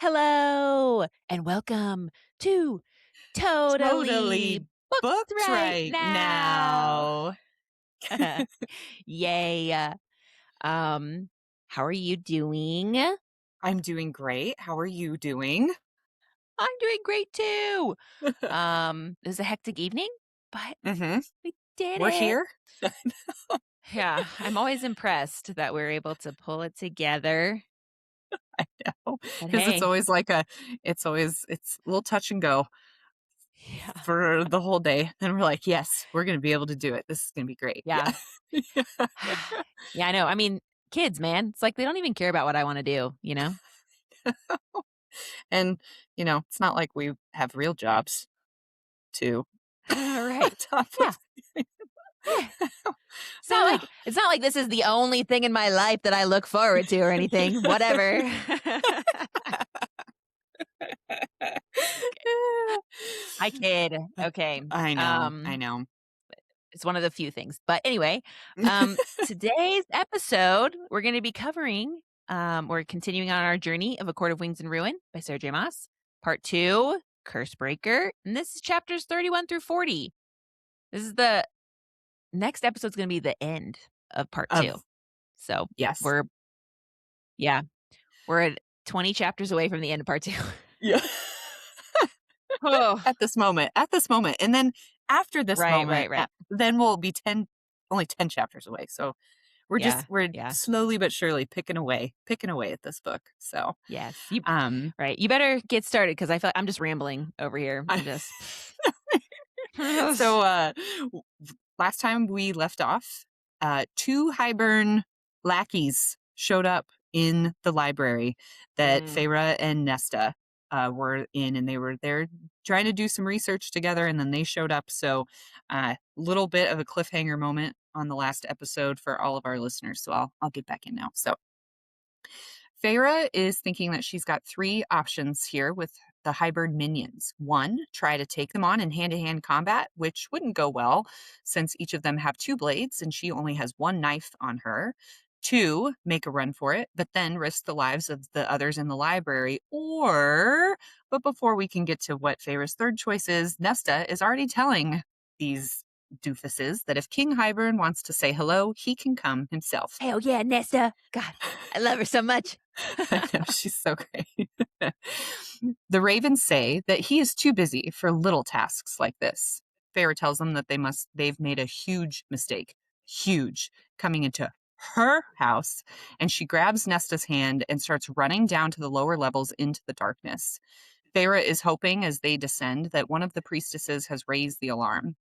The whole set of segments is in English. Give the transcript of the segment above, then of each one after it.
Hello and welcome to Totally Totally Booked booked Right right Now. now. Yay. How are you doing? I'm doing great. How are you doing? I'm doing great too. It was a hectic evening, but Mhm. we did We're it. here. Yeah, I'm always impressed that we're able to pull it together. I know, But because hey, it's a little touch and go yeah. for the whole day, and we're like, "Yes, we're gonna be able to do it. This is gonna be great." Yeah. Yeah. Yeah, I know. I mean, kids, man. It's like they don't even care about what I want to do, you know? And, it's not like we have real jobs to Right. top Yeah. of Yeah. It's not I like this is the only thing in my life that I look forward to or anything. Whatever. I kid. Okay. I know, I know. It's one of the few things. But anyway, today's episode, we're going to be covering we're continuing on our journey of A Court of Wings and Ruin by Sarah J. Maas, part 2, Cursebreaker, and this is chapters 31 through 40. This is the next episode's going to be the end of part 2. Of So, yes. we're yeah, we're at 20 chapters away from the end of part 2. Yeah. Oh, At this moment, and then after this right, moment, right, right. then we'll be only 10 chapters away, so Yeah, we're yeah. slowly but surely picking away at this book, so, Yes. um, Right. You better get started because I feel like I'm just rambling over here. I I'm just so, w last time we left off, 2 Hybern lackeys showed up in the library that Mm. Feyre and Nesta, were in, and they were there trying to do some research together, and then they showed up, so, little bit of a cliffhanger moment on the last episode for all of our listeners, so I'll get back in now. So Feyre is thinking that she's got 3 options here with the hybrid minions. 1, try to take them on in hand-to-hand combat, which wouldn't go well since each of them have 2 blades and she only has 1 knife on her. 2, make a run for it, but then risk the lives of the others in the library. But before we can get to what Feyre's third choice is, Nesta is already telling these doofuses that if King Hybern wants to say hello, he can come himself. Hell yeah, Nesta. God, I love her so much. I know, she's so great. The ravens say that he is too busy for little tasks like this. Feyre tells them that they've made a huge mistake. Huge. Coming into her house, and she grabs Nesta's hand and starts running down to the lower levels into the darkness. Feyre is hoping as they descend that one of the priestesses has raised the alarm.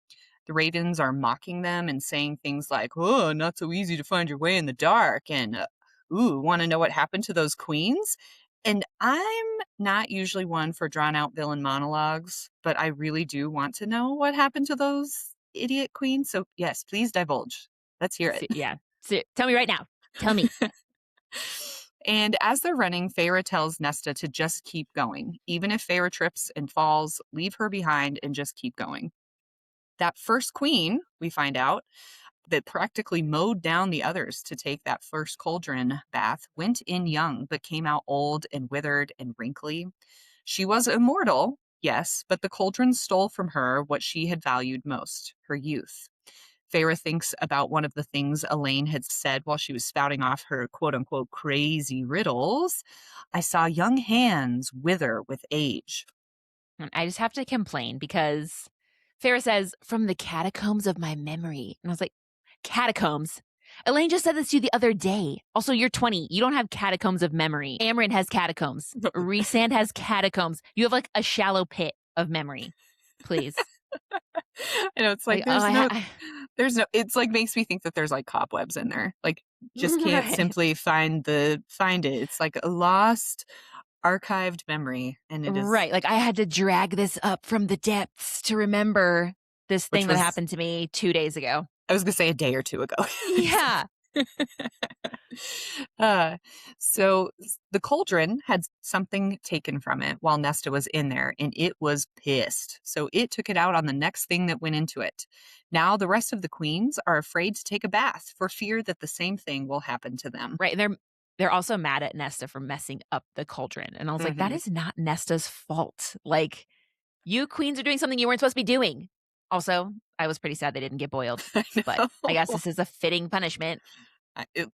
The ravens are mocking them and saying things like, "Oh, not so easy to find your way in the dark," and "Ooh, want to know what happened to those queens?" And I'm not usually one for drawn out villain monologues, but I really do want to know what happened to those idiot queens. So, yes, please divulge. Let's hear it. Yeah. Tell me right now. Tell me. And as they're running, Feyre tells Nesta to just keep going. Even if Feyre trips and falls, leave her behind and just keep going. That first queen, we find out, that practically mowed down the others to take that first cauldron bath, went in young, but came out old and withered and wrinkly. She was immortal, yes, but the cauldron stole from her what she had valued most, her youth. Feyre thinks about one of the things Elain had said while she was spouting off her quote unquote crazy riddles. I saw young hands wither with age. And I just have to complain because Farrah says, from the catacombs of my memory. And I was like, catacombs? Elaine just said this to you the other day. Also, you're 20. You don't have catacombs of memory. Amryn has catacombs. Rhysand has catacombs. You have like a shallow pit of memory. Please. I know, it's like Like, oh, there's no it's like makes me think that there's like cobwebs in there. Like just can't right. simply find it. It's like a lost archived memory, and it is Right. Like I had to drag this up from the depths to remember this which thing that was happened to me 2 days ago. I was gonna say a day or 2 ago. Yeah. uh, the cauldron had something taken from it while Nesta was in there, and it was pissed. So it took it out on the next thing that went into it. Now the rest of the queens are afraid to take a bath for fear that the same thing will happen to them. Right. they're also mad at Nesta for messing up the cauldron. And I was like, that Mhm. is not Nesta's fault. Like, you queens are doing something you weren't supposed to be doing. Also, I was pretty sad they didn't get boiled, I but I guess know. this is a fitting punishment.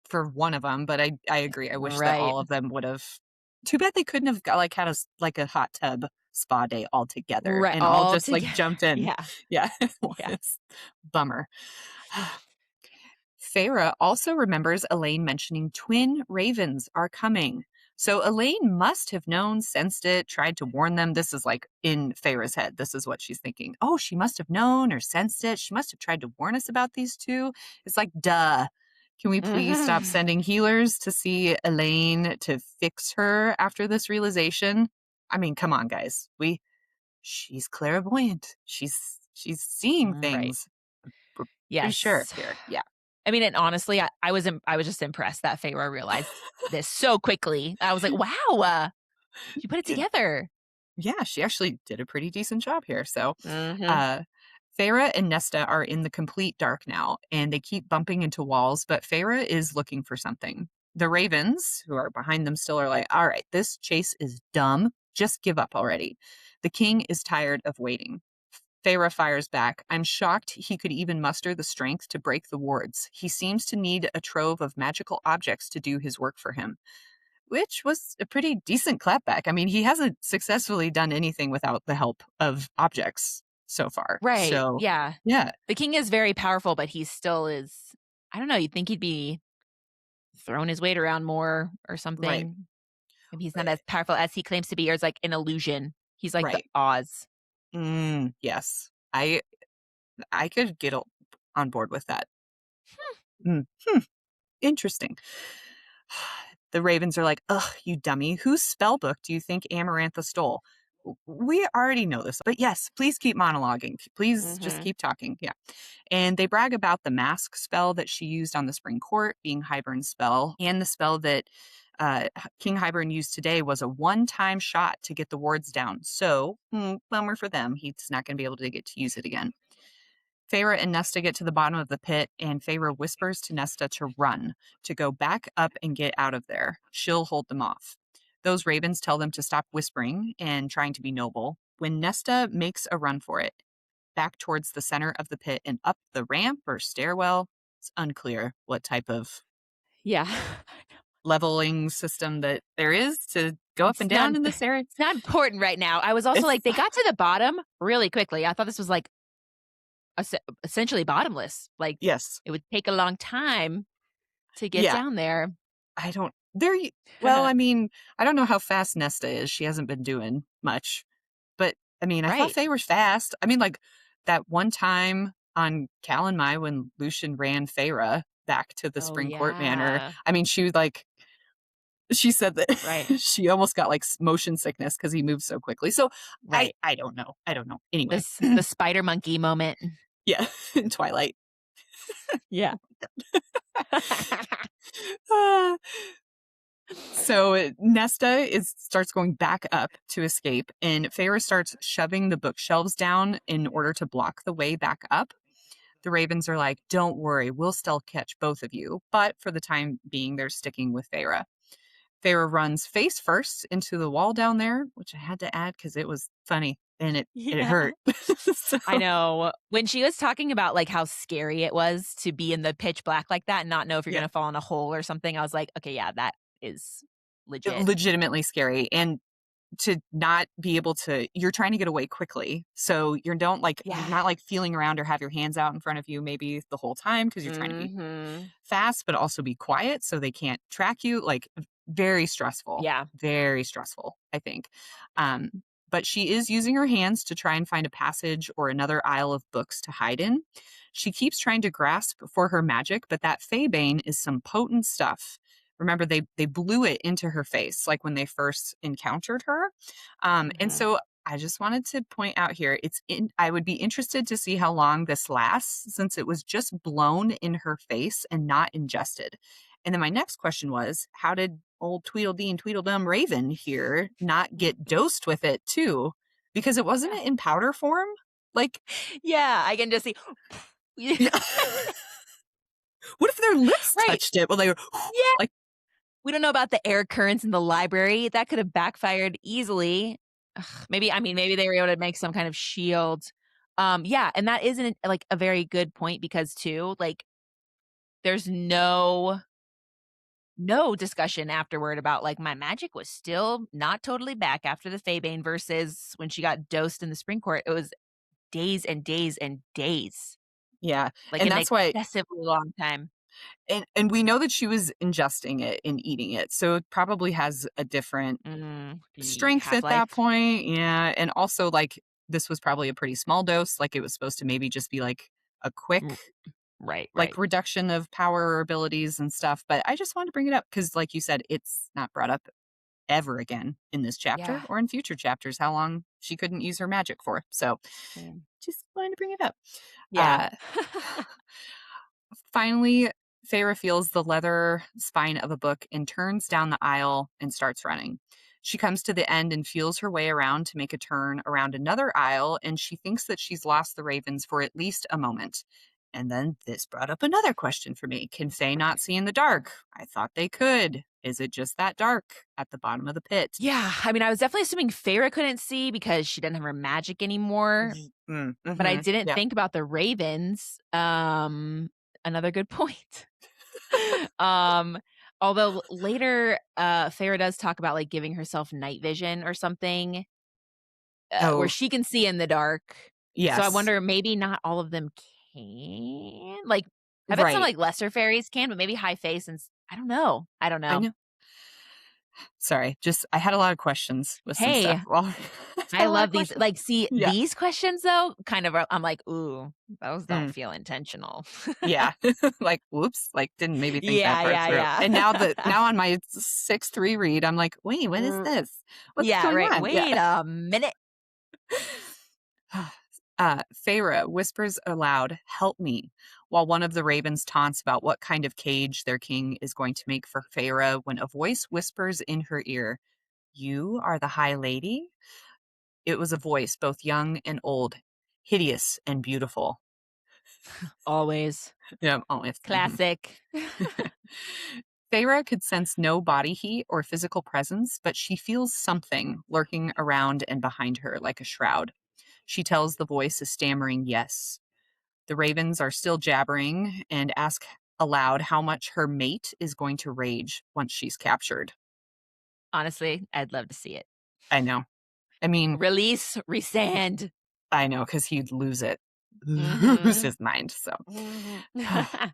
For one of them, but I agree. I wish that Right. all of them would have. Too bad they couldn't have got, like, had like a hot tub spa day all together Right. and all All just, like, together. jumped in. Yeah. Yeah. Yeah. It's bummer. Feyre also remembers Elain mentioning twin ravens are coming. So Elain must have known, sensed it, tried to warn them. This is like in Feyre's head. This is what she's thinking. Oh, she must have known or sensed it. She must have tried to warn us about these two. It's like, duh. Can we please stop Mhm. sending healers to see Elain to fix her after this realization? I mean, come on, guys. She's clairvoyant. She's seeing Right. things. We're pretty sure Yes. here. Yeah. I mean, and honestly, I was just impressed that Feyre realized this so quickly. I was like, wow, she put it together. Yeah, she actually did a pretty decent job here. So, Mhm. uh, Feyre and Nesta are in the complete dark now, and they keep bumping into walls, but Feyre is looking for something. The ravens, who are behind them still, are like, all right, this chase is dumb. Just give up already. The king is tired of waiting. Feyre fires back. I'm shocked he could even muster the strength to break the wards. He seems to need a trove of magical objects to do his work for him, which was a pretty decent clapback. I mean, he hasn't successfully done anything without the help of objects so far. Right. So, Yeah. yeah, The king is very powerful, but he still is, I don't know, you'd think he'd be throwing his weight around more or right, something. Maybe he's not right, as powerful as he claims to be, or it's like an illusion. He's like the right. Oz. Yes, I could get on board with that. Mm, interesting. The ravens are like, ugh, you dummy. Whose spell book do you think Amarantha stole? We already know this, but yes, please keep monologuing. Please just Mhm. keep talking. Yeah. And they brag about the mask spell that she used on the Spring Court being Hybern's spell, and the spell that King Hybern used today was a one-time shot to get the wards down. So, bummer for them. He's not going to be able to get to use it again. Feyre and Nesta get to the bottom of the pit, and Feyre whispers to Nesta to run, to go back up and get out of there. She'll hold them off. Those ravens tell them to stop whispering and trying to be noble. When Nesta makes a run for it, back towards the center of the pit and up the ramp or stairwell, it's unclear what type of Yeah. leveling system that there is to go up and It's not down in this area. it's not important right now. I was also It's like, they got to the bottom really quickly. I thought this was like essentially bottomless. Like, yes. it would take a long time to get Yeah. down there. I don't there y well, I mean, I don't know how fast Nesta is. She hasn't been doing much. But, I mean, I thought Right. Faye was fast. I mean, like, that one time on Cal and Mai when Lucien ran Feyre back to the Oh, Spring Court Manor, yeah. I mean, she was like she said that Right. she almost got, like, motion sickness because he moved so quickly. So, Right. I don't know. I don't know. Anyway. This the spider monkey moment. Yeah, in Twilight. Yeah. Ah. So Nesta starts going back up to escape, and Feyre starts shoving the bookshelves down in order to block the way back up. The ravens are like, "Don't worry, we'll still catch both of you." But for the time being, they're sticking with Feyre. Feyre runs face first into the wall down there, which I had to add because it was funny and it Yeah. hurt. So I know. When she was talking about, like, how scary it was to be in the pitch black like that and not know if you're yeah, gonna fall in a hole or something, I was like, "Okay, yeah, that is legit." legitimately scary. And to not be able to you're trying to get away quickly. So you're Yeah. not like feeling around or have your hands out in front of you maybe the whole time because you're trying to be Mhm. fast but also be quiet so they can't track you. Like Yeah. very stressful, I think. Um but she is using her hands to try and find a passage or another aisle of books to hide in. She keeps trying to grasp for her magic, but that Feybane is some potent stuff. Remember, they blew it into her face, like when they first encountered her. And Mhm. so I just wanted to point out here, I would be interested to see how long this lasts since it was just blown in her face and not ingested. And then my next question was, how did old Tweedledee and Tweedledum Raven here not get dosed with it too? Because it wasn't Yeah. it in powder form? Like, Yeah, I can just see yeah. What if their lips Right. touched it? Well, they were Yeah. like, We don't know about the air currents in the library. That could have backfired easily. Ugh, maybe they were able to make some kind of shield. Yeah, and that isn't like a very good point because too, like there's no discussion afterward about like my magic was still not totally back after the Faebane versus when she got dosed in the spring court. It was days and days and days, Yeah, like and an that's why excessively long time. and we know that she was ingesting it and eating it, so it probably has a different The strength half at that life. point, yeah, and also, like, this was probably a pretty small dose, like, it was supposed to maybe just be, like, a quick, Right, like, right. reduction of power or abilities and stuff, but I just wanted to bring it up because, like you said, it's not brought up ever again in this chapter Yeah. or in future chapters how long she couldn't use her magic for, so Same. just wanted to bring it up. Yeah. Uh Finally, Feyre feels the leather spine of a book and turns down the aisle and starts running. She comes to the end and feels her way around to make a turn around another aisle, and she thinks that she's lost the ravens for at least a moment. And then this brought up another question for me. Can Fae not see in the dark? I thought they could. Is it just that dark at the bottom of the pit? Yeah, I mean, I was definitely assuming Feyre couldn't see because she didn't have her magic anymore, but I didn't Yeah. think about the ravens. Another good point. Um, although later, Feyre does talk about, like, giving herself night vision or something, where Oh, she can see in the dark. So I yes. wonder maybe not all of them can? Like, I bet some, Right. like, lesser fairies can, but maybe high fae since I don't know. I don't I know. know. Sorry. Just, I had a lot of questions with some stuff. Hey, Well, I've I had a lot of love these questions. like, see, Yeah. these questions, though, kind of are I'm like, "Ooh, those don't Mm. feel intentional." Yeah. Like, whoops, like, didn't maybe think that Yeah, part yeah, through. And yeah. now on my 6th reread, I'm like, "Wait, what is R this? What's Yeah, going right, on?" Yeah. "Wait a minute." Feyre whispers aloud, "Help me," while one of the ravens taunts about what kind of cage their king is going to make for Feyre when a voice whispers in her ear, "You are the High Lady?" It was a voice both young and old, hideous and beautiful. Always. Yeah, oh, it's mhm. Classic. Feyre could sense no body heat or physical presence, but she feels something lurking around and behind her like a shroud. She tells the voice a stammering yes. The ravens are still jabbering and ask aloud how much her mate is going to rage once she's captured. Honestly, I'd love to see it. I know. I mean, Release, rescind. I know because he'd lose it, lose Mhm. his mind. So Mhm.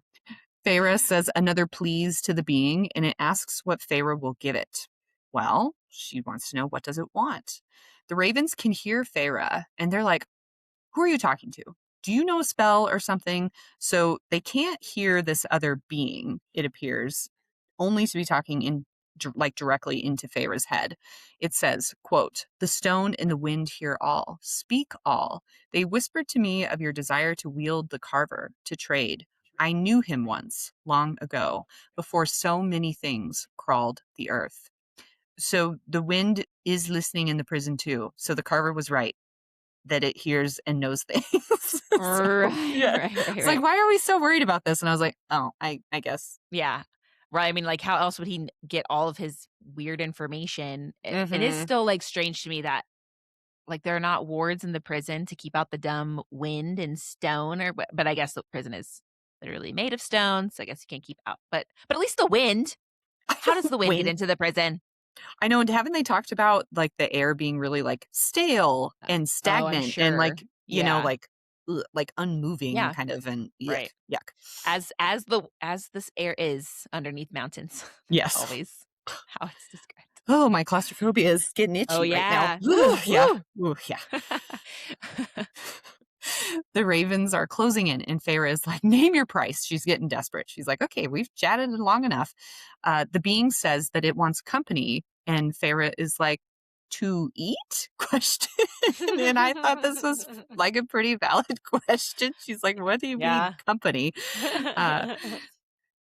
Feyre says another please to the being, and it asks what Feyre will give it. Well, she wants to know what does it want. The ravens can hear Feyre, and they're like, "Who are you talking to? Do you know a spell or something?" So they can't hear this other being, it appears, only to be talking in like directly into Feyre's head. It says, quote, "The stone and the wind hear all. Speak all. They whispered to me of your desire to wield the carver, to trade. I knew him once, long ago, before so many things crawled the earth." So the wind is listening in the prison too. So the carver was right that it hears and knows things. So, Right, yeah. right, right, It's like, right. "Why are we so worried about this?" And I was like, "Oh, I guess." Yeah. Right, I mean, like, how else would he get all of his weird information? It is Mhm. still, like, strange to me that, like, there are not wards in the prison to keep out the dumb wind and stone or but I guess the prison is literally made of stone, so I guess you can't keep out but at least the wind. How does the wind get Wind. into the prison? I know, and haven't they talked about, like, the air being really, like, stale Uh, and oh, I'm stagnant and, sure. like, Yeah. like, like, unmoving Yeah, kind of and yuck, right. yuck. As this air is underneath mountains. That's Yes. always how it's described. Oh, my claustrophobia is getting Oh, itchy right now. yeah. Ooh, Woo, yeah. woo. Ooh, yeah. The ravens are closing in, and Feyre is like, "Name your price." She's getting desperate. She's like, "Okay, we've chatted long enough." The being says that it wants company, and Feyre is like, "To eat?" Question. And I thought this was like a pretty valid question. She's like, "What do you mean Yeah. company?" Uh,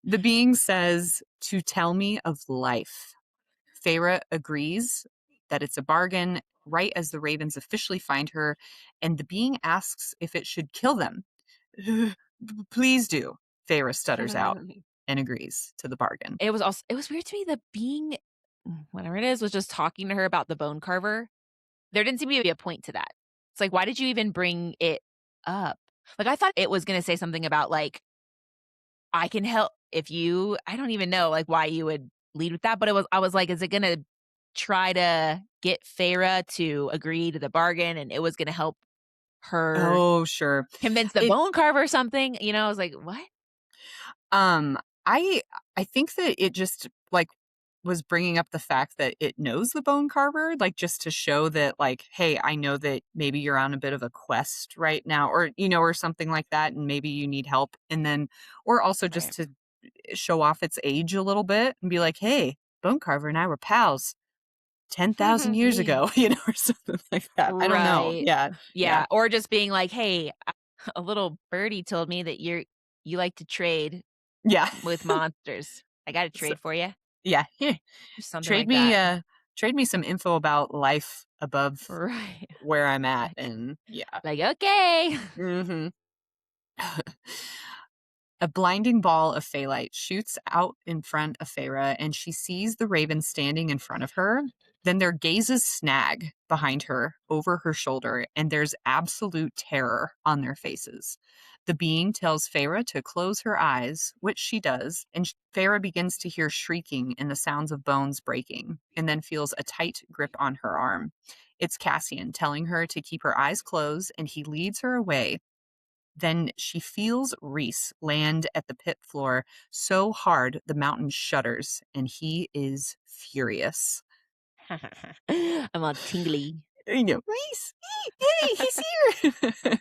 the being says, "To tell me of life." Feyre agrees that it's a bargain right as the ravens officially find her, and the being asks if it should kill them. "Please do," Feyre stutters out. and agrees to the bargain. It was weird to me that being whatever it is, was just talking to her about the bone carver. There didn't seem to be a point to that. It's like, why did you even bring it up? Like, I thought it was gonna say something about, like, I can help if you I don't even know, like, why you would lead with that, but I was like, is it gonna try to get Feyre to agree to the bargain, and it was gonna help her Oh, sure. convince the It bone carver or something? You know, I was like, "What?" um I I think that it just like was bringing up the fact that it knows the bone carver, like just to show that like, hey, I know that maybe you're on a bit of a quest right now, or or something like that, and maybe you need help. And then or also just Right. to show off its age a little bit and be like, hey, bone carver and I were pals 10,000 years Yeah. ago, or something like that. I don't know. Right. Yeah. Yeah. Yeah, or just being like, "Hey, a little birdie told me that you like to trade Yeah. with monsters. I got a So, trade for you." yeah. Yeah. Something Trade like me that. trade me some info about life above Right. where I'm at, Like and yeah. like, "Okay." Mhm. A blinding ball of Phalite shoots out in front of Feyre, and she sees the raven standing in front of her. Then their gazes snag behind her, over her shoulder, and there's absolute terror on their faces. The being tells Feyre to close her eyes, which she does, and Feyre begins to hear shrieking and the sounds of bones breaking, and then feels a tight grip on her arm. It's Cassian telling her to keep her eyes closed, and he leads her away. Then she feels Rhys land at the pit floor so hard the mountain shudders, and he is furious. I'm all tingly. Rhys, hey, he's here.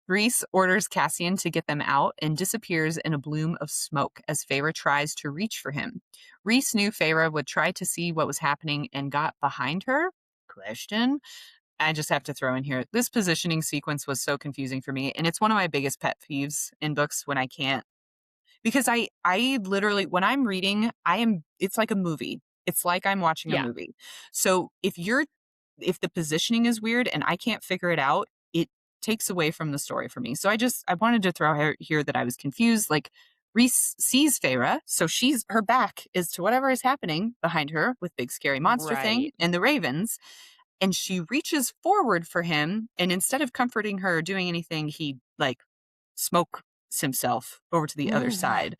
Rhys orders Cassian to get them out and disappears in a bloom of smoke as Feyre tries to reach for him. Rhys knew Feyre would try to see what was happening and got behind her. Question. I just have to throw in here. This positioning sequence was so confusing for me, and it's one of my biggest pet peeves in books when I can't, because I literally when I'm reading, it's like a movie. It's like I'm watching a Yeah. movie. So if the positioning is weird and I can't figure it out, it takes away from the story for me. So I wanted to throw here that I was confused. Like, Reese sees Feyre, so her back is to whatever is happening behind her with big scary monster thing Right. and the ravens, and she reaches forward for him, and instead of comforting her or doing anything, he like smokes himself over to the other side,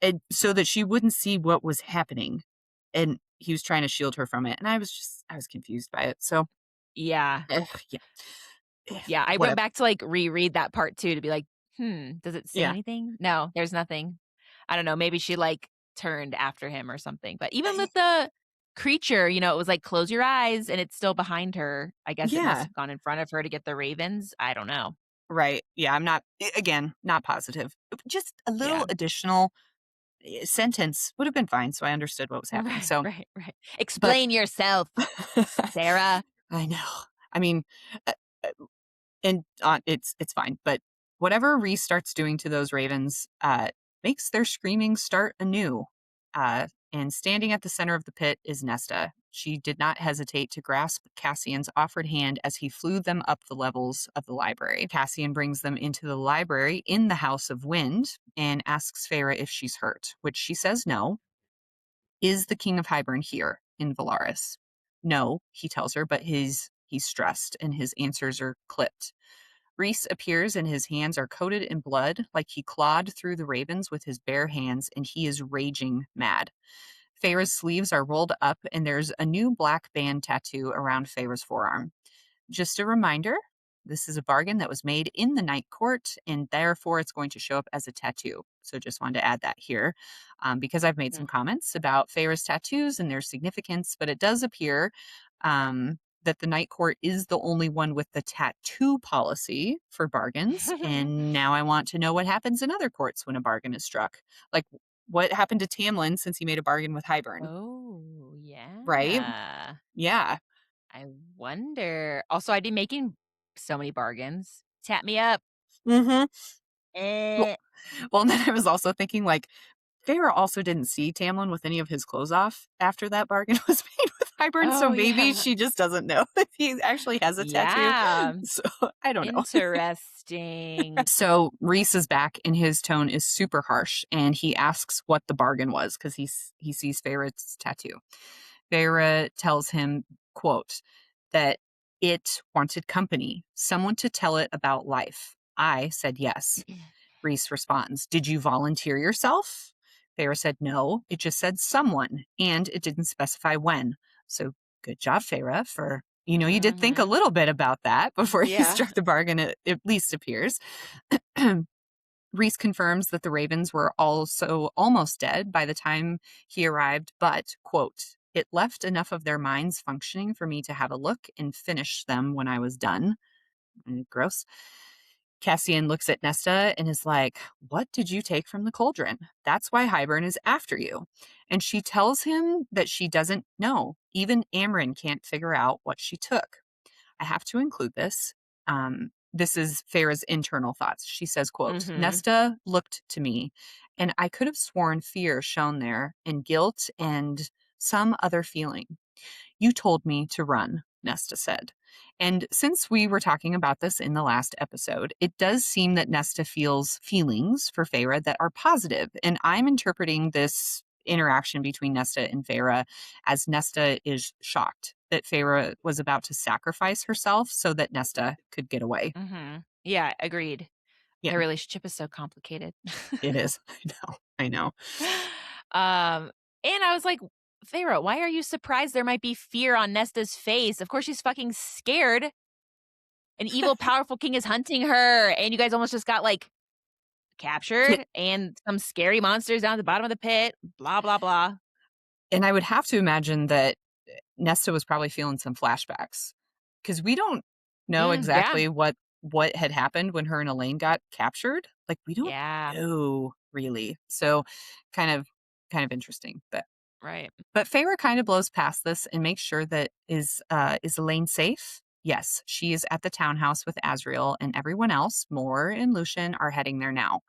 and so that she wouldn't see what was happening, and he was trying to shield her from it, and I was confused by it. So Yeah. yeah. Eh, Yeah, I went whatever. back to, like, reread that part too to be like, "Hmm, does it say Yeah. anything? No, there's nothing." I don't know, maybe she, like, turned after him or something, but even Eh, with the creature, it was like, "Close your eyes," and it's still behind her. I guess it must yeah. have gone in front of her to get the ravens? I don't know. Right. Yeah, I'm not, again, not positive. Just a little Yeah. additional sentence would have been fine, so I understood what was happening. Right, So, right, right. but "Explain yourself, Sarah." I know. I mean, uh, and it's fine. But whatever Reese starts doing to those ravens makes their screaming start anew. And standing at the center of the pit is Nesta. She did not hesitate to grasp Cassian's offered hand as he flew them up the levels of the library. Cassian brings them into the library in the House of Wind and asks Feyre if she's hurt, which she says no. Is the King of Hybern here in Valaris? No, he tells her, but he's stressed and his answers are clipped. Rhys appears and his hands are coated in blood, like he clawed through the ravens with his bare hands, and he is raging mad. Feyre's sleeves are rolled up, and there's a new black band tattoo around Feyre's forearm. Just a reminder, this is a bargain that was made in the Night Court, and therefore it's going to show up as a tattoo. So just wanted to add that here, because I've made some Mm. comments about Feyre's tattoos and their significance, but it does appear that the Night Court is the only one with the tattoo policy for bargains. And now I want to know what happens in other courts when a bargain is struck. Like, what happened to Tamlin since he made a bargain with Hybern, Oh, right? yeah. Yeah. I wonder. Also, I'd be making so many bargains. Tap me up. Hmm. Well, Eh. well, and then I was also thinking, like, Feyre also didn't see Tamlin with any of his clothes off after that bargain was made with Hybern, so Oh, maybe yeah. she just doesn't know if he actually has a tattoo. Yeah. So I don't know. Interesting. So Rhys is back and his tone is super harsh and he asks what the bargain was because he sees Feyre's tattoo. Feyre tells him, quote, that it wanted company, someone to tell it about life. I said yes. Rhys responds, did you volunteer yourself? Feyre said no, it just said someone, and it didn't specify when. So good job, Feyre, for, you did think a Mhm. little bit about that before you Yeah. struck the bargain, it at least appears. Rhys confirms that the ravens were also almost dead by the time he arrived, but, quote, it left enough of their minds functioning for me to have a look and finish them when I was done. Gross. Cassian looks at Nesta and is like, what did you take from the cauldron? That's why Hybern is after you. And she tells him that she doesn't know. Even Amren can't figure out what she took. I have to include this. This is Feyre's internal thoughts. She says, quote, Mhm. Nesta looked to me, and I could have sworn fear shone there, and guilt and some other feeling. You told me to run, Nesta said. And since we were talking about this in the last episode, it does seem that Nesta feels feelings for Feyre that are positive. And I'm interpreting this interaction between Nesta and Feyre as Nesta is shocked that Feyre was about to sacrifice herself so that Nesta could get away. Mhm. Yeah, agreed. Yeah, Their relationship is so complicated. it is. I know. I know. And I was like, Pharaoh, why are you surprised there might be fear on Nesta's face? Of course she's fucking scared. An evil, powerful king is hunting her, and you guys almost just got like captured and some scary monsters down at the bottom of the pit, blah, blah, blah. And I would have to imagine that Nesta was probably feeling some flashbacks because we don't know Yeah. exactly what had happened when her and Elain got captured. Like we don't Yeah. know really. So kind of interesting. Right. But Feyre kind of blows past this and makes sure that is Elain safe? Yes, she is at the townhouse with Azriel, and everyone else, Moore and Lucien, are heading there now.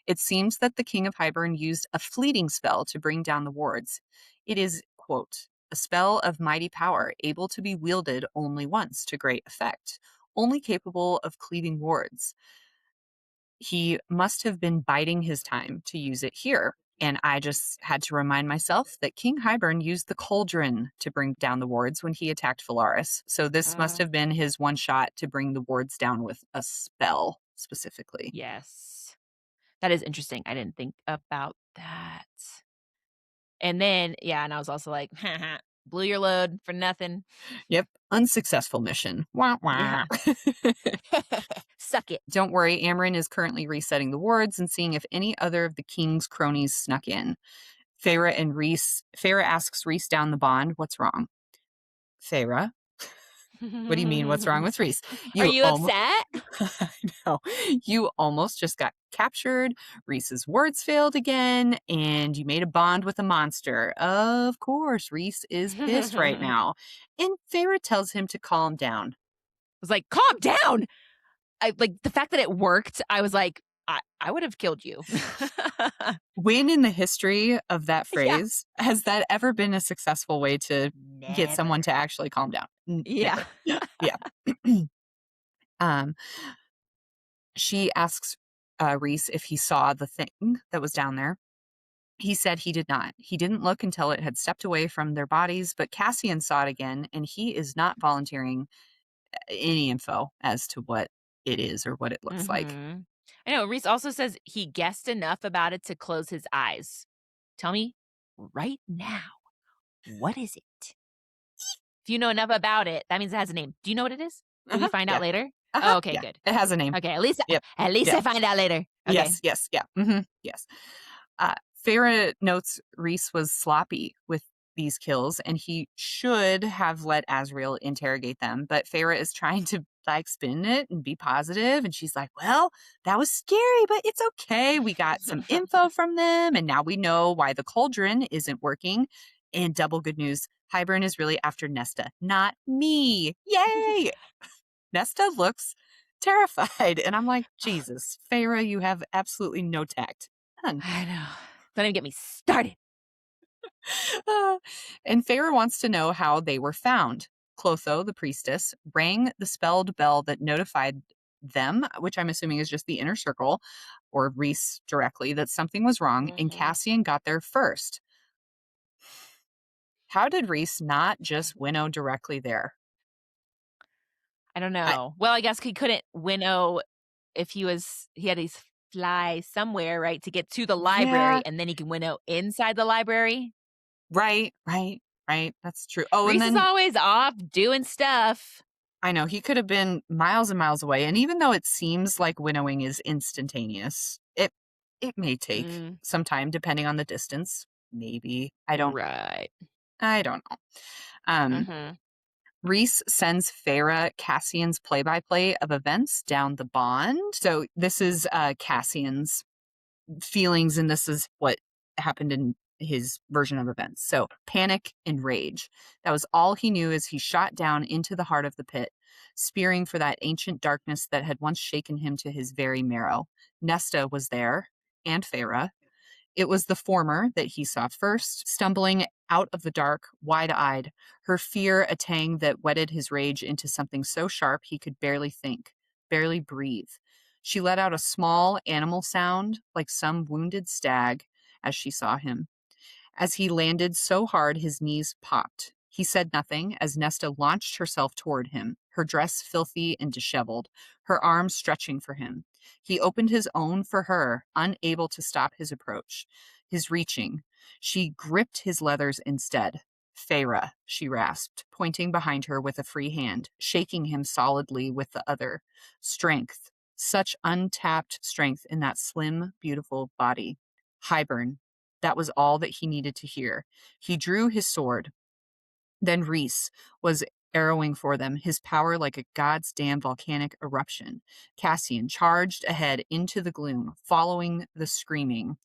It seems that the King of Hybern used a fleeting spell to bring down the wards. It is, quote, a spell of mighty power, able to be wielded only once to great effect, only capable of cleaving wards. He must have been biding his time to use it here. And I just had to remind myself that King Hybern used the cauldron to bring down the wards when he attacked Valaris. So this must Uh, have been his one shot to bring the wards down with a spell specifically. yes. That is interesting. I didn't think about that. And then, yeah, and I was also like, haha, blew your load for nothing. Yep. Unsuccessful mission. Wah, wah. Yeah. Suck it. Don't worry, Amren is currently resetting the wards and seeing if any other of the king's cronies snuck in. Feyre asks Rhys down the bond, what's wrong? Feyre, what do you mean, what's wrong with Rhys? Are You you almost upset? I know. You almost just got captured. Rhys's words failed again, and you made a bond with a monster. Of course, Rhys is pissed right I now. And Feyre tells him to calm down. was like, calm down. I like the fact that it worked. I was like, I would have killed you. When in the history of that Yeah. phrase has that ever been a successful way to get someone to Never. actually calm down? Yeah. Never. Yeah. um, she asks Rhys if he saw the thing that was down there. He said he did not. He didn't look until it had stepped away from their bodies, but Cassian saw it again, and he is not volunteering any info as to what it is or what it looks like. I know. Reese also says he guessed enough about it to close his eyes. Tell me right now, what is it? If you know enough about it, that means it has a name. Do you know what it is? Will we Uh-huh. find Yeah. out later? Uh-huh. Oh, okay, Yeah. good. It has a name. Okay, Yep. at least Yeah. I find out later. Okay. Yes. Yes. Yeah. Yes. Uh, Feyre notes Rhys was sloppy with these kills, and he should have let Azriel interrogate them. But Feyre is trying to like spin it and be positive, and she's like, "Well, that was scary, but it's okay. We got some info from them, and now we know why the cauldron isn't working." And double good news: Hybern is really after Nesta, not me. Yay! Nesta looks terrified, and I'm like, Jesus, Feyre, you have absolutely no tact. None. I know. Don't even get me started. And Feyre wants to know how they were found. Clotho, the priestess, rang the spelled bell that notified them, which I'm assuming is just the inner circle, or Rhys directly, that something was wrong, and Cassian got there first. How did Rhys not just winnow directly there? I don't know. Well, I guess he couldn't winnow if he had to fly somewhere, right, to get to the Yeah, library, and then he can winnow inside the library. right. That's true. Oh, and Rhys is then always off doing stuff. I know he could have been miles and miles away. And even though it seems like winnowing is instantaneous, it may take Mm, some time depending on the distance. Maybe. right. I don't know. Um, Mhm. Rhys sends Feyre Cassian's play-by-play of events down the bond. So this is Cassian's feelings, and this is what happened in his version of events. So panic and rage. That was all he knew as he shot down into the heart of the pit, spearing for that ancient darkness that had once shaken him to his very marrow. Nesta was there, and Feyre. It was the former that he saw first, stumbling out of the dark, wide-eyed, her fear a tang that whetted his rage into something so sharp he could barely think, barely breathe. She let out a small animal sound, like some wounded stag, as she saw him. As he landed so hard his knees popped. He said nothing as Nesta launched herself toward him, her dress filthy and disheveled, her arms stretching for him. He opened his own for her, unable to stop his approach, his reaching. She gripped his leathers instead. Feyre, she rasped, pointing behind her with a free hand, shaking him solidly with the other. Strength, such untapped strength in that slim, beautiful body. Hybern, that was all that he needed to hear. He drew his sword. Then Rhys was arrowing for them, his power like a god's damn volcanic eruption. Cassian charged ahead into the gloom, following the screaming.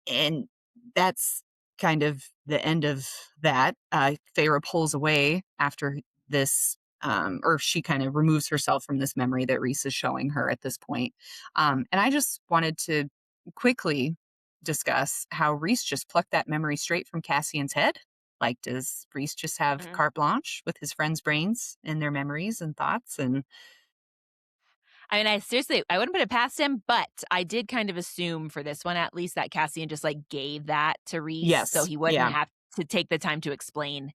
And that's kind of the end of that. Feyre pulls away after this, or she kind of removes herself from this memory that Rhys is showing her at this point. And I just wanted to quickly discuss how Rhys just plucked that memory straight from Cassian's head. Like, does Rhys just have Mhm. carte blanche with his friends' brains and their memories and thoughts? And I mean, I wouldn't put it past him, but I did kind of assume for this one, at least, that Cassian just, like, gave that to Rhys so yes, he wouldn't yeah. have to take the time to explain,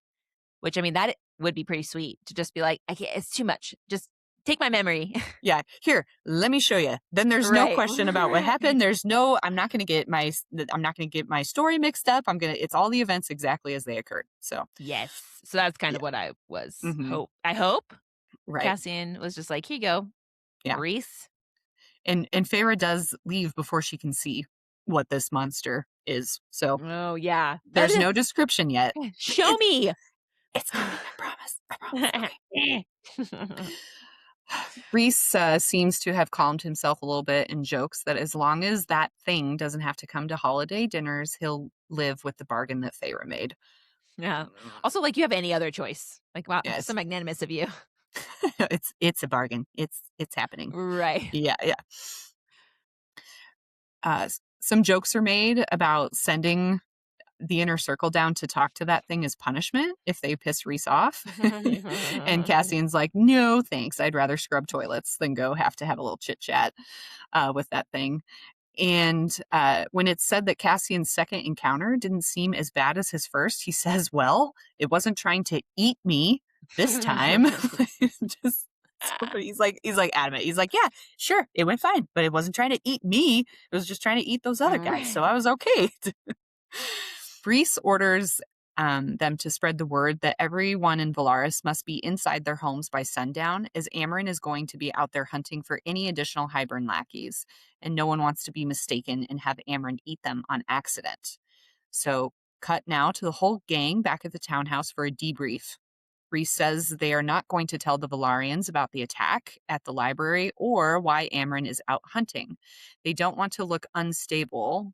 which, I mean, that would be pretty sweet to just be like, "I can't it's too much. Just take my memory." Yeah, here, let me show you. Then there's no Right. question about what happened. I'm not going to get my story mixed up. It's all the events exactly as they occurred. So, Yes. So that's kind yeah. of what I was Hmm. I hope Right. Cassian was just like, "Here you go, Yeah. Rhys." And Feyre does leave before she can see what this monster is. So, Oh, yeah. there's no description yet. Show It, me. it's coming, I promise. I promise. Okay. Rhys seems to have calmed himself a little bit and jokes that as long as that thing doesn't have to come to holiday dinners, he'll live with the bargain that Feyre made. Yeah. Mm, Also, like, you have any other choice. Like, wow, so yes, magnanimous of you. it's a bargain. It's happening. Right. Yeah, yeah. Some jokes are made about sending the inner circle down to talk to that thing as punishment if they piss Rhys off. And Cassian's like, no, thanks. I'd rather scrub toilets than go have to have a little chit chat with that thing. And when it's said that Cassian's second encounter didn't seem as bad as his first, he says, well, it wasn't trying to eat me this time. Just he's like adamant. He's like, yeah, sure, it went fine, but it wasn't trying to eat me. It was just trying to eat those other guys. So Right. I was okay. Rhys orders them to spread the word that everyone in Valaris must be inside their homes by sundown, as Amren is going to be out there hunting for any additional Hybern lackeys, and no one wants to be mistaken and have Amren eat them on accident. So, cut now to the whole gang back at the townhouse for a debrief. Rhys says they are not going to tell the Valarians about the attack at the library or why Amren is out hunting. They don't want to look unstable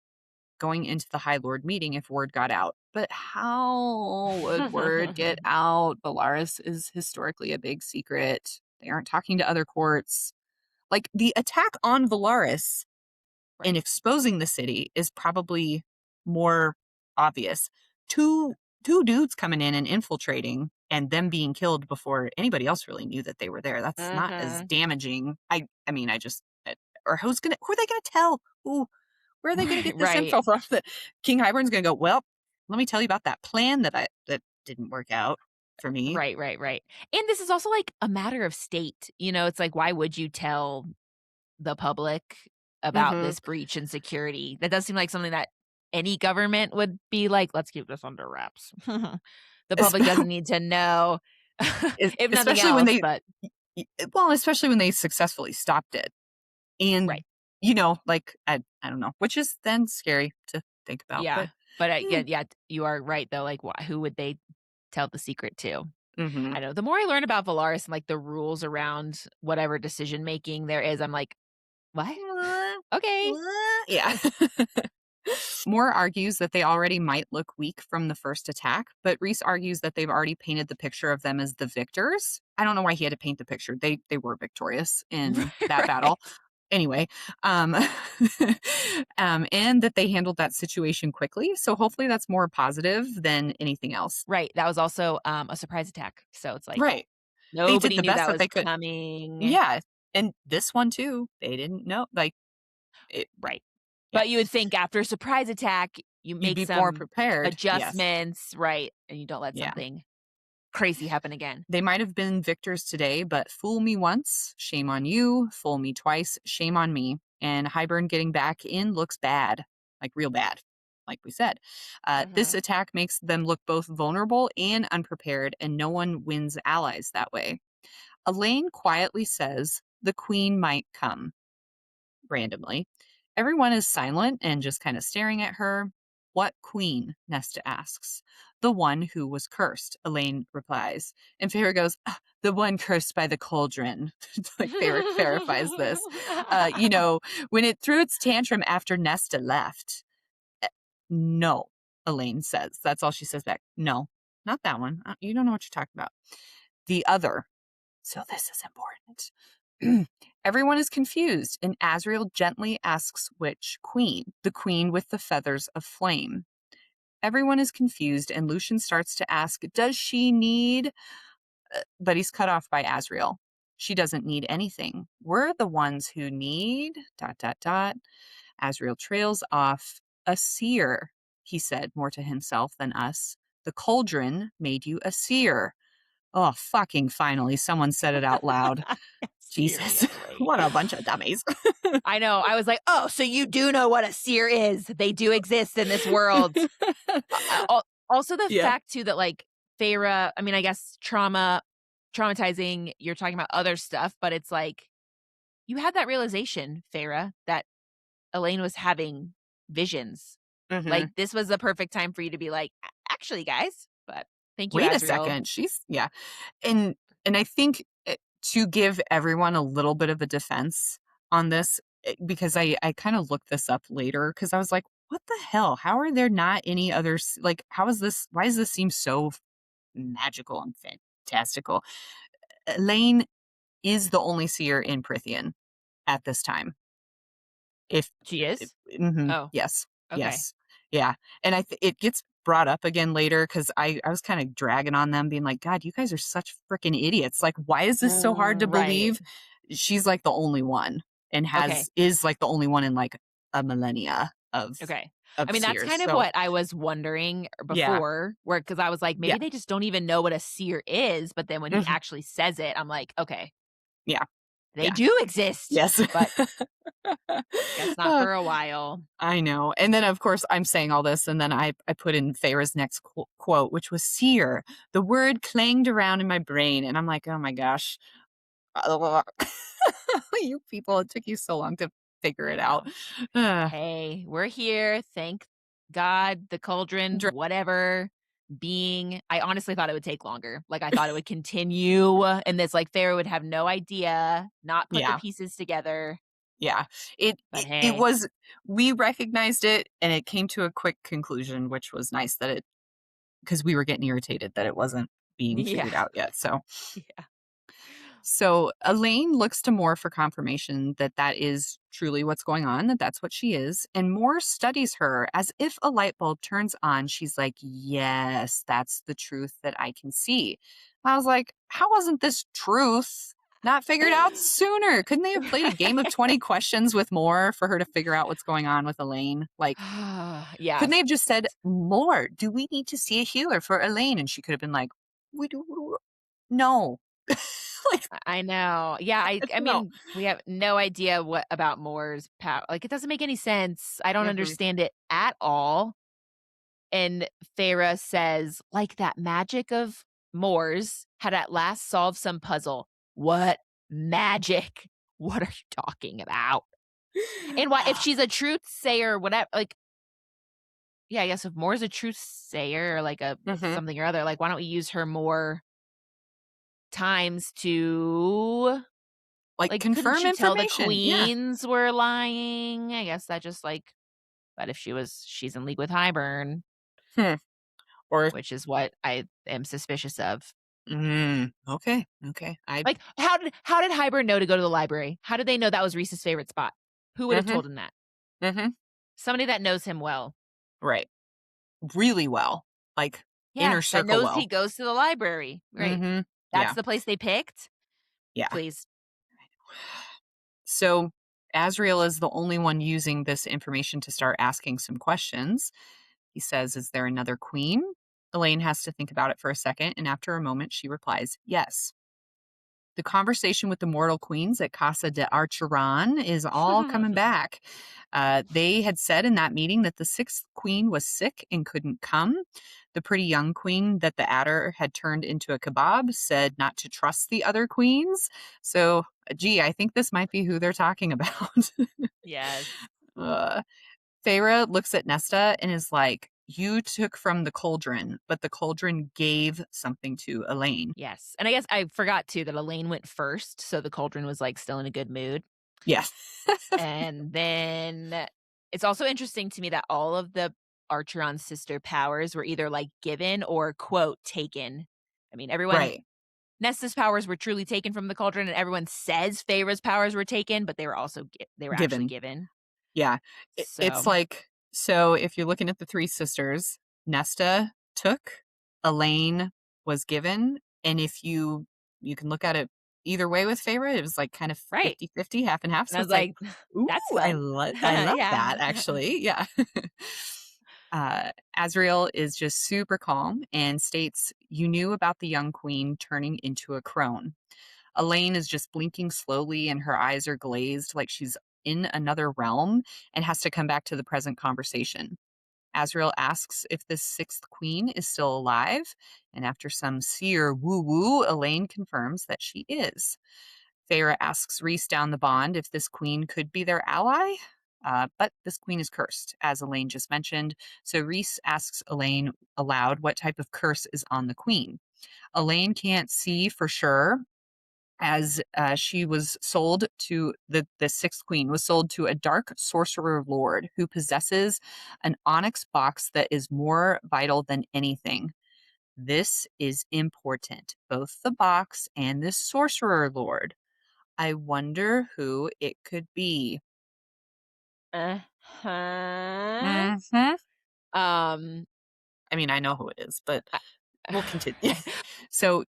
going into the High Lord meeting if word got out. But how would word get out? Bellaris is historically a big secret. They aren't talking to other courts. Like the attack on Valaris, and Right. exposing the city is probably more obvious. Two dudes coming in and infiltrating and them being killed before anybody else really knew that they were there. That's not as Mhm. damaging. I mean, I just or who are they gonna tell? Who where are they gonna Right, get this right. info from? That King Hybern's gonna go, well, let me tell you about that plan that didn't work out for me. Right, right, right. And this is also, like, a matter of state, it's like, why would you tell the public about Hmm. this breach in security? That does seem like something that any government would be like, "Let's keep this under wraps." The public doesn't need to know, if nothing Especially when else, they but well, especially when they successfully stopped it. And, right. like, I don't know, which is then scary to think about, Yeah. but But, mm, you are right, though, like, who would they tell the secret to? mhm. I know. The more I learn about Valaris and, like, the rules around whatever decision making there is, I'm like, "What? Okay." Yeah. Moore argues that they already might look weak from the first attack, but Rhys argues that they've already painted the picture of them as the victors. I don't know why he had to paint the picture. They were victorious in that battle. Right. Anyway, um, and that they handled that situation quickly. So hopefully that's more positive than anything else. Right, that was also, a surprise attack, so it's like, Right. They did nobody the knew best that that was they could. coming. Yeah. And this one too, they didn't know. Like, it, Right. yeah, But you would think after a surprise attack, you you'd make be more some prepared. Yes. adjustments, right, and you don't let Yeah. something crazy happen again. They might have been victors today, but fool me once, shame on you. Fool me twice, shame on me. And Hybern getting back in looks bad, like real bad, like we said. This Mhm. attack makes them look both vulnerable and unprepared, and no one wins allies that way. Elain quietly says the queen might come randomly. Everyone is silent and just kind of staring at her. What queen? Nesta asks. The one who was cursed, Elaine replies. And Feyre goes, "Ah, the one cursed by the cauldron." Like Feyre clarifies this. You know, when it threw its tantrum after Nesta left. "Eh, no, Elaine says. That's all she says back. No, not that one. You don't know what you're talking about. The other. So this is important. Everyone is confused, and Azriel gently asks which queen, the queen with the feathers of flame. Everyone is confused, and Lucien starts to ask, does she need? But he's cut off by Azriel. She doesn't need anything. We're the ones who need. Dot, dot, dot. Azriel trails off. A seer, he said, more to himself than us. The cauldron made you a seer. Oh, fucking finally, someone said it out loud. Jesus, Seriously. what a bunch of dummies. I know, I was like, "Oh, so you do know what a seer is. They do exist in this world." Also the Yeah. fact too that, like, Feyre, I mean, I guess traumatizing, you're talking about other stuff, but it's like, you had that realization, Feyre, that Elaine was having visions. Like, Hmm. this was the perfect time for you to be like, Actually, guys," but thank you, Wait a Azriel. second. Yeah. And I think to give everyone a little bit of a defense on this, because I kind of looked this up later because I was like, what the hell? How are there not any others? Like, how is this? Why does this seem so magical and fantastical? Elaine is the only seer in Prithian at this time. If She is? Mhm. Oh, Yes. okay. Yes. Yeah, and it gets brought up again later because I was kinda dragging on them being like, "God, you guys are such freaking idiots, like, why is this so hard to Right. believe?" She's, like, the only one and Okay. is, like, the only one in, like, a millennia Okay. I of mean, that's seers, kind of so what I was wondering yeah. before, where because I was like, Yeah. maybe they just don't even know what a seer is, but then when he Mhm. actually says it, I'm like, "Okay, Yeah. they Yeah. do exist," Yes. but guess not Uh, for a while. I know. And then, of course, I'm saying all this, and then I put in Feyre's next quote, which was seer. The word clanged around in my brain, and I'm like, oh my gosh. You people, it took you so long to figure I it out. know. Uh, Hey, we're here. Thank God, the cauldron, dr- whatever being. I honestly thought it would take longer. Like, I thought it would continue, and this, like, Feyre would have no idea, not put the yeah. pieces together, Yeah. but It hey. was, we recognized it, and it came to a quick conclusion, which was nice that because we were getting irritated that it wasn't being Yeah. figured out yet. So, Yeah. So Elaine looks to Moore for confirmation that that is truly what's going on, that that's what she is. And Moore studies her as if a light bulb turns on. She's like, yes, that's the truth that I can see. I was like, how wasn't this truth not figured out sooner? Couldn't they have played a game of 20 questions with Moore for her to figure out what's going on with Elaine? Like, Yeah. couldn't they have just said, Moore, do we need to see a healer for Elaine? And she could have been like, we do. No. Like, I know. Yeah, I no. mean, we have no idea what about Moore's power. Like, it doesn't make any sense. I don't Mhm. understand it at all. And Feyre says, like that magic of Moore's had at last solved some puzzle. What magic? What are you talking about? And why, if she's a truth sayer, whatever, like, yeah, I guess if Moore's a truth sayer or like a Mhm. something or other, like, why don't we use her more times to, Like, like, couldn't confirm she tell the information. Yeah. queens were lying? I guess that just like, but if she's in league with Hybern, Hmm. Or which is what I am suspicious of. okay. Okay. I Like, how did Hybern know to go to the library? How did they know that was Rhys's favorite spot? Who would have Mhm. told him that? Mhm. Somebody that knows him well. Right. Really well. Like, Yeah, inner that circle knows he well. goes to the library. Right. Mhm. That's Yeah. the place they picked? Yeah. Please. So, Asriel is the only one using this information to start asking some questions. He says, "Is there another queen?" Elaine has to think about it for a second, and after a moment, she replies, "Yes." The conversation with the mortal queens at Casa de Archeron is all coming back. They had said in that meeting that the sixth queen was sick and couldn't come. The pretty young queen that the adder had turned into a kebab said not to trust the other queens. So, gee, I think this might be who they're talking about. Yes. uh, Feyre looks at Nesta and is like, you took from the cauldron, but the cauldron gave something to Elaine. Yes. And I guess I forgot too that Elaine went first, so the cauldron was like still in a good mood. Yes. And then it's also interesting to me that all of the Archeron's sister powers were either like given or quote taken. I mean, everyone Right. Nesta's powers were truly taken from the cauldron, and everyone says Feyre's powers were taken, but they were also they were actually Given. given. Yeah. It's So like, so if you're looking at the three sisters, Nesta took, Elaine was given, and if you can look at it either way with Feyre, it was like kind of right, 50-50, half and half. and I So was it's like, like, ooh, "That's I fun." love Yeah. that actually. Yeah. Asriel is just super calm and states, "You knew about the young queen turning into a crone." Elaine is just blinking slowly and her eyes are glazed like she's in another realm and has to come back to the present conversation. Asriel asks if this sixth queen is still alive, and after some seer woo woo, Elaine confirms that she is. Feyre asks Rhys down the bond if this queen could be their ally, but this queen is cursed, as Elaine just mentioned. So Rhys asks Elaine aloud what type of curse is on the queen. Elaine can't see for sure, as she was sold to the sixth queen was sold to a dark sorcerer lord who possesses an onyx box that is more vital than anything. This is important, both the box and this sorcerer lord. I wonder who it could be. Uh-huh. Hmm. Um, I mean, I know who it is, but we'll continue. I So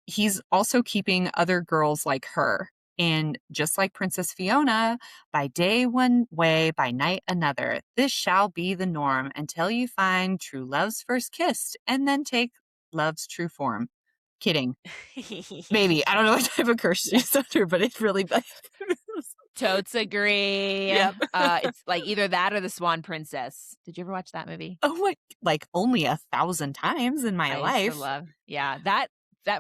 he's also keeping other girls like her. And just like Princess Fiona, by day one way, by night another, this shall be the norm until you find true love's first kiss and then take love's true form. Kidding. Maybe. I don't know what type of curse she's under, but it's really bad. totes agree. Yep. It's like either that or The Swan Princess. Did you ever watch that movie? Oh my, like only 1,000 times in my I used to life. love. Yeah, that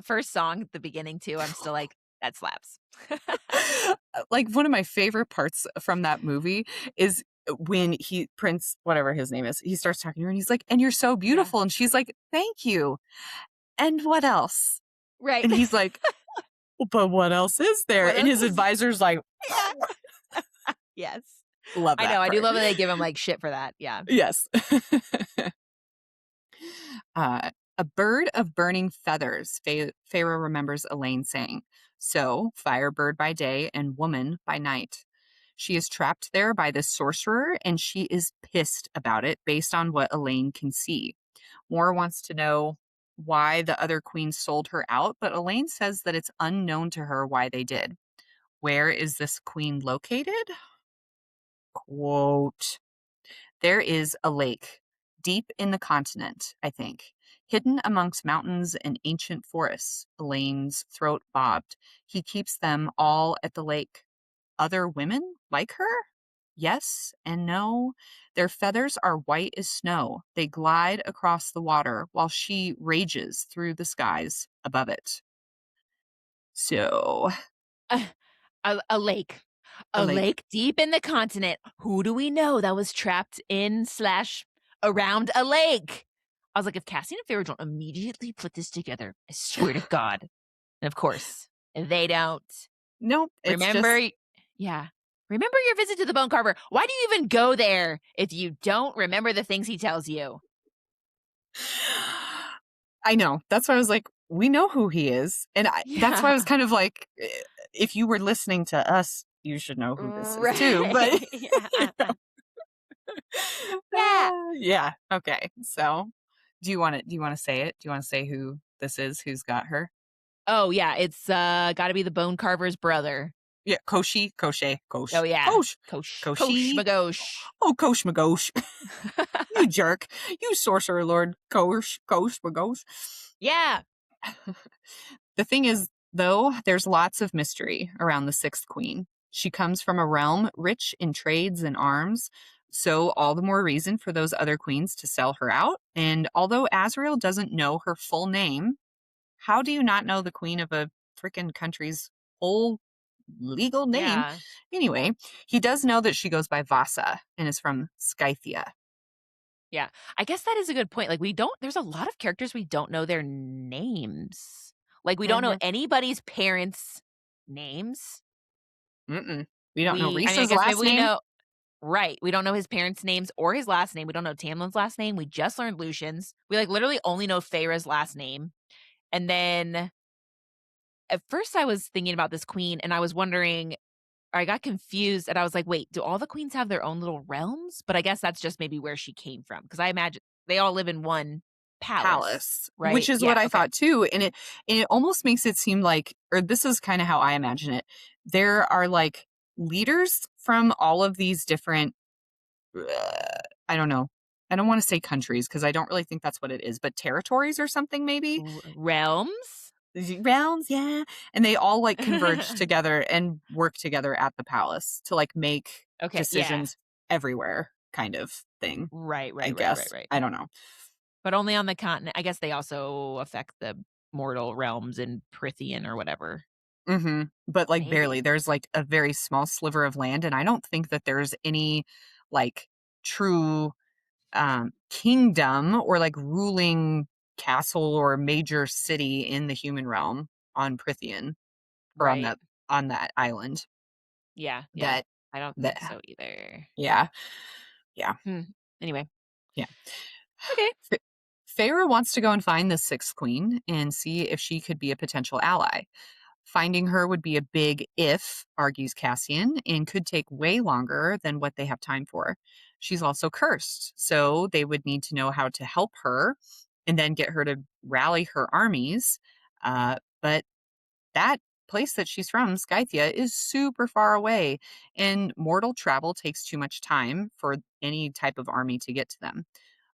first song at the beginning too, I'm still like, that slaps. Like one of my favorite parts from that movie is when Prince, whatever his name is, he starts talking to her and he's like, "And you're so Yeah. beautiful." And she's like, "Thank you. And what else?" Right. And he's like, "Well, but what else is there?" What And else his is advisor's like, Yeah. Yes. love I know, that I do part. love that they give him, like, shit for that, yeah. Yes. A bird of burning feathers, Feyre remembers Elain saying. So, fire bird by day and woman by night. She is trapped there by this sorcerer, and she is pissed about it based on what Elain can see. Moore wants to know why the other queens sold her out, but Elain says that it's unknown to her why they did. Where is this queen located? Quote, there is a lake deep in the continent, I think, hidden amongst mountains and ancient forests. Elaine's throat bobbed. He keeps them all at the lake. Other women like her? Yes and no. Their feathers are white as snow. They glide across the water while she rages through the skies above it. So, Uh, a lake. a A lake. lake deep in the continent. Who do we know that was trapped in / around a lake? I was like, if Cassian and Feyre don't immediately put this together, I swear to God. And of course, they don't. Nope, it's Remember, just. yeah. Remember your visit to the bone carver. Why do you even go there if you don't remember the things he tells you? I know. That's why I was like, we know who he is. And that's why I was Yeah. kind of like, if you were listening to us, you should know who this is too. But Right. you Yeah. know. Yeah. Yeah. Okay. So do you want to say it? Do you want to say who this is, who's got her? Oh, yeah. It's gotta be the bone carver's brother. Yeah, Koshi, Koshe, Oh, Kosh. yeah. Kosh. Kosh Koshi. Magosh. Oh, Kosh Magosh. You jerk. You sorcerer lord Kosh Magosh. Yeah. The thing is, though, there's lots of mystery around the sixth queen. She comes from a realm rich in trades and arms, so all the more reason for those other queens to sell her out. And although Azriel doesn't know her full name, how do you not know the queen of a freaking country's whole legal name? Yeah. Anyway, he does know that she goes by Vasa and is from Scythia. Yeah. I guess that is a good point. Like, there's a lot of characters we don't know their names. Like, we don't know Mhm. anybody's parents' names. Mm-mm. We don't know I Rhys's guess maybe last we name. know. Right. We don't know his parents' names or his last name. We don't know Tamlin's last name. We just learned Lucian's. We like literally only know Feyre's last name. And then at first I was thinking about this queen and I was wondering, I got confused and I was like, wait, do all the queens have their own little realms? But I guess that's just maybe where she came from. Because I imagine they all live in one palace, Palace, which right? is what Yeah. I Okay. thought too. And it almost makes it seem like, or this is kind of how I imagine it. There are like leaders from all of these different, I don't know. I don't want to say countries because I don't really think that's what it is, but territories or something maybe. Realms? Realms, yeah. And they all like converge together and work together at the palace to like make Okay. Yeah. decisions everywhere kind of thing, Right. I Right. Right. Right. guess. Right. I don't know. But only on the continent. I guess they also affect the mortal realms in Prithian or whatever. But, like, barely. Maybe. There's, like, a very small sliver of land, and I don't think that there's any, like, true, kingdom or, like, ruling castle or major city in the human realm on Prithian or Right. on that island Yeah. Yeah. that I don't think that so either. yeah, yeah, Hmm. Anyway. yeah. Okay. F Feyre wants to go and find the sixth queen and see if she could be a potential ally. Finding her would be a big if, argues Cassian, and could take way longer than what they have time for. She's also cursed, so they would need to know how to help her and then get her to rally her armies. But that place that she's from, Scythia, is super far away, and mortal travel takes too much time for any type of army to get to them.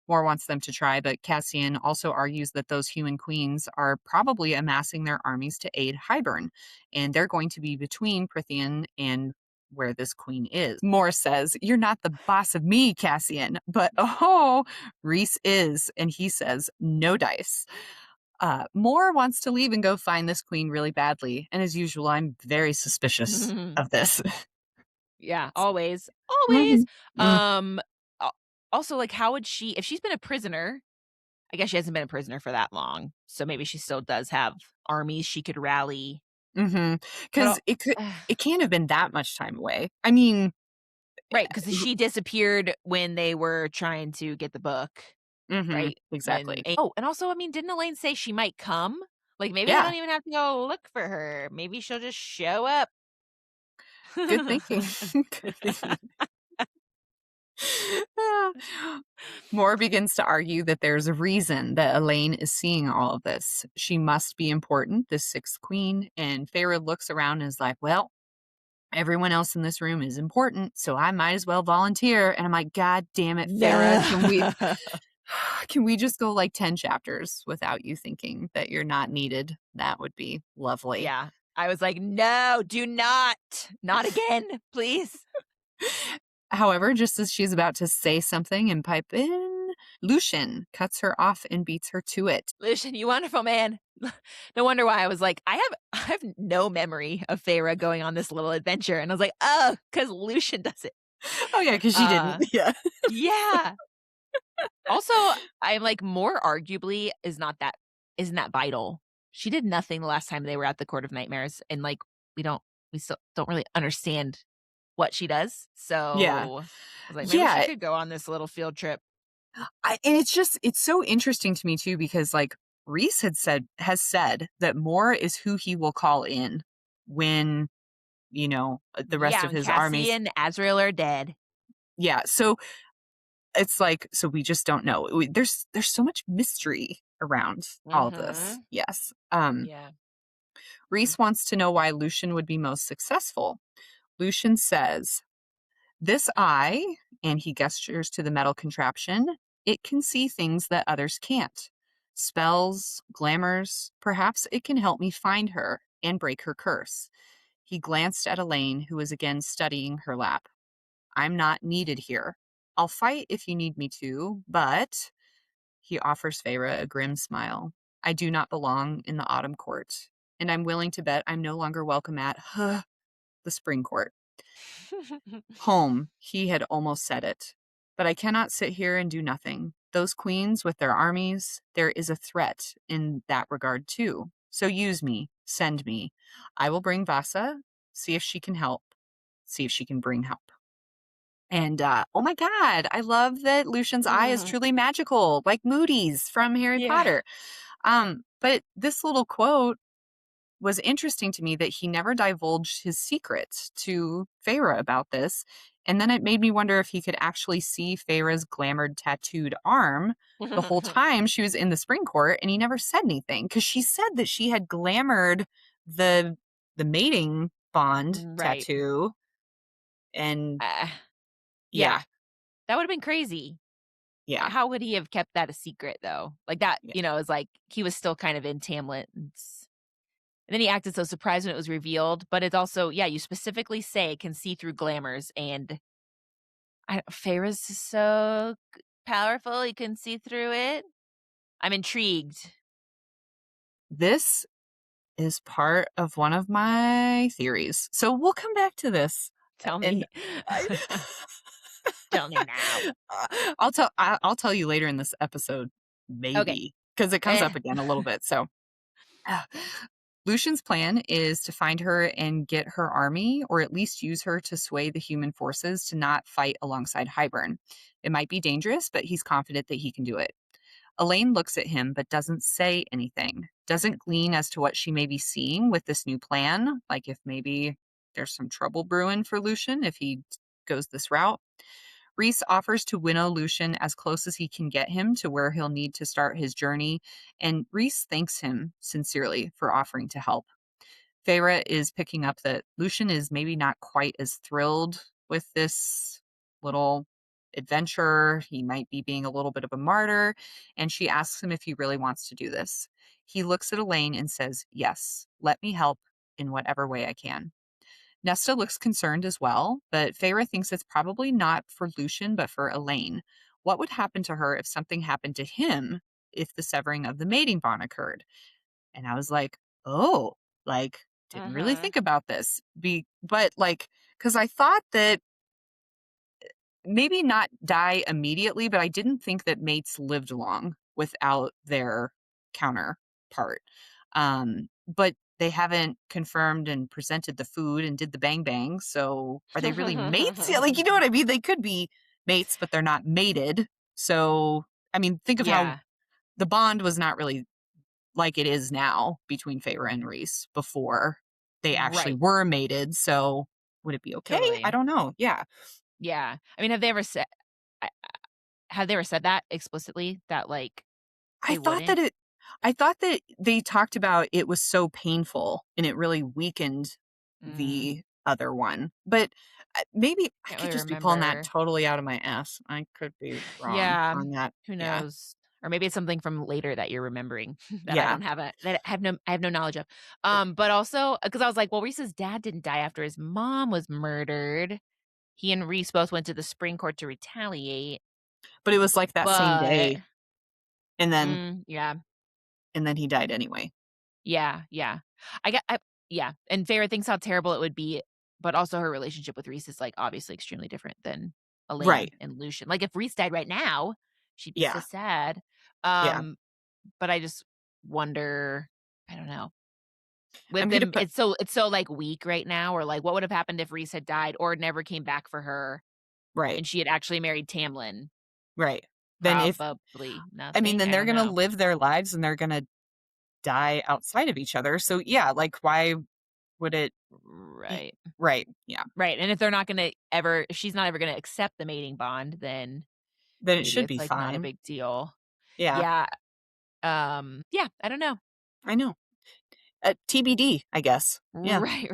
Moore wants them to try, but Cassian also argues that those human queens are probably amassing their armies to aid Hybern, and they're going to be between Prithian and where this queen is. Moore says, "You're not the boss of me, Cassian, but oh, Rhys is," and he says, "No dice." Moore wants to leave and go find this queen really badly, and as usual, I'm very suspicious of this. Yeah. Always. Always. Mhm. Mm, Um. Also, like, how would she, if she's been a prisoner? I guess she hasn't been a prisoner for that long, so maybe she still does have armies she could rally. mhm. But 'Cause it can't have been that much time away. I mean, right, because she disappeared when they were trying to get the book. Mhm. right? Exactly. And also, I mean, didn't Elaine say she might come? Like, maybe I Yeah. don't even have to go look for her. Maybe she'll just show up. Good thinking. Good thinking. Ah. Moore begins to argue that there's a reason that Elaine is seeing all of this. She must be important, the sixth queen. And Feyre looks around and is like, well, everyone else in this room is important, so I might as well volunteer. And I'm like, God damn it, Feyre, No. can we just go like 10 chapters without you thinking that you're not needed? That would be lovely. Yeah. I was like, no, do not. Not again, please. However, just as she's about to say something and pipe in, Lucien cuts her off and beats her to it. Lucien, you wonderful man. No wonder why I was like, I have no memory of Feyre going on this little adventure. And I was like, oh, because Lucien does it. Oh, yeah, because she didn't. Uh Yeah. yeah. Also, I'm like, more arguably isn't that vital. She did nothing the last time they were at the Court of Nightmares, and like we still don't really understand what she does. Yeah. So I was like, maybe she Yeah. could go on this little field trip. And it's so interesting to me too, because like Rhys has said that Moore is who he will call in when, the rest Yeah, of and his Cassie armies. and Azrael are dead. Yeah. So it's like, so we just don't know. There's so much mystery around all of this. Mm-hmm. Yes. Yeah. Rhys wants to know why Lucien would be most successful. Lucien says, this eye, and he gestures to the metal contraption, it can see things that others can't. Spells, glamours, perhaps it can help me find her and break her curse. He glanced at Elain, who was again studying her lap. I'm not needed here. I'll fight if you need me to, but he offers Feyre a grim smile. I do not belong in the autumn court, and I'm willing to bet I'm no longer welcome at the spring court. Home, he had almost said it. But I cannot sit here and do nothing. Those queens with their armies, there is a threat in that regard too. So use me, send me. I will bring Vasa, see if she can help, see if she can bring help. And oh my God, I love that Lucian's eye is truly magical, like Moody's from Harry Yeah. Potter. But this little quote was interesting to me, that he never divulged his secrets to Feyre about this. And then it made me wonder if he could actually see Feyre's glamored tattooed arm the whole time she was in the spring court, and he never said anything, because she said that she had glamored the mating bond Right. tattoo. And Uh, yeah, yeah. That would have been crazy. yeah, How would he have kept that a secret though? Like that, yeah. is like he was still kind of in Tamlet. And then he acted so surprised when it was revealed. But it's also, yeah, you specifically say can see through glamours, and Feyre's so powerful, he can see through it. I'm intrigued. This is part of one of my theories. So we'll come back to this. Tell And me. I Tell me now. I'll tell you later in this episode, Okay. maybe, because it comes Eh. up again a little bit. So Lucian's plan is to find her and get her army, or at least use her to sway the human forces to not fight alongside Hybern. It might be dangerous, but he's confident that he can do it. Elain looks at him but doesn't say anything, doesn't glean as to what she may be seeing with this new plan, like if maybe there's some trouble brewing for Lucien if he goes this route. Rhys offers to winnow Lucien as close as he can get him to where he'll need to start his journey, and Rhys thanks him sincerely for offering to help. Feyre is picking up that Lucien is maybe not quite as thrilled with this little adventure. He might be being a little bit of a martyr, and she asks him if he really wants to do this. He looks at Elain and says, yes, let me help in whatever way I can. Nesta looks concerned as well, but Feyre thinks it's probably not for Lucien, but for Elain. What would happen to her if something happened to him if the severing of the mating bond occurred? And I was like, oh, like, didn't really Mhm. think about this. But like, because I thought that maybe not die immediately, but I didn't think that mates lived long without their counterpart. But they haven't confirmed and presented the food and did the bang bang. So are they really mates? Yeah, like, you know what I mean? They could be mates, but they're not mated. So I mean, think of how Yeah. the bond was not really like it is now between Feyre and Rhys before they actually Right. were mated. So would it be okay? I Totally. don't know. Yeah. Yeah. I mean, I have they ever said that explicitly that, like, I they thought that wouldn't? it I thought that they talked about it was so painful and it really weakened Mm, the other one. But maybe I can't could really just be pulling that remember. totally out of my ass. I could be wrong Yeah. on that. Who Yeah. knows? Or maybe it's something from later that you're remembering that I Yeah. don't have that I have no knowledge of. But also because I was like, well, Reese's dad didn't die after his mom was murdered. He and Reese both went to the spring court to retaliate, But it was like that same but day and then yeah. he died anyway. Yeah, yeah. I get I yeah, and Feyre thinks how terrible it would be, but also her relationship with Rhys is, like, obviously extremely different than Right. Elain and Lucien. Like, if Rhys died right now, she'd be so Yeah. sad. Yeah. But I just wonder, I don't know. With I'm gonna them, put it's so, like, weak right now, or, like, what would have happened if Rhys had died or never came back for her right. and she had actually married Tamlin? Right. Then if Probably I mean, nothing, then I they're don't gonna know. live their lives and they're gonna die outside of each other. So yeah, like why would it be Right. right? Yeah. Right, and if they're not gonna ever if she's not ever gonna accept the mating bond, then Then it maybe should it's, be like, not a fine. big deal. Yeah. Yeah, yeah, I don't know. I know. TBD, I guess. Yeah. Right.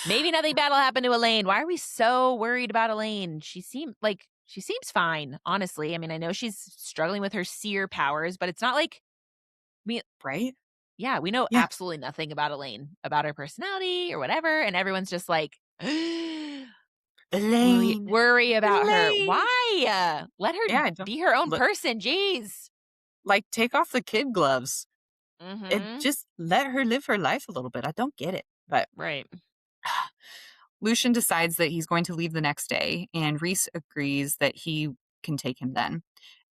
Maybe nothing bad will happen to Elaine. Why are we so worried about Elaine? She seems fine, honestly. I mean, I know she's struggling with her seer powers, but it's not like we Right? yeah, we know Yeah. absolutely nothing about Elaine, about her personality or whatever, and everyone's just like, Elaine. worry about her. Elaine. Why? Let her Yeah, I don't be her own look person, jeez. like take off the kid gloves and Mhm. just let her live her life a little bit. I don't get it. But Right. Lucian decides that he's going to leave the next day, and Rhys agrees that he can take him then.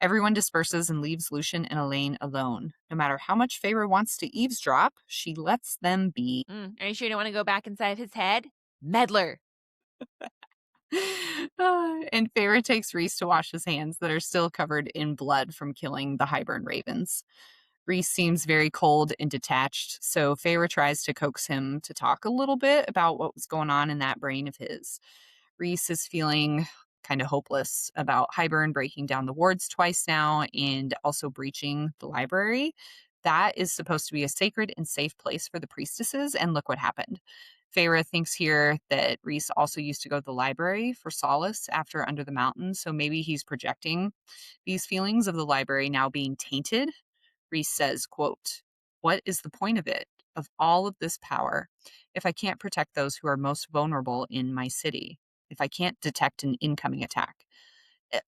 Everyone disperses and leaves Lucian and Elaine alone. No matter how much Feyre wants to eavesdrop, she lets them be. Are you sure you don't wanna go back inside his head? Meddler. And Feyre takes Rhys to wash his hands that are still covered in blood from killing the Hybern ravens. Rhys seems very cold and detached, so Feyre tries to coax him to talk a little bit about what was going on in that brain of his. Rhys is feeling kind of hopeless about Hybern breaking down the wards twice now and also breaching the library. That is supposed to be a sacred and safe place for the priestesses, and look what happened. Feyre thinks here that Rhys also used to go to the library for solace after Under the Mountain, so maybe he's projecting these feelings of the library now being tainted. Rhys says, quote, "What is the point of it, of all of this power, if I can't protect those who are most vulnerable in my city, if I can't detect an incoming attack?"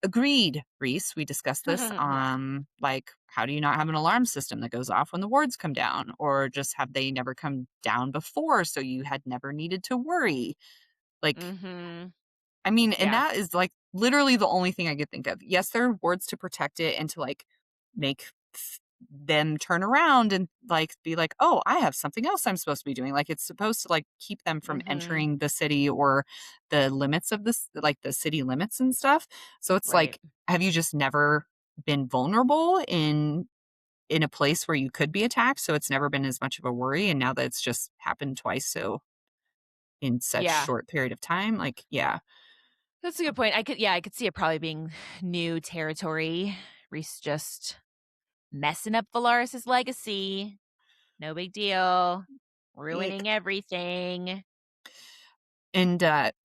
Agreed, Rhys. We discussed this. Like, how do you not have an alarm system that goes off when the wards come down? Or just have they never come down before, so you had never needed to worry? Like, Mhm. I mean, and Yeah. that is like literally the only thing I could think of. Yes, there are wards to protect it and to like make them turn around and like be like, oh, I have something else I'm supposed to be doing. Like it's supposed to like keep them from Mhm. entering the city or the limits of this, like the city limits and stuff. So it's Right. like, have you just never been vulnerable in a place where you could be attacked? So it's never been as much of a worry. And now that it's just happened twice, so in such Yeah. short period of time, like, yeah, That's a good point. I could see it probably being new territory. Reese just messing up Valaris's legacy. No big deal. ick. Ruining everything. And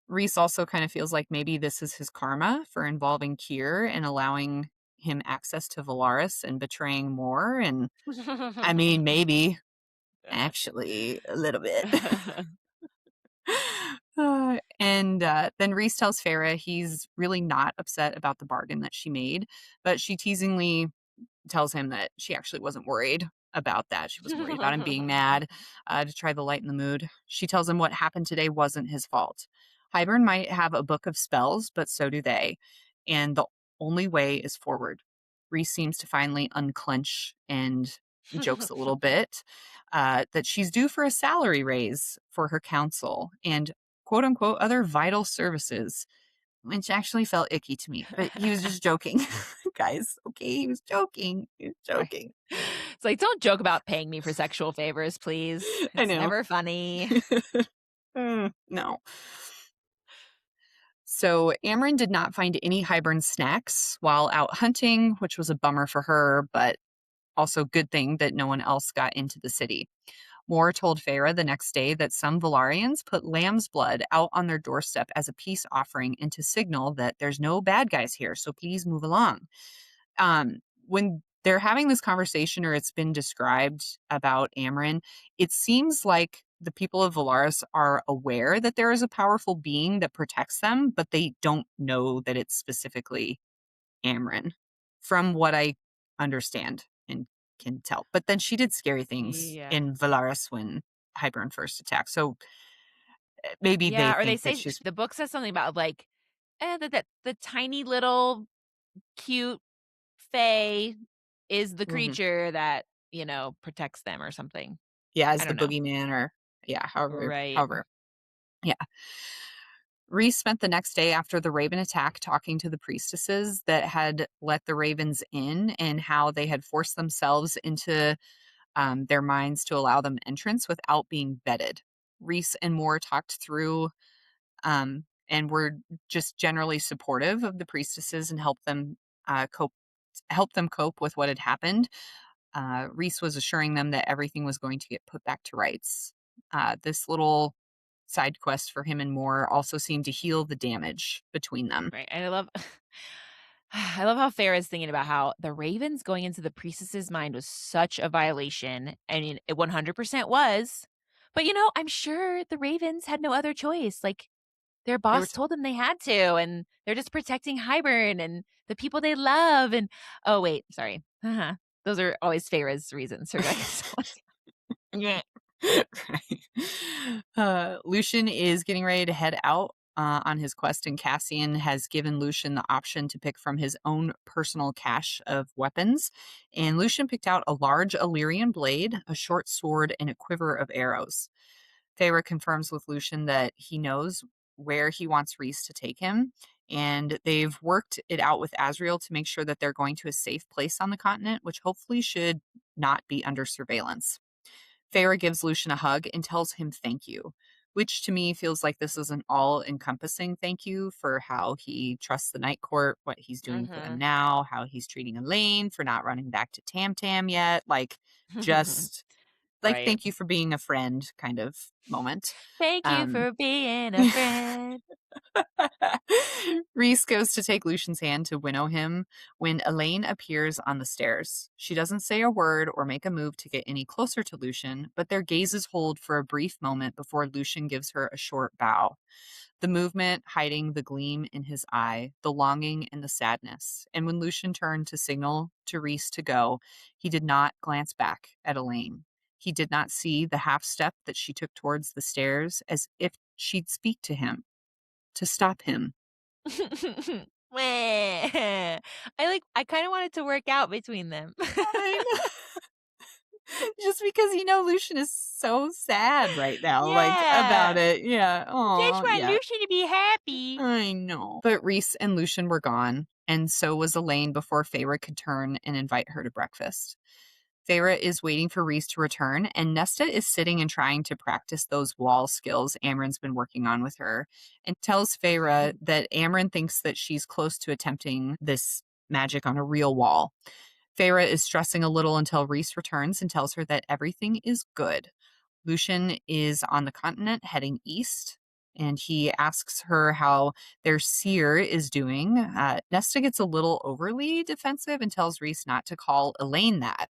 Reese also kind of feels like maybe this is his karma for involving Kier and allowing him access to Valaris and betraying more. And I mean, maybe actually a little bit. And then Reese tells Feyre he's really not upset about the bargain that she made, but she teasingly tells him that she actually wasn't worried about that. She wasn't worried about him being mad, to try to lighten the mood. She tells him what happened today wasn't his fault. Hybern might have a book of spells, but so do they. And the only way is forward. Reese seems to finally unclench and jokes a little bit that she's due for a salary raise for her counsel and quote unquote other vital services, which actually felt icky to me, but he was just joking. Guys, okay, he was joking. He was Right. joking. It's like, don't joke about paying me for sexual favors, please. I It's know. never funny. No. So Amryn did not find any Hybern snacks while out hunting, which was a bummer for her, but also good thing that no one else got into the city. Moore told Feyre the next day that some Valarians put lamb's blood out on their doorstep as a peace offering and to signal that there's no bad guys here, so please move along. When they're having this conversation, or it's been described about Amryn, it seems like the people of Valaris are aware that there is a powerful being that protects them, but they don't know that it's specifically Amryn, from what I understand and can tell. But then she did scary things Yeah. in Valaris when Hybern first attacked. So maybe they Yeah, or they think that say she's. the book says something about, like, that the tiny little cute fae is the Mhm. creature that, protects them or something. Yeah, I as the don't know. boogeyman, or yeah, however, Right. however. Yeah. Rhys spent the next day after the Raven attack talking to the priestesses that had let the Ravens in and how they had forced themselves into their minds to allow them entrance without being vetted. Rhys and Moore talked through and were just generally supportive of the priestesses and help them cope with what had happened. Rhys was assuring them that everything was going to get put back to rights. This little side quest for him and Moore also seemed to heal the damage between them. Right. And I love I love how Farrah is thinking about how the ravens going into the priestess's mind was such a violation. I mean, it 100% was. But I'm sure the ravens had no other choice. Like, their They were boss told them they had to, and they're just protecting Hybern and the people they love. And oh wait, sorry. Those are always Farrah's reasons for going. Yeah. Right. Lucien is getting ready to head out on his quest, and Cassian has given Lucien the option to pick from his own personal cache of weapons. And Lucien picked out a large Illyrian blade, a short sword, and a quiver of arrows. Feyre confirms with Lucien that he knows where he wants Rhys to take him, and they've worked it out with Azriel to make sure that they're going to a safe place on the continent, which hopefully should not be under surveillance. Feyre gives Lucien a hug and tells him thank you, which to me feels like this is an all encompassing thank you for how he trusts the Night Court, what he's doing for them Mhm. now, how he's treating Elain for not running back to Tam Tam yet. Like, just like, Right. thank you for being a friend kind of moment. Thank you Um, for being a friend. Rhys goes to take Lucian's hand to winnow him when Elaine appears on the stairs. She doesn't say a word or make a move to get any closer to Lucien, but their gazes hold for a brief moment before Lucien gives her a short bow. The movement hiding the gleam in his eye, the longing and the sadness. And when Lucien turned to signal to Rhys to go, he did not glance back at Elaine. He did not see the half step that she took towards the stairs as if she'd speak to him, to stop him. Meh. I kind of want it to work out between them. I know. Just because Lucien is so sad right now, like, about Yeah. it. Yeah. Just Oh, want yeah. Lucy to be happy. I know. But Rhys and Lucien were gone, and so was Elaine before Feyre could turn and invite her to breakfast. Feyre is waiting for Rhys to return, and Nesta is sitting and trying to practice those wall skills Amren's been working on with her, and tells Feyre that Amren thinks that she's close to attempting this magic on a real wall. Feyre is stressing a little until Rhys returns and tells her that everything is good. Lucien is on the continent heading east, and he asks her how their seer is doing. Nesta gets a little overly defensive and tells Rhys not to call Elaine that.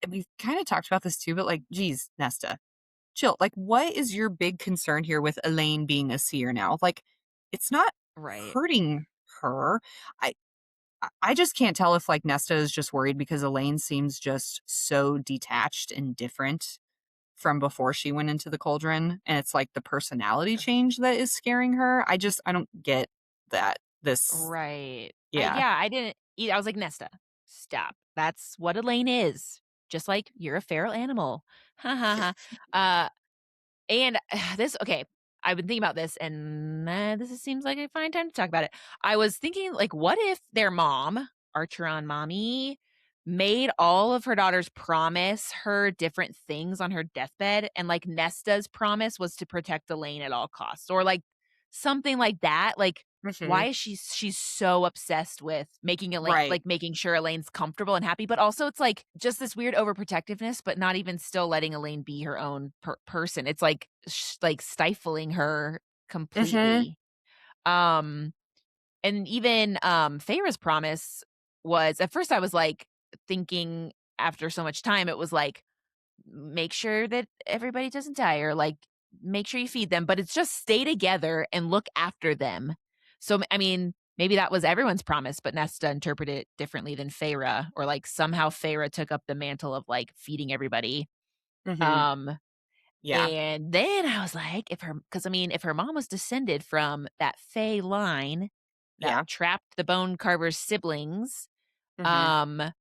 And we've kind of talked about this too, but like, geez, Nesta, chill. Like, what is your big concern here with Elaine being a seer now? Like, it's not Right. hurting her. I I just can't tell if like Nesta is just worried because Elaine seems just so detached and different from before she went into the cauldron, and it's like the personality change that is scaring her. I don't get that. This Right. Yeah. I didn't I was like, Nesta, stop. That's what Elaine is. Just like you're a feral animal. Ha ha ha. And okay. I've been thinking about this, and seems like a fine time to talk about it. I was thinking, like, what if their mom Archeron mommy made all of her daughters promise her different things on her deathbed, and like Nesta's promise was to protect Elain at all costs, or like something like that. Like, Mhm. why is she's so obsessed with making Elain, Right. like making sure Elaine's comfortable and happy, but also it's like just this weird overprotectiveness, but not even still letting Elain be her own person. It's like like stifling her Mhm. completely. Um and even, Feyre's promise was, at first I was, like, thinking after so much time, it was like, "Make sure that everybody doesn't die," or, like, "Make sure you feed them," but it's just stay together and look after them. So, I mean, maybe that was everyone's promise, but Nesta interpreted it differently than Feyre, or, like, somehow Feyre took up the mantle of, like, feeding everybody. Mhm. Um Yeah. and then I was like, because I mean, if her mom was descended from that Fey line that Yeah. trapped the bone carver's siblings, Mhm. um,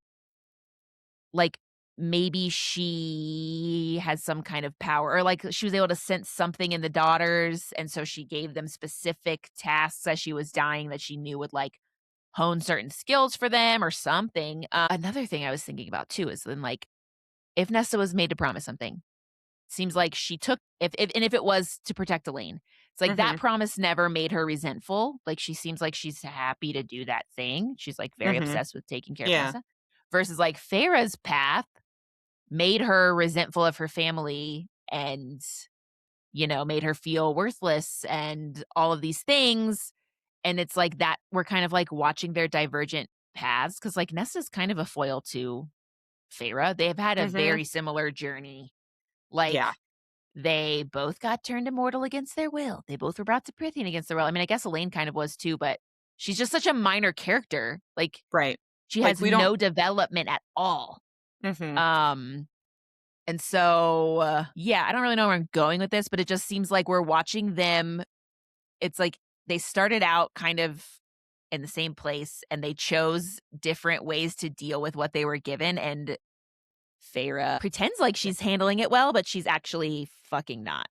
like maybe she has some kind of power, or like she was able to sense something in the daughters. And so she gave them specific tasks as she was dying that she knew would like hone certain skills for them or something. Another thing I was thinking about too is then like if Nesta was made to promise something, seems like she took, if it was to protect Elaine, it's like that Mhm. promise never made her resentful. Like, she seems like she's happy to do that thing. She's, like, very Mhm. obsessed with taking care of Yeah. Nessa, versus, like, Feyre's path made her resentful of her family and, made her feel worthless and all of these things, and it's like that we're kind of, like, watching their divergent paths because like, Nessa's kind of a foil to Feyre. They've had a Mhm. very similar journey. Yeah. Like, they both got turned immortal against their will. They both were brought to Prythian against their will. I mean, I guess Elaine kind of was too, but she's just such a minor character. Like, Right. she Like, has we don't no development at all. Mhm. Um, and so, yeah, I don't really know where I'm going with this, but it just seems like we're watching them. It's like they started out kind of in the same place and they chose different ways to deal with what they were given. And Feyre pretends like Yeah. she's handling it well, but she's actually fucking not.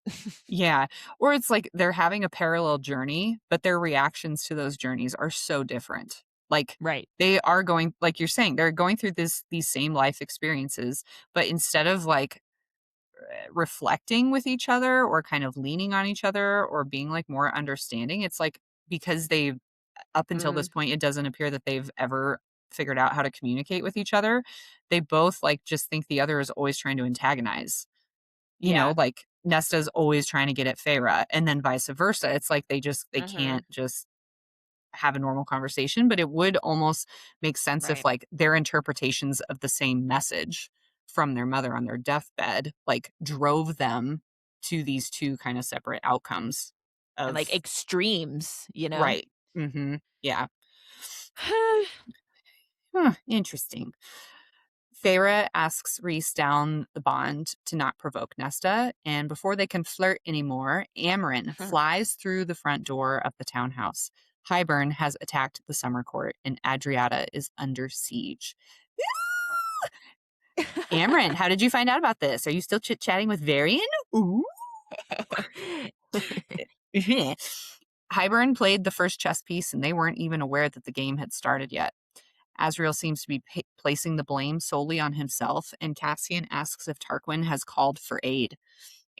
Yeah. Or it's like they're having a parallel journey, but their reactions to those journeys are so different. Like, Right. they are going like you're saying, they're going through these same life experiences, but instead of, like, reflecting with each other or kind of leaning on each other or being, like, more understanding, it's like because they up until this Mhm. point, it doesn't appear that they've ever figured out how to communicate with each other. They both, like, just think the other is always trying to antagonize. Yeah. Like, Nesta's always trying to get at Feyre, and then vice versa. It's like they Mhm. can't just have a normal conversation, but it would almost make sense if, Right. like, their interpretations of the same message from their mother on their deathbed, like, drove them to these 2 kinda separate outcomes And, like, of extremes, you know? Right. Mhm. Yeah. Huh, interesting. Feyre asks Rhys down the bond to not provoke Nesta, and before they can flirt anymore, Amren flies through the front door of the townhouse. Hybern has attacked the summer court, and Adriata is under siege. Amren, how did you find out about this? Are you still chit-chatting with Varian? Ooh. Hybern played the first chess piece, and they weren't even aware that the game had started yet. Asriel seems to be placing the blame solely on himself, and Cassian asks if Tarquin has called for aid.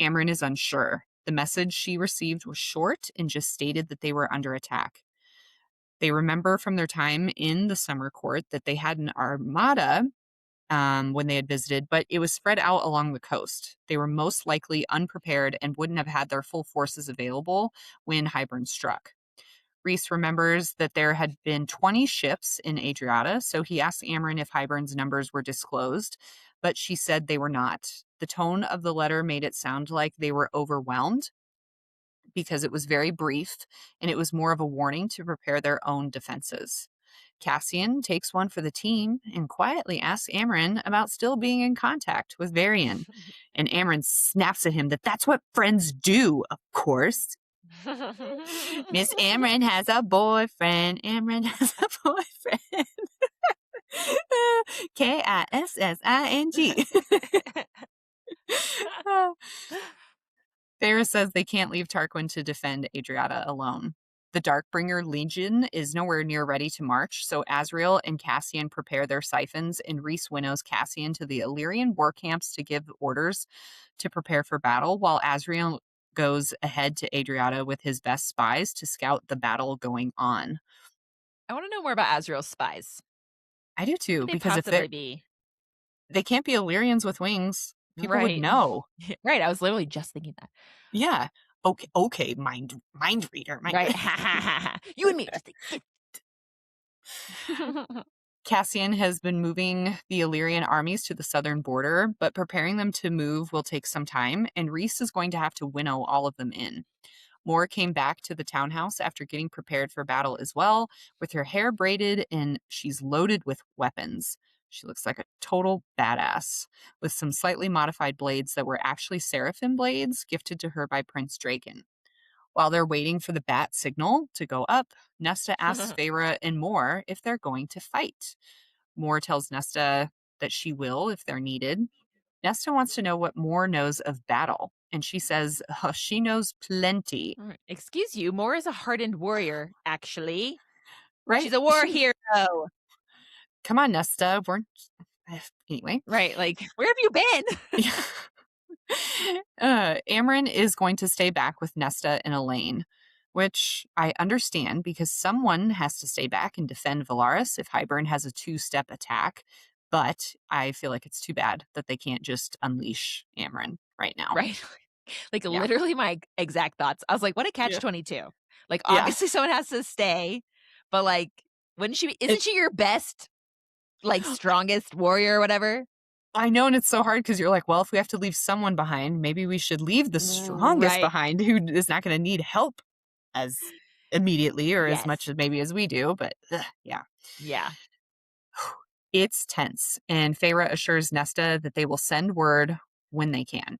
Amryn is unsure. The message she received was short and just stated that they were under attack. They remember from their time in the summer court that they had an armada when they had visited, but it was spread out along the coast. They were most likely unprepared and wouldn't have had their full forces available when Hybern struck. Rhys remembers that there had been 20 ships in Adriata, so he asked Amryn if Hybern's numbers were disclosed, but she said they were not. The tone of the letter made it sound like they were overwhelmed because it was very brief and it was more of a warning to prepare their own defenses. Cassian takes one for the team and quietly asks Amryn about still being in contact with Varian. And Amryn snaps at him that that's what friends do, of course. Miss Amryn has a boyfriend. Amryn has a boyfriend. Kissing. Feyre says they can't leave Tarquin to defend Adriata alone. The Darkbringer Legion is nowhere near ready to march, so Azriel and Cassian prepare their siphons, and Rhys winnows Cassian to the Illyrian war camps to give orders to prepare for battle, while Azriel goes ahead to Adriata with his best spies to scout the battle going on. I want to know more about Azrael's spies. I do Who too, could they because if possibly be? they can't be Illyrians with wings, people would Right. know. Right. I was literally just thinking that. Yeah. Okay, mind reader. Right. Ha ha ha ha. You and me are just like. Cassian has been moving the Illyrian armies to the southern border, but preparing them to move will take some time, and Rhys is going to have to winnow all of them in. Moore came back to the townhouse after getting prepared for battle as well, with her hair braided and she's loaded with weapons. She looks like a total badass, with some slightly modified blades that were actually seraphim blades gifted to her by Prince Draken. While they're waiting for the bat signal to go up, Nesta asks Feyre and Moore if they're going to fight. Moore tells Nesta that she will if they're needed. Nesta wants to know what Moore knows of battle, and she says she knows plenty. Excuse you, Moore is a hardened warrior, actually. Right? She's a war hero. Come on, Nesta. Anyway. Right, like, where have you been? Amryn is going to stay back with Nesta and Elain, which I understand because someone has to stay back and defend Valaris if Hybern has a two-step attack. But I feel like it's too bad that they can't just unleash Amryn right now. Right. Like, Yeah. literally my exact thoughts. I was like, what a Yeah. catch-22. Like, Yeah. obviously someone has to stay, but, like, isn't she your best, like, strongest warrior or whatever? I know, and it's so hard because you're like, well, if we have to leave someone behind, maybe we should leave the strongest Right. behind who is not going to need help as immediately or as much Yes. as maybe as we do. But yeah. Yeah. It's tense, and Feyre assures Nesta that they will send word when they can.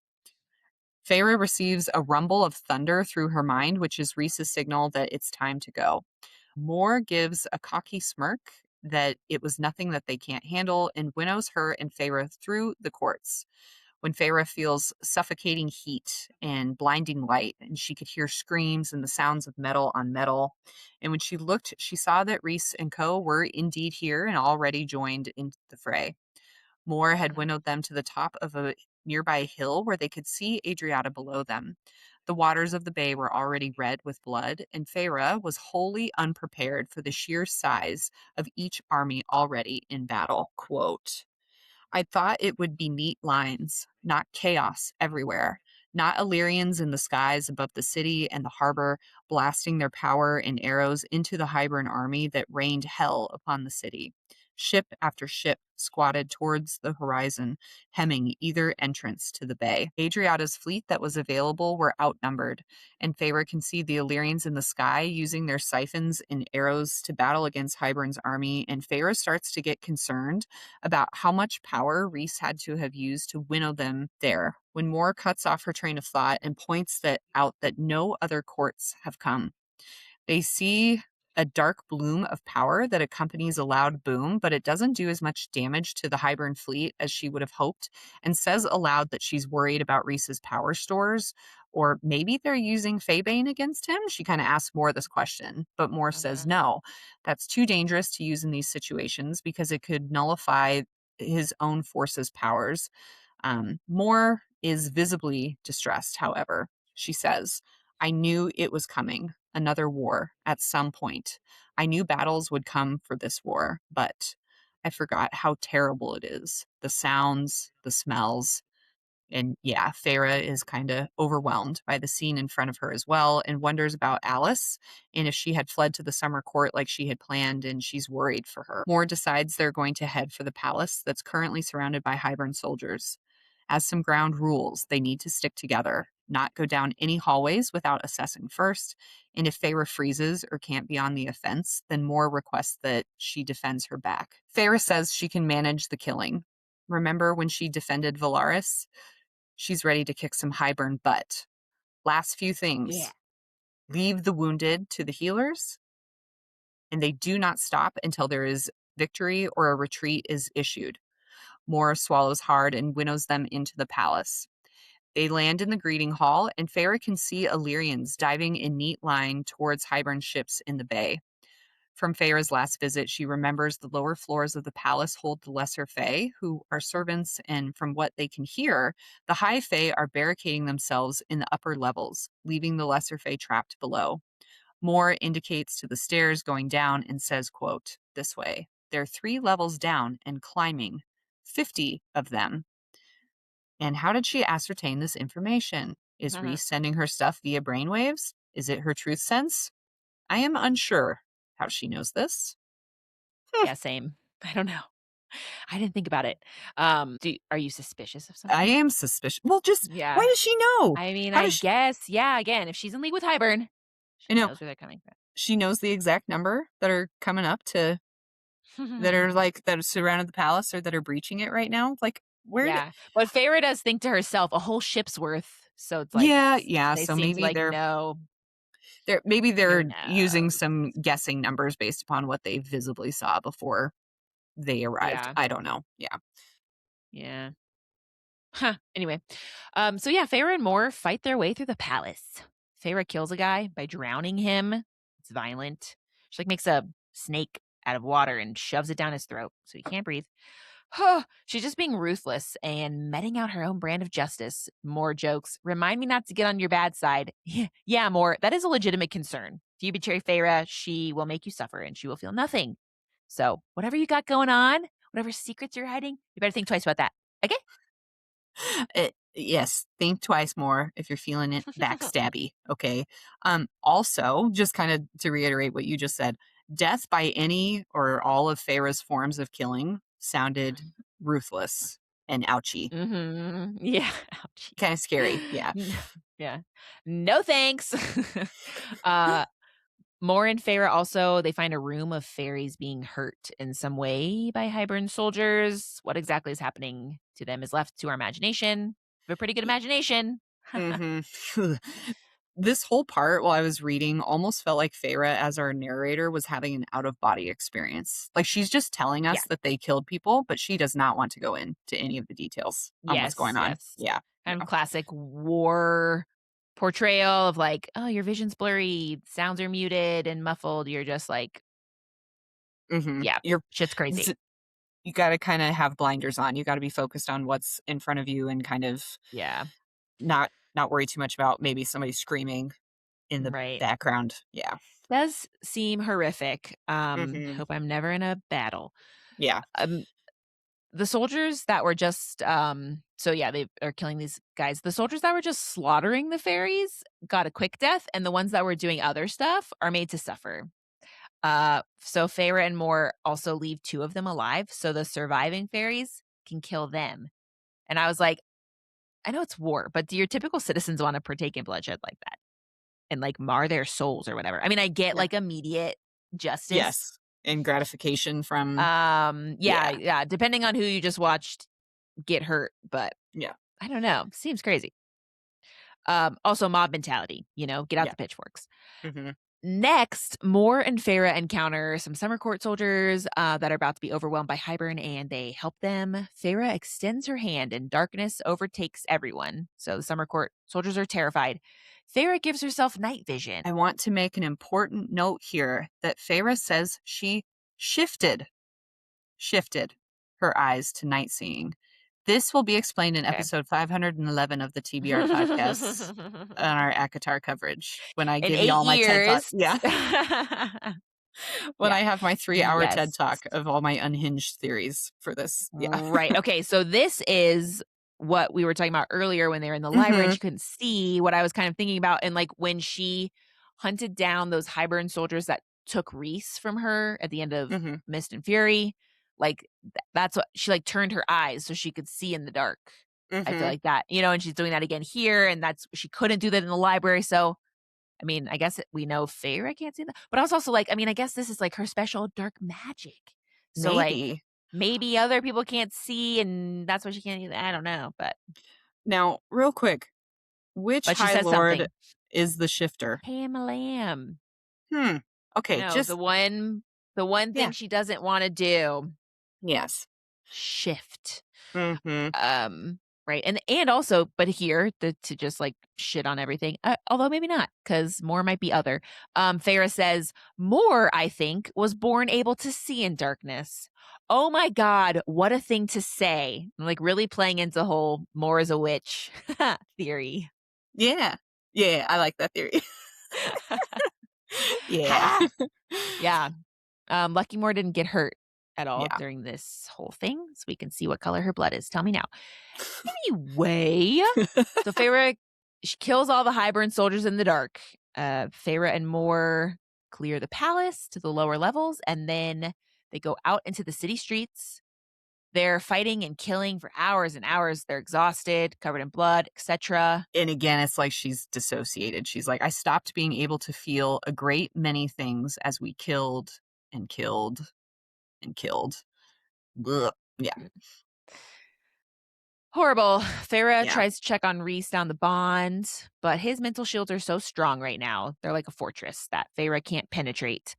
Feyre receives a rumble of thunder through her mind, which is Rhys's signal that it's time to go. Moore gives a cocky smirk that it was nothing that they can't handle and winnows her and Feyre through the courts. When Feyre feels suffocating heat and blinding light, and she could hear screams and the sounds of metal on metal. And when she looked, she saw that Rhys and co. were indeed here and already joined in the fray. Moore had winnowed them to the top of a nearby hill where they could see Adriata below them. The waters of the bay were already red with blood, and Feyre was wholly unprepared for the sheer size of each army already in battle. Quote, I thought it would be neat lines, not chaos everywhere, not Illyrians in the skies above the city and the harbor blasting their power and arrows into the Hybern army that rained hell upon the city. Ship after ship squatted towards the horizon, hemming either entrance to the bay. Adriata's fleet that was available were outnumbered, and Feyre can see the Illyrians in the sky using their siphons and arrows to battle against Hybern's army, and Feyre starts to get concerned about how much power Rhys had to have used to winnow them there, when Moore cuts off her train of thought and points out that no other courts have come. They see a dark bloom of power that accompanies a loud boom, but it doesn't do as much damage to the Hybern fleet as she would have hoped, and says aloud that she's worried about Rhys's power stores, or maybe they're using Faebane against him. She kind of asks Moore this question, but Moore says no. That's too dangerous to use in these situations because it could nullify his own force's powers. Moore is visibly distressed, however. She says, I knew it was coming, another war at some point. I knew battles would come for this war, but I forgot how terrible it is. The sounds, the smells. And yeah, Feyre is kind of overwhelmed by the scene in front of her as well and wonders about Alice and if she had fled to the summer court like she had planned, and she's worried for her. Moore decides they're going to head for the palace that's currently surrounded by Hybern soldiers. As some ground rules, they need to stick together, not go down any hallways without assessing first, and if Feyre freezes or can't be on the offense, then Moore requests that she defends her back. Feyre says she can manage the killing. Remember when she defended Valaris? She's ready to kick some Hybern butt. Last few things. Yeah. Leave the wounded to the healers, and they do not stop until there is victory or a retreat is issued. Moore swallows hard and winnows them into the palace. They land in the greeting hall, and Feyre can see Illyrians diving in neat line towards Hybern ships in the bay. From Feyre's last visit, she remembers the lower floors of the palace hold the lesser Fae, who are servants, and from what they can hear, the high Fae are barricading themselves in the upper levels, leaving the lesser Fae trapped below. Moore indicates to the stairs going down and says, quote, this way, they're 3 levels down and climbing, 50 of them. And how did she ascertain this information? Is Rhys sending her stuff via brainwaves? Is it her truth sense? I am unsure how she knows this. Yeah, same. I don't know. I didn't think about it. Are you suspicious of I something? am suspicious. Well, just why Yeah. does she know? I mean, How I does she? guess, yeah, again, if she's in league with Hybern, I she know knows where they're coming she knows the exact number that are coming up to that are from. like that are surrounded the palace or that are breaching it right now. Like where? Yeah. But Feyre does think to herself a whole ship's worth. So it's like Yeah, yeah. they So seem to maybe like know they're who using some knows. guessing numbers based upon what they visibly saw before they arrived. Yeah. I don't know. Yeah. Yeah. Huh. Anyway. So yeah, Feyre and Moore fight their way through the palace. Feyre kills a guy by drowning him. It's violent. She like makes a snake out of water and shoves it down his throat so he can't breathe. She's just being ruthless and meting out her own brand of justice. More jokes. Remind me not to get on your bad side. Yeah, more. That is a legitimate concern. If you betray Feyre, she will make you suffer and she will feel nothing. So, whatever you got going on, whatever secrets you're hiding, you better think twice about that. Okay? Yes, think twice more if you're feeling it backstabby, okay? Also, just kind of to reiterate what you just said, death by any or all of Feyre's forms of killing sounded ruthless and ouchy. Mm-hmm. Yeah. Kind of Ouchies. scary. Yeah. Yeah. No thanks. uh Moore and Feyre also, they find a room of fairies being hurt in some way by Hybern soldiers. What exactly is happening to them is left to our imagination. We have a pretty good imagination. Mm-hmm. This whole part while I was reading almost felt like Feyre, as our narrator, was having an out of body experience. Like she's just telling Yeah. us that they killed people, but she does not want to go into any of the details on what's Yes, going on. yes. Yeah. Kind of Yeah. classic war portrayal of like, oh, your vision's blurry, sounds are muted and muffled. You're just like, Mm-hmm. yeah, shit's crazy. You got to kind of have blinders on. You got to be focused on what's in front of you and kind of Yeah, not worry too much about maybe somebody screaming in the right. background. Yeah. Does seem horrific. Hmm. Hope I'm never in a battle. Yeah. Um, the soldiers that were just so yeah, they are killing these guys. The soldiers that were just slaughtering the fairies got a quick death, and the ones that were doing other stuff are made to suffer. So Feyre and Moore also leave 2 of them alive, so the surviving fairies can kill them. And I was like, I know it's war, but do your typical citizens want to partake in bloodshed like that and like mar their souls or whatever? I mean, I get Yeah. like immediate justice. Yes. And gratification from, Yeah, yeah. yeah, depending on who you just watched get hurt, but Yeah. I don't know. Seems crazy. Also mob mentality, get out Yeah. the pitchforks. Hmm. Next, Moore and Feyre encounter some summer court soldiers that are about to be overwhelmed by Hybern, and they help them. Feyre extends her hand, and darkness overtakes everyone. So the summer court soldiers are terrified. Feyre gives herself night vision. I want to make an important note here that Feyre says she shifted shifted her eyes to night seeing. This will be explained in Okay. episode 511 of the TBR podcast on our ACOTAR coverage when I In give you 8 all my TED Talk. years. Yeah. When Yeah. I have my 3-hour TED Yes. Talk of all my unhinged theories for this. Yeah. Right. Okay. So this is what we were talking about earlier when they were in the library and Hmm. she couldn't see what I was kind of thinking about. And like when she hunted down those Hybern soldiers that took Rhys from her at the end of Hmm. Mist and Fury, like that's what she like turned her eyes so she could see in the dark. I feel Hmm. like that, and she's doing that again here. And that's, she couldn't do that in the library. So, I mean, I guess we know Feyre can't see that. But I was also like, I mean, I guess this is like her special dark magic. So like, Maybe. maybe other people can't see, and that's why she can't either. I don't know, Now, real quick, which but she High says Lord something. is the shifter? Pam Lamb. Hmm. I Okay, know just, the one yeah. thing she doesn't want to do, Yes. shift. Hmm. Um, Right. And also, but here to just like shit on everything, although maybe not, because more might be other. Feyre says, more, I think, was born able to see in darkness. Oh my God, what a thing to say. I'm like really playing into whole more is a witch theory. Yeah. Yeah, I like that theory. Yeah. Ha! Yeah. Lucky Moore didn't get hurt at all Yeah. during this whole thing, so we can see what color her blood is. Tell me now. Anyway, so Feyre, she kills all the Hybern soldiers in the dark. Feyre and Moore clear the palace to the lower levels, and then they go out into the city streets. They're fighting and killing for hours and hours. They're exhausted, covered in blood, etc. And again, it's like she's dissociated. She's like, I stopped being able to feel a great many things as we killed and killed and killed. Ugh. Yeah. Horrible. Feyre Yeah. tries to check on Rhys down the bond, but his mental shields are so strong right now. They're like a fortress that Feyre can't penetrate.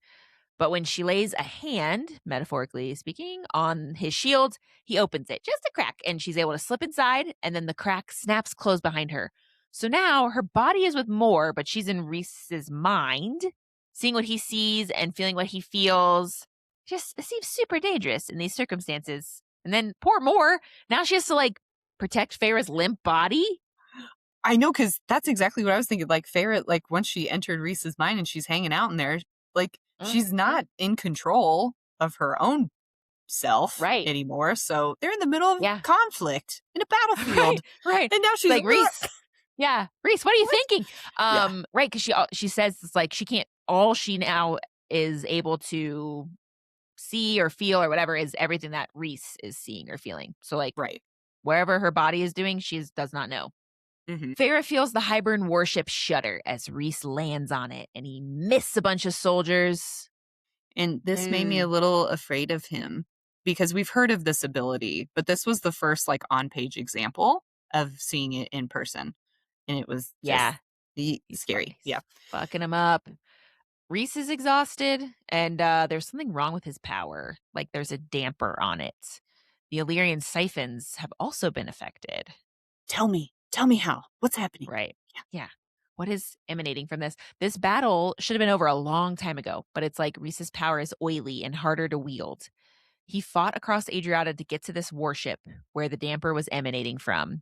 But when she lays a hand, metaphorically speaking, on his shield, he opens it, just a crack, and she's able to slip inside, and then the crack snaps closed behind her. So now her body is with Moore, but she's in Rhys's mind, seeing what he sees and feeling what he feels. Just it seems super dangerous in these circumstances. And then poor Moore, now she has to like protect Feyre's limp body. I know, because that's exactly what I was thinking. Like, Feyre, like, once she entered Rhys's mind and she's hanging out in there, like, she's not in control of her own self Right. anymore. So they're in the middle of Yeah. conflict in a battlefield. Right. And now she's like Rhys. Yeah, Rhys, what are you thinking? Yeah. Right, because she says it's like she can't. All she now is able to see or feel or whatever is everything that Rhys is seeing or feeling. So like Right. wherever her body is doing, she does not know. Mm-hmm. Feyre feels the Hybern warship shudder as Rhys lands on it, and he missed a bunch of soldiers. And this made me a little afraid of him because we've heard of this ability, but this was the first like on-page example of seeing it in person. And it was just He's scary. Yeah. fucking him up. Rhys is exhausted, and there's something wrong with his power. Like there's a damper on it. The Illyrian siphons have also been affected. Tell me how. What's happening? Right. Yeah. What is emanating from this? This battle should have been over a long time ago, but it's like Rhys's power is oily and harder to wield. He fought across Adriata to get to this warship where the damper was emanating from.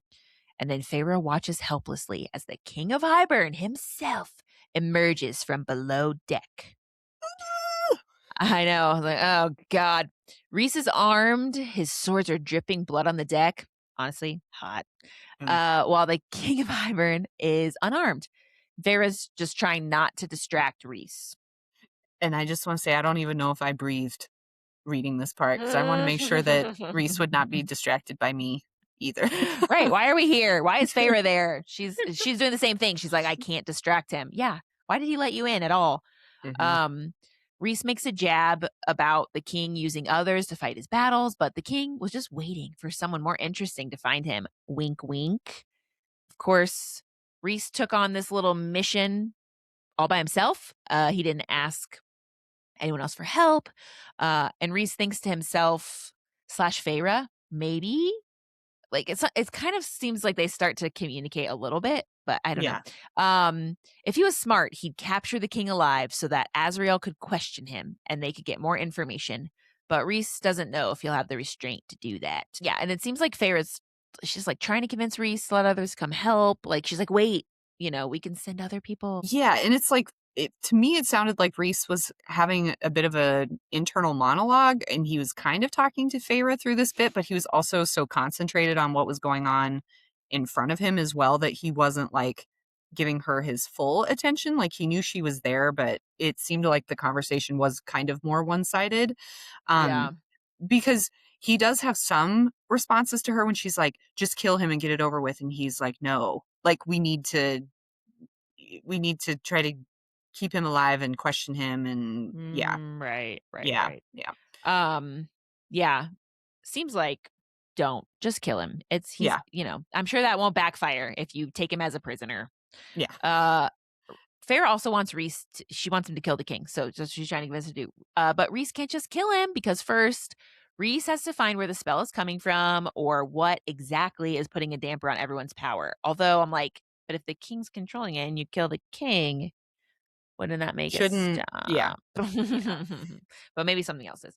And then Feyre watches helplessly as the King of Hybern himself emerges from below deck. I know. I was like, oh, God. Rhys is armed. His swords are dripping blood on the deck. Honestly, hot. While the King of Hybern is unarmed. Feyre's just trying not to distract Rhys. And I just want to say, I don't even know if I breathed reading this part because I want to make sure that Rhys would not be distracted by me either. Right. Why are we here? Why is Feyre there? She's doing the same thing. She's like, I can't distract him. Yeah. Why did he let you in at all? Mm-hmm. Rhys makes a jab about the king using others to fight his battles, but the king was just waiting for someone more interesting to find him. Wink, wink. Of course, Rhys took on this little mission all by himself. He didn't ask anyone else for help. And Rhys thinks to himself / Feyre, maybe. Like it's kind of seems like they start to communicate a little bit, but I don't know. If he was smart, he'd capture the king alive so that Azriel could question him and they could get more information. But Rhys doesn't know if he'll have the restraint to do that. Yeah, and it seems like she's like trying to convince Rhys to let others come help. Like she's like, wait, we can send other people. Yeah, and it's like to me, it sounded like Rhys was having a bit of an internal monologue, and he was kind of talking to Feyre through this bit, but he was also so concentrated on what was going on in front of him as well that he wasn't like giving her his full attention. Like he knew she was there, but it seemed like the conversation was kind of more one-sided. Yeah. Because he does have some responses to her when she's like, just kill him and get it over with. And he's like, no, like we need to try to keep him alive and question him. And yeah. Right. Yeah. Yeah. Seems like don't just kill him. He's I'm sure that won't backfire if you take him as a prisoner. Yeah. Feyre also wants Rhys. She wants him to kill the king, so she's trying to convince him to do. But Rhys can't just kill him because first, Rhys has to find where the spell is coming from or what exactly is putting a damper on everyone's power. Although I'm like, but if the king's controlling it and you kill the king, wouldn't that make it Shouldn't, yeah. stop? But maybe something else is.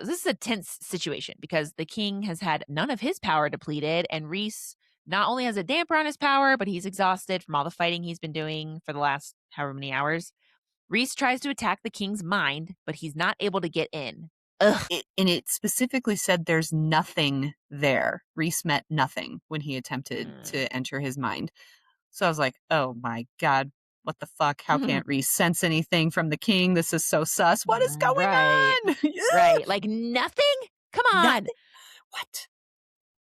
This is a tense situation because the king has had none of his power depleted, and Rhys not only has a damper on his power, but he's exhausted from all the fighting he's been doing for the last however many hours. Rhys tries to attack the king's mind, but he's not able to get in. Ugh. And it specifically said there's nothing there. Rhys met nothing when he attempted to enter his mind. So I was like, oh my God, what the fuck? How can't Rhys sense anything from the king? This is so sus. What is going on? Right. Like nothing? Come on. Nothing? What?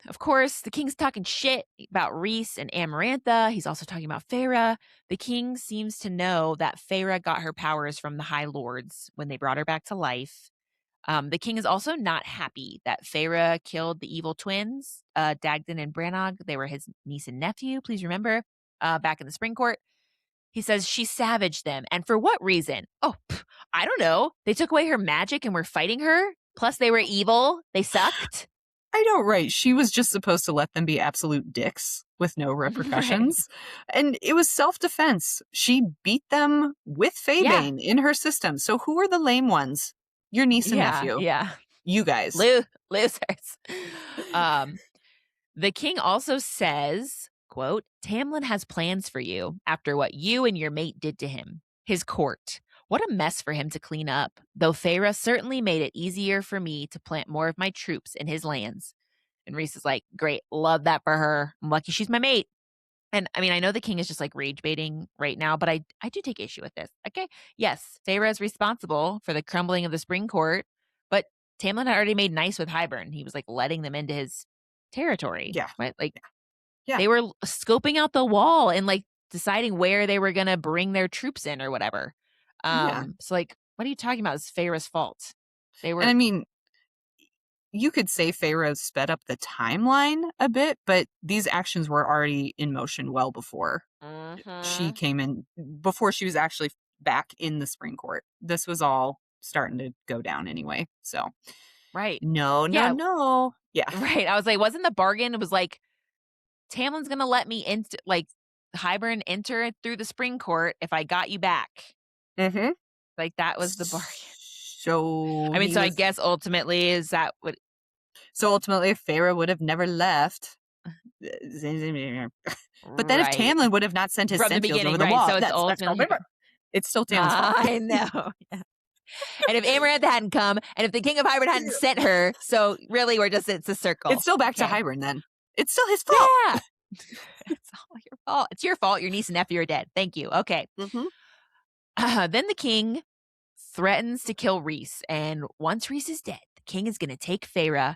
Of course, the king's talking shit about Rhys and Amarantha. He's also talking about Feyre. The king seems to know that Feyre got her powers from the High Lords when they brought her back to life. The king is also not happy that Feyre killed the evil twins, Dagden and Brannog. They were his niece and nephew, please remember, back in the Spring Court. He says she savaged them. And for what reason? Oh, I don't know. They took away her magic and were fighting her. Plus, they were evil. They sucked. I know, right. She was just supposed to let them be absolute dicks with no repercussions. Right. And it was self-defense. She beat them with Faebane in her system. So who are the lame ones? Your niece and nephew. Yeah. You guys. Losers. The king also says, quote, Tamlin has plans for you after what you and your mate did to him. His court. What a mess for him to clean up, though Feyre certainly made it easier for me to plant more of my troops in his lands. And Rhys is like, great, love that for her. I'm lucky she's my mate. And I mean, I know the king is just like rage baiting right now, but I do take issue with this. Okay. Yes, Feyre is responsible for the crumbling of the Spring Court, but Tamlin had already made nice with Hybern. He was like letting them into his territory. Yeah. Right? Like they were scoping out the wall and like deciding where they were going to bring their troops in or whatever. So like, what are you talking about? It's Feyre's fault. They were. And I mean, you could say Feyre sped up the timeline a bit, but these actions were already in motion well before she came in, before she was actually back in the Spring Court. This was all starting to go down anyway. So, right. No. Yeah. Right. I was like, wasn't the bargain? It was like, Tamlin's going to let me Hybern enter through the Spring Court if I got you back. Mm-hmm. Like that was the bargain. So I mean, I guess ultimately is that what? So ultimately, Feyre would have never left. But then if Tamlin would have not sent his sentinels over the wall, so it's still Tamlin's fault. I know. Yeah. And if Amarantha hadn't come, and if the King of Hybern hadn't sent her, so really it's a circle. It's still back to Hybern then. It's still his fault. Yeah. It's all your fault. It's your fault. Your niece and nephew are dead. Thank you. Okay. Then the king threatens to kill Rhys. And once Rhys is dead, the king is going to take Feyre.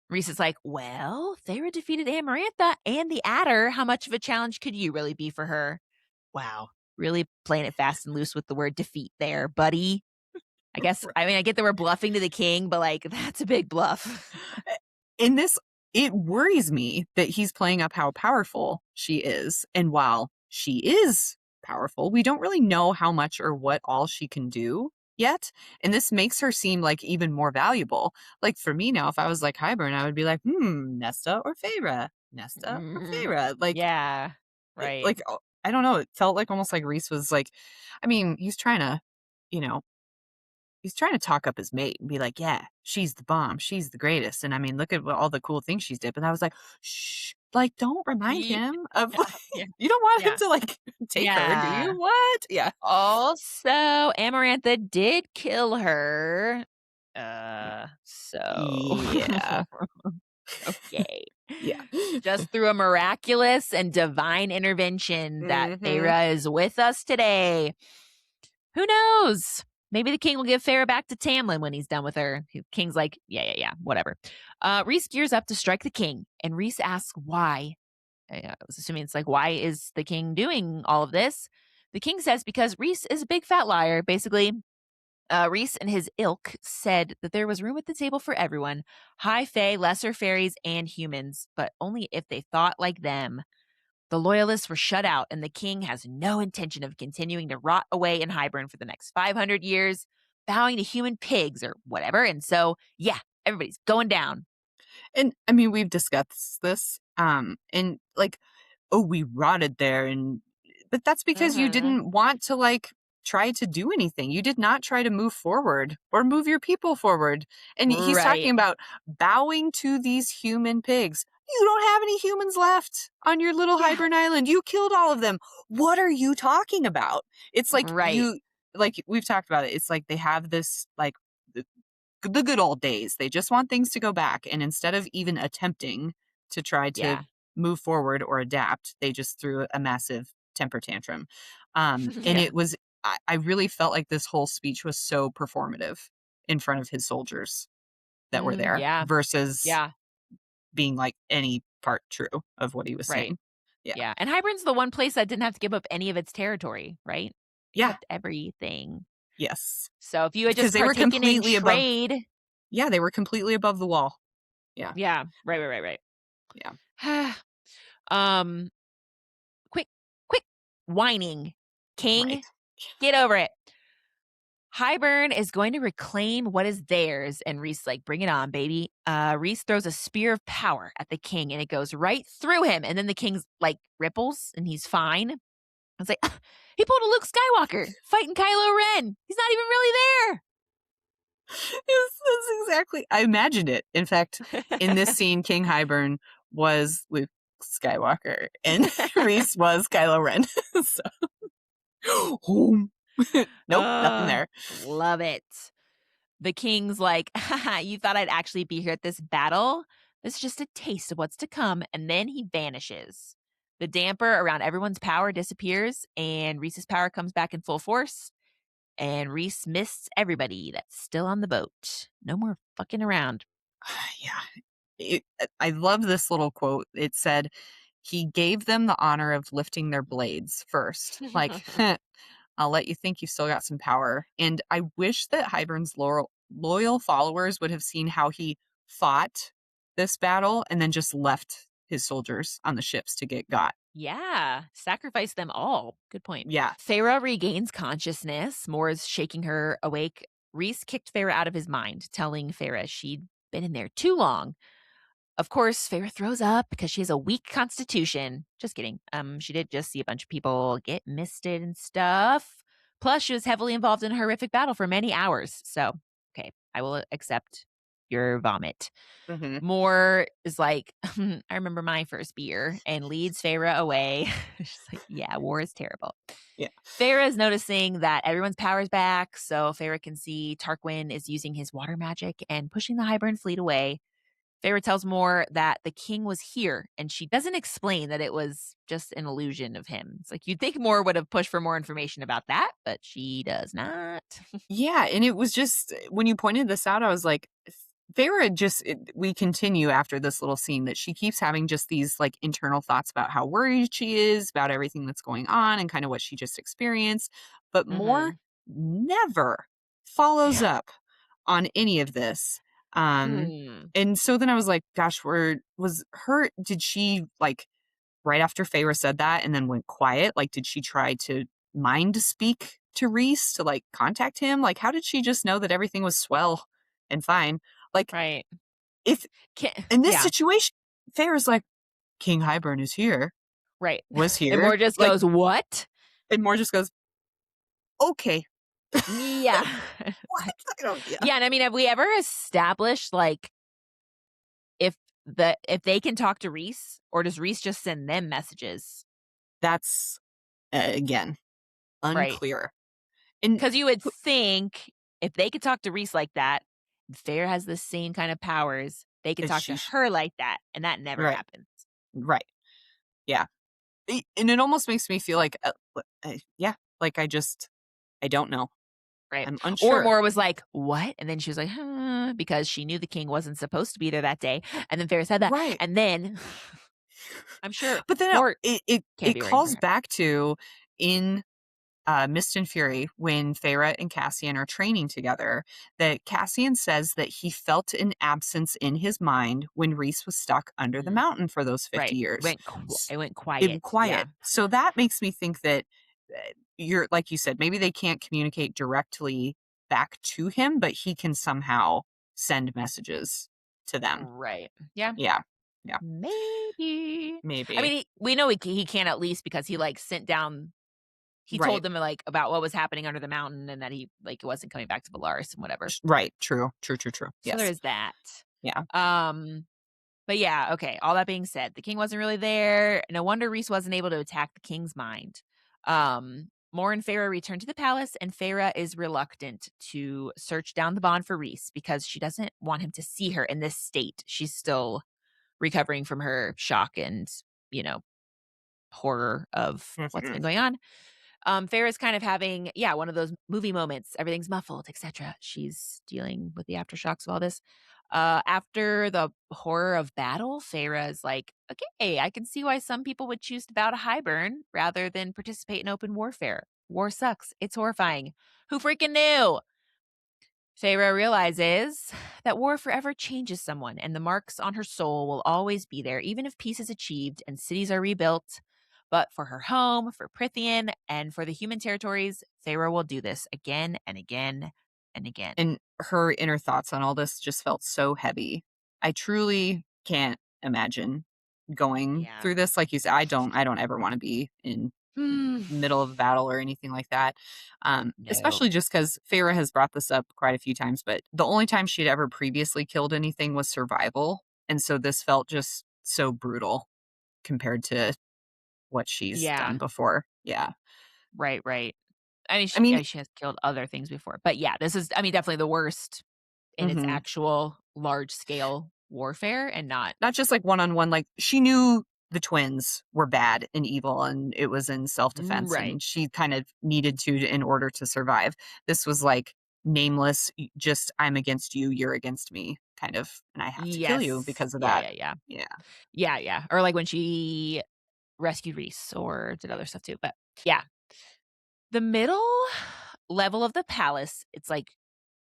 Rhys is like, well, Feyre defeated Amarantha and the Adder. How much of a challenge could you really be for her? Wow. Really playing it fast and loose with the word defeat there, buddy. I guess, I mean, I get that we're bluffing to the king, but like, that's a big bluff. In this, it worries me that he's playing up how powerful she is. And while she is powerful, we don't really know how much or what all she can do yet. And this makes her seem like even more valuable. Like for me now, if I was like Hybern, I would be like, Nesta or Feyre? Nesta or Feyre? Like, yeah, right. Like, I don't know. It felt like almost like Rhys was like, I mean, he's trying to, he's trying to talk up his mate and be like, yeah, she's the bomb. She's the greatest. And I mean, look at all the cool things she's did. But I was like, shh, like, don't remind him of, you don't want him to like take her, do you? What? Yeah. Also, Amarantha did kill her. So. Yeah. Okay. Yeah. Just through a miraculous and divine intervention that Feyre is with us today. Who knows? Maybe the king will give Feyre back to Tamlin when he's done with her. The king's like, yeah, whatever. Rhys gears up to strike the king, and Rhys asks why. I was assuming it's like, why is the king doing all of this? The king says because Rhys is a big fat liar. Basically, Rhys and his ilk said that there was room at the table for everyone, high fae, lesser fairies, and humans, but only if they thought like them. The loyalists were shut out, and the king has no intention of continuing to rot away in Hybern for the next 500 years, bowing to human pigs or whatever. And so, yeah, everybody's going down. And I mean, we've discussed this. And like, oh, we rotted there, but that's because you Mm-hmm. didn't want to like try to do anything. You did not try to move forward or move your people forward. And he's talking Right. about bowing to these human pigs. You don't have any humans left on your little Yeah. Hybern island. You killed all of them. What are you talking about? It's like Right. like we've talked about it. It's like they have this like the good old days. They just want things to go back. And instead of even attempting to try to Yeah. move forward or adapt, they just threw a massive temper tantrum. And Yeah. it was, I really felt like this whole speech was so performative in front of his soldiers that were there Yeah. versus Yeah. being like any part true of what he was Right. saying. Yeah. Yeah. And Hybern's the one place that didn't have to give up any of its territory, right? It Yeah. kept everything. Yes. So if you had Because just they were partaken in completely above, trade. yeah, they were completely above the wall. Yeah. Yeah. Right. Yeah. um quick quick whining. Right. King, get over it. Hybern is going to reclaim what is theirs, and Rhys like, bring it on, baby. Rhys throws a spear of power at the king, and it goes right through him. And then the king's like ripples, and he's fine. It's like he pulled a Luke Skywalker fighting Kylo Ren. He's not even really Yes, that's exactly. I imagined it. In fact, in this there. scene, King Hybern was Luke Skywalker, and Reese was Kylo Ren. So, home. Nope, nothing there. Love it. The king's like, haha, you thought I'd actually be here at this battle? This is just a taste of what's to come. And then he vanishes. The damper around everyone's power disappears, and Reese's power comes back in full force. And Rhys missed everybody that's still on the boat. No more fucking around. Yeah, I love this little quote. It said, "He gave them the honor of lifting their blades first." Like, I'll let you think you still got some power. And I wish that Hybern's loyal followers would have seen how he fought this battle and then just left his soldiers on the ships to get got. Yeah, sacrifice them all. Good point. Yeah. Feyre regains consciousness. Moore is shaking her awake. Rhys kicked Feyre out of his mind, telling Feyre she'd been in there too long. Of course, Feyre throws up because she has a weak constitution. Just kidding. She did just see a bunch of people get misted and stuff. Plus, she was heavily involved in a horrific battle for many hours. So, okay, I will accept your vomit. Hmm. Moore is like, I remember my first beer, and leads Feyre away. She's like, yeah, war is terrible. Yeah. Feyre is noticing that everyone's power is back, so Feyre can see Tarquin is using his water magic and pushing the Hybern fleet away. Feyre tells Moore that the king was here, and she doesn't explain that it was just an illusion of him. It's like you'd think Moore would have pushed for more information about that, but she does not. Yeah. And it was just, when you pointed this out, I was like, Feyre we continue after this little scene that she keeps having just these like internal thoughts about how worried she is about everything that's going on and kind of what she just experienced. But Mm-hmm. Moore never follows Yeah. up on any of this. Um, Hmm. and so then I was like, gosh, did she like right after Feyre said that and then went quiet? Like, did she try to mind speak to Rhys to like contact him? Like, how did she just know that everything was swell and fine? Like, Right. if in this Yeah. situation, Feyre's like, King Hybern is here, Right. was And here. Moore just Like, goes, what? and Moore just goes, okay. Yeah. What? I don't, yeah. Yeah. And I mean, have we ever established like if if they can talk to Rhys, or does Rhys just send them messages? That's, again, Right. unclear. And Because you would think if they could talk to Rhys like that, Feyre has the same kind of powers. They could talk to she's her like that, and that never right, happens. right. Yeah. And it almost makes me feel like, yeah, like I don't know. Right. I'm Or unsure. Moore was like, what? And then she was like, huh, because she knew the king wasn't supposed to be there that day. And then Feyre said that. Right. And then I'm sure But then Moore it can't be worrying for calls her. back to in Mist and Fury when Feyre and Cassian are training together, that Cassian says that he felt an absence in his mind when Rhys was stuck under the Mhm. mountain for those 50 Right. years. It went It quiet. Yeah. quiet. So that makes me think that you're like you said, maybe they can't communicate directly back to him, but he can somehow send messages to them. Right. Yeah. Yeah. Yeah. Maybe. I Maybe. mean, we know he can at least because he like sent down. He told Right. them like about what was happening under the mountain and that he like wasn't coming back to Valaris and whatever. Right. True. True. True. True. So there Yes. is that. Yeah. Um, but yeah, okay. All that being said, the king wasn't really there. No wonder Rhys wasn't able to attack the king's mind. Mor and Feyre return to the palace, and Feyre is reluctant to search down the bond for Rhys because she doesn't want him to see her in this state. She's still recovering from her shock and, you know, horror of what's been going on. Feyre's kind of having, one of those movie moments. Everything's muffled, etc. She's dealing with the aftershocks of all this. After the horror of battle, Feyre is like, okay, I can see why some people would choose to bow to Hybern rather than participate in open warfare. War sucks. It's horrifying. Who freaking knew? Feyre realizes that war forever changes someone, and the marks on her soul will always be there, even if peace is achieved and cities are rebuilt. But for her home, for Prythian, and for the human territories, Feyre will do this again and again and again. And her inner thoughts on all this just felt so heavy. I truly can't imagine going Yeah. through this. Like you said, I don't ever want to be in middle of a battle or anything like that. No. Especially just because Feyre has brought this up quite a few times, but the only time she'd ever previously killed anything was survival. And so this felt just so brutal compared to what she's done Yeah. before. Yeah. Right, right. I mean, I mean, she has killed other things before. But yeah, this is, I mean, definitely the worst in its mhm. actual large scale warfare and not. Not just like one on one, like she knew the twins were bad and evil and it was in self defense Right. and she kind of needed to in order to survive. This was like nameless, just I'm against you, you're against me kind of, and I have to kill you Yes. because of Yeah, that. yeah, yeah. Yeah. Yeah, yeah. Or like when she rescued Rhys or did other stuff too. But yeah, the middle level of the palace, it's like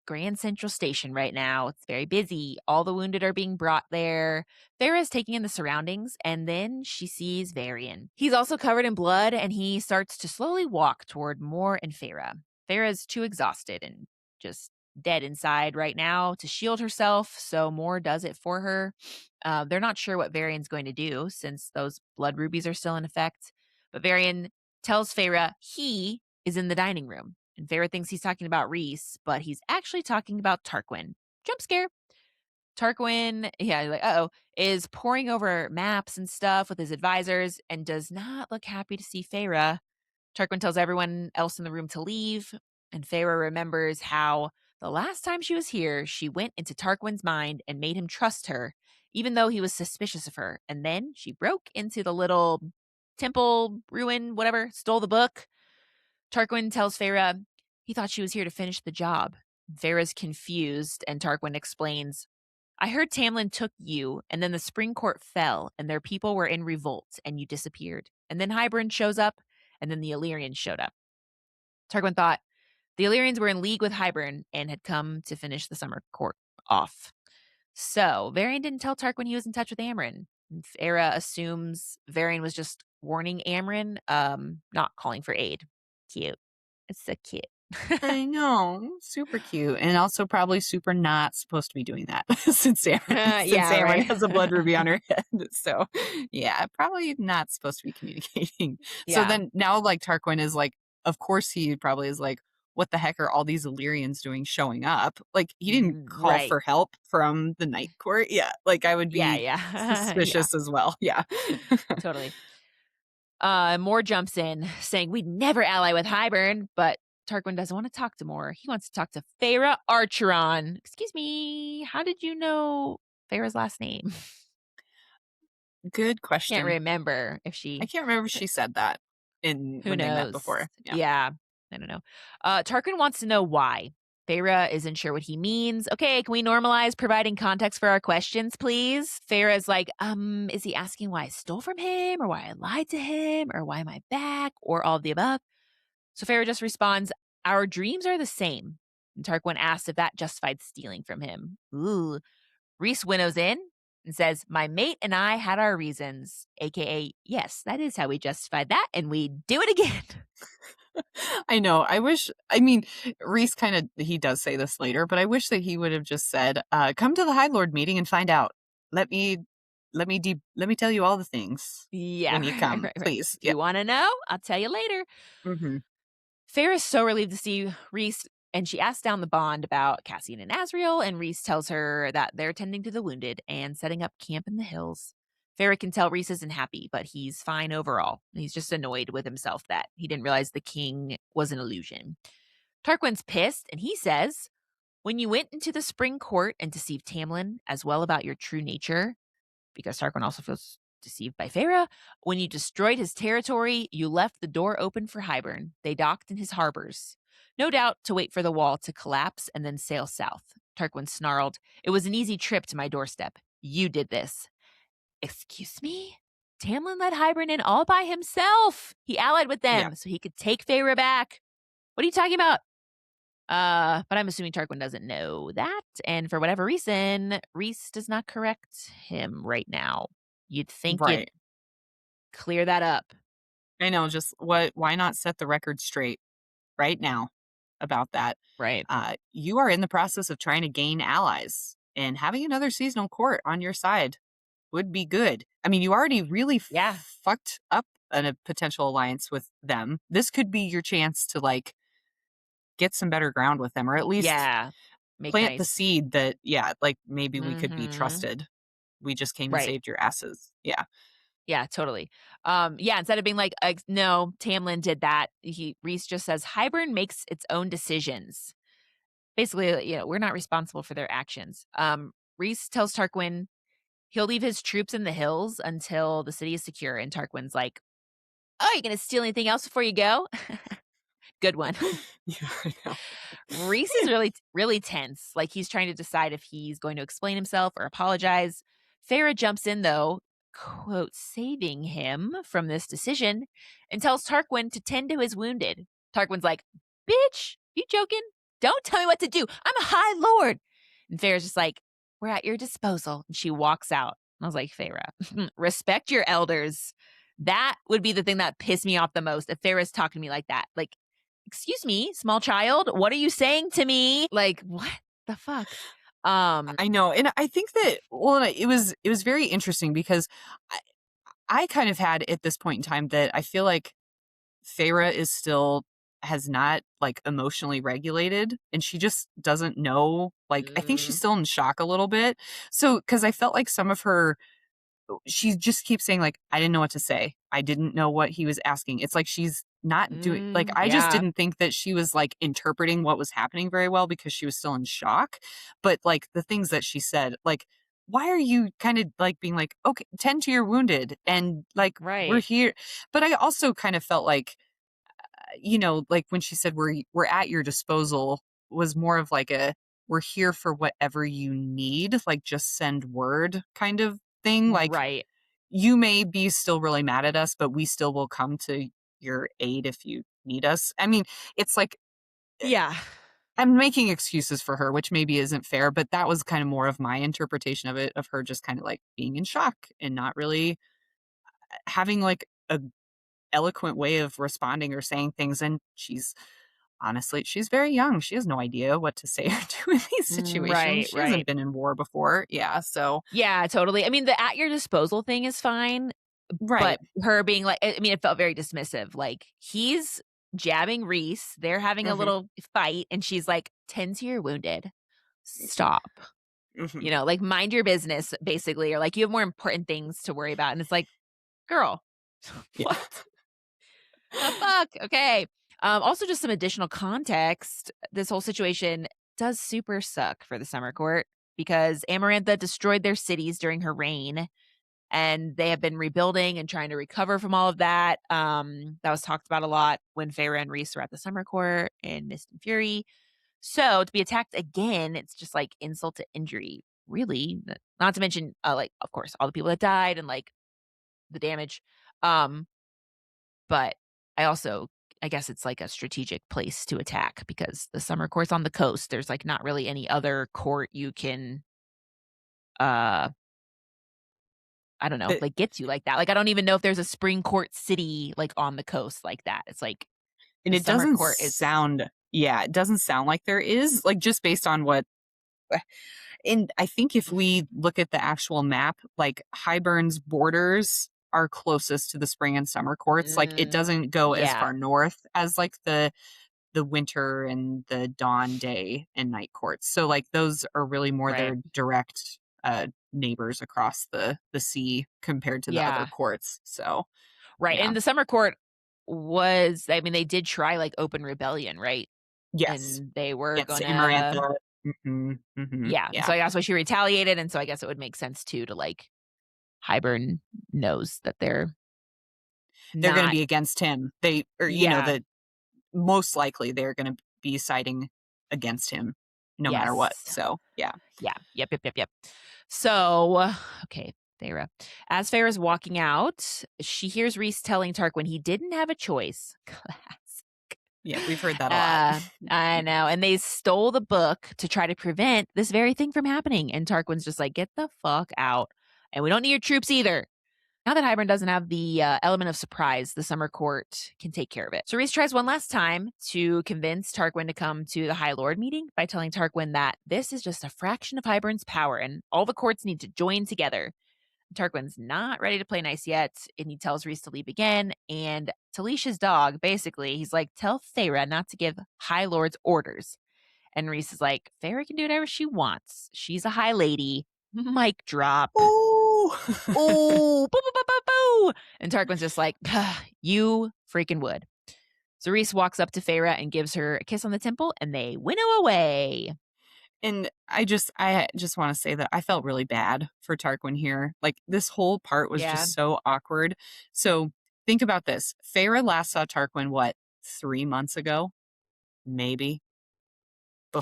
Grand Central Station right now. It's very busy. All the wounded are being brought there. Feyre is taking in the surroundings, and then she sees Varian. He's also covered in blood, and he starts to slowly walk toward Mor and Feyre. Feyre is too exhausted and just dead inside right now to shield herself, so Mor does it for her. They're not sure what Varian's going to do since those blood rubies are still in effect, but Varian tells Feyre he is in the dining room. And Feyre thinks he's talking about Rhys, but he's actually talking about Tarquin. Jump scare. Tarquin, like, is poring over maps and stuff with his advisors and does not look happy to see Feyre. Tarquin tells everyone else in the room to leave, and Feyre remembers how the last time she was here, she went into Tarquin's mind and made him trust her, even though he was suspicious of her. And then she broke into the little temple, ruin, whatever, stole the book. Tarquin tells Feyre he thought she was here to finish the job. Feyre's confused, and Tarquin explains, I heard Tamlin took you, and then the Spring Court fell, and their people were in revolt, and you disappeared. And then Hybern shows up, and then the Illyrians showed up. Tarquin thought the Illyrians were in league with Hybern and had come to finish the Summer Court off. So Varian didn't tell Tarquin he was in touch with Amren. Feyre assumes Varian was just warning Amren, not calling for aid. Cute. It's so cute. I know. Super cute. And also probably super not supposed to be doing that since Yeah, Aaron right. has a blood ruby on her head. So yeah, probably not supposed to be communicating. So Yeah. then now like Tarquin is like, of course he probably is like, what the heck are all these Illyrians doing showing up? Like he didn't call Right. for help from the night court. Yeah. Like I would Yeah, be yeah. Yeah, suspicious as well. Yeah. totally. Mor jumps in, saying we'd never ally with Hybern, but Tarquin doesn't want to talk to Mor. He wants to talk to Feyre Archeron. Excuse me, how did you know Feyre's last name? Good Can't question. remember if I she. can't remember if she said that in Who when they met knows? before. Yeah. Yeah, I don't know. Tarquin wants to know why. Feyre isn't sure what he means. Okay, can we normalize providing context for our questions, please? Feyre is like, is he asking why I stole from him, or why I lied to him, or why am I back, or all of the above? So Feyre just responds, our dreams are the same. And Tarquin asks if that justified stealing from him. Ooh. Rhys winnows in. and says, "My mate and I had our reasons," aka, yes, that is how we justified that, and we do it again. I know. I mean, Rhys kind of, he does say this later, but I wish that he would have just said, come to the High Lord meeting and find out. Let me, let me tell you all the things Yeah, when you come, right. please. If Yeah. you want to know, I'll tell you later. Hmm. Feyre is so relieved to see Rhys, and she asks down the bond about Cassian and Asriel, and Rhys tells her that they're tending to the wounded and setting up camp in the hills. Feyre can tell Rhys isn't happy, but he's fine overall. He's just annoyed with himself that he didn't realize the king was an illusion. Tarquin's pissed, and he says, "When you went into the spring court and deceived Tamlin as well about your true nature," because Tarquin also feels deceived by Feyre. "When you destroyed his territory, you left the door open for Hybern. They docked in his harbors. No doubt to wait for the wall to collapse and then sail south." Tarquin snarled, "It was an easy trip to my doorstep. You did this." Excuse me? Tamlin led Hybern in all by himself. He allied with Yeah. them so he could take Feyre back. What are you talking about? But I'm assuming Tarquin doesn't know that, and for whatever reason, Rhys does not correct him right now. You'd think you'd Right. clear that up. I know. Just why not set the record straight right now about that? Right. You are in the process of trying to gain allies, and having another seasonal court on your side would be good. I mean, you already really Yeah. fucked up a potential alliance with them. This could be your chance to like get some better ground with them, or at least Yeah. Make plant the nice. seed that, yeah, like maybe we could be Mhm. trusted. We just came and Right. saved your asses. Yeah. Yeah, totally. Yeah, instead of being like, no, Tamlin did that, Rhys just says, "Hybern makes its own decisions." Basically, we're not responsible for their actions. Rhys tells Tarquin he'll leave his troops in the hills until the city is secure, and Tarquin's like, "Oh, you gonna steal anything else before you go?" Good one. Yeah, I know. Rhys is really tense. Like he's trying to decide if he's going to explain himself or apologize. Feyre jumps in though, quote, saving him from this decision, and tells Tarquin to tend to his wounded. Tarquin's like, "Bitch, you joking? Don't tell me what to do. I'm a high lord." And Feyre's just like, "We're at your disposal." And she walks out. I was like, Feyre, respect your elders. That would be the thing that pissed me off the most if Feyre's talking to me like that. Like, "Excuse me, small child, what are you saying to me?" Like, what the fuck? Um, I know. And I think that, well, it was very interesting because I, I kind of had at this point in time that I feel like Feyre is still has not like emotionally regulated, and she just doesn't know, like I think she's mm, still in shock a little bit. So cuz I felt like some of her, she just keeps saying like, I didn't know what to say. I didn't know what he was asking. It's like she's not doing, like I just yeah, didn't think that she was like interpreting what was happening very well because she was still in shock. But like the things that she said, like, why are you kind of like being like, okay, tend to your wounded and like we're right, here. But I also kind of felt like, like when she said we're at your disposal was more of like a, we're here for whatever you need, like just send word kind of thing. Like right. you may be still really mad at us, but we still will come to your aid if you need us. I mean, it's like Yeah. I'm making excuses for her, which maybe isn't fair, but that was kind of more of my interpretation of it, of her just kind of like being in shock and not really having like a eloquent way of responding or saying things. And she's very young. She has no idea what to say or do in these situations. Right, She hasn't right. been in war before. Yeah. So, Yeah, totally. I mean, the at your disposal thing is fine, right. but her being like, I mean, it felt very dismissive. Like, he's jabbing Rhys, they're having a Hmm. little fight, and she's like, "Tend to your wounded. Stop." Hmm. Like, mind your business, basically, or like, you have more important things to worry about. And it's like, girl, Yeah. what the fuck? Okay. Also, just some additional context. This whole situation does super suck for the Summer Court because Amarantha destroyed their cities during her reign, and they have been rebuilding and trying to recover from all of that. That was talked about a lot when Feyre and Rhys were at the Summer Court in Mist and Fury. So to be attacked again, it's just like insult to injury, really. Not to mention, like, of course, all the people that died and like the damage. Um, but I guess it's like a strategic place to attack because the Summer Court's on the coast. There's like not really any other court you can uh I don't know, The like, gets you like that. Like, I don't even know if there's a spring court city, like, on the coast like that. It's like and the it summer doesn't court is sound yeah, it doesn't sound like there is, like, just based on what and I think if we look at the actual map, like, Hybern's borders are closest to the spring and summer courts, like, it mm, doesn't go as yeah, far north as, like, the winter and the dawn, day, and night courts. So, like, those are really more right. their direct, neighbors across the sea compared to the other Yeah, courts, so, right, yeah. and the summer court was I mean, they did try, like, open rebellion, right? Yes. And they were Yes, gonna Amarantha. Mhm, mhm, yeah, and yeah. so that's why she retaliated, and so I guess it would make sense too to, like, Hybern knows that they're They're gonna not be against him. They or, yeah, that most likely they're gonna be siding against him no matter what, yes. so, yeah. Yeah. Yep, yep, yep, yep. So, okay, Feyre. As Feyre's walking out, she hears Rhys telling Tarquin he didn't have a choice. Class. Yeah, we've heard that a lot. I know. And they stole the book to try to prevent this very thing from happening. And Tarquin's just like, get the fuck out. And we don't need your troops either. Now that Hybern doesn't have the element of surprise, the summer court can take care of it. So Rhys tries one last time to convince Tarquin to come to the High Lord meeting by telling Tarquin that this is just a fraction of Hybern's power and all the courts need to join together. Tarquin's not ready to play nice yet, and he tells Rhys to leave again. And Talicia's dog, basically, he's like, tell Feyre not to give High Lords orders. And Rhys is like, Feyre can do whatever she wants. She's a high lady. Mic drop. Ooh. Oh, boo, boo, boo, boo, boo. And Tarquin's just like, you freaking would. So Rhys walks up to Feyre and gives her a kiss on the temple, and they winnow away. And I just wanna say that I felt really bad for Tarquin here. Like, this whole part was Yeah. just so awkward. So, think about this. Feyre last saw Tarquin, what, 3 months ago? Maybe?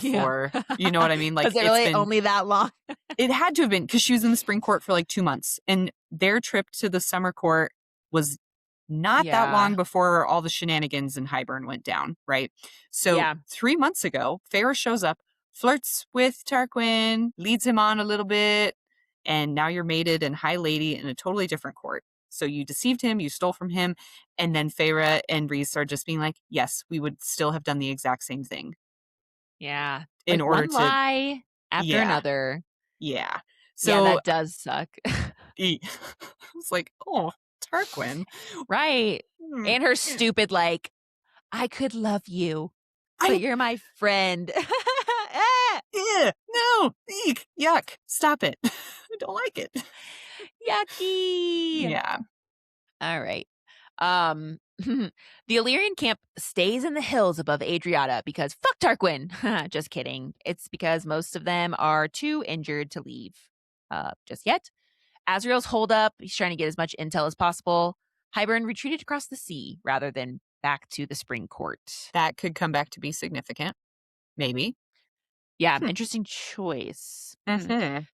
Yeah. Before you know what I mean? Like, Was it it's really been only that long? it had to have been because she was in the spring court for, like, 2 months, and their trip to the summer court was not that long Yeah. before all the shenanigans in Hybern went down, right? So, Yeah. 3 months ago, Feyre shows up, flirts with Tarquin, leads him on a little bit, and now you're mated and high lady in a totally different court. So you deceived him, you stole from him, and then Feyre and Rhys are just being like, "Yes, we would still have done the exact same thing Yeah. in Like order one to." lie after Yeah, another. yeah. Yeah, So that does suck. E it's like, "Oh, Tarquin." Right. Mm, And her yeah. stupid, like, I could love you, but I you're my friend. Ah, no, eek, yuck, stop it. I don't like it. yucky. Yeah. All right. The Illyrian camp stays in the hills above Adriata because fuck Tarquin. Just kidding. It's because most of them are too injured to leave just yet. Azriel's holed up. He's trying to get as much intel as possible. Hybern retreated across the sea rather than back to the spring court. That could come back to be significant, maybe. Yeah, Hmm. interesting choice. Mhm.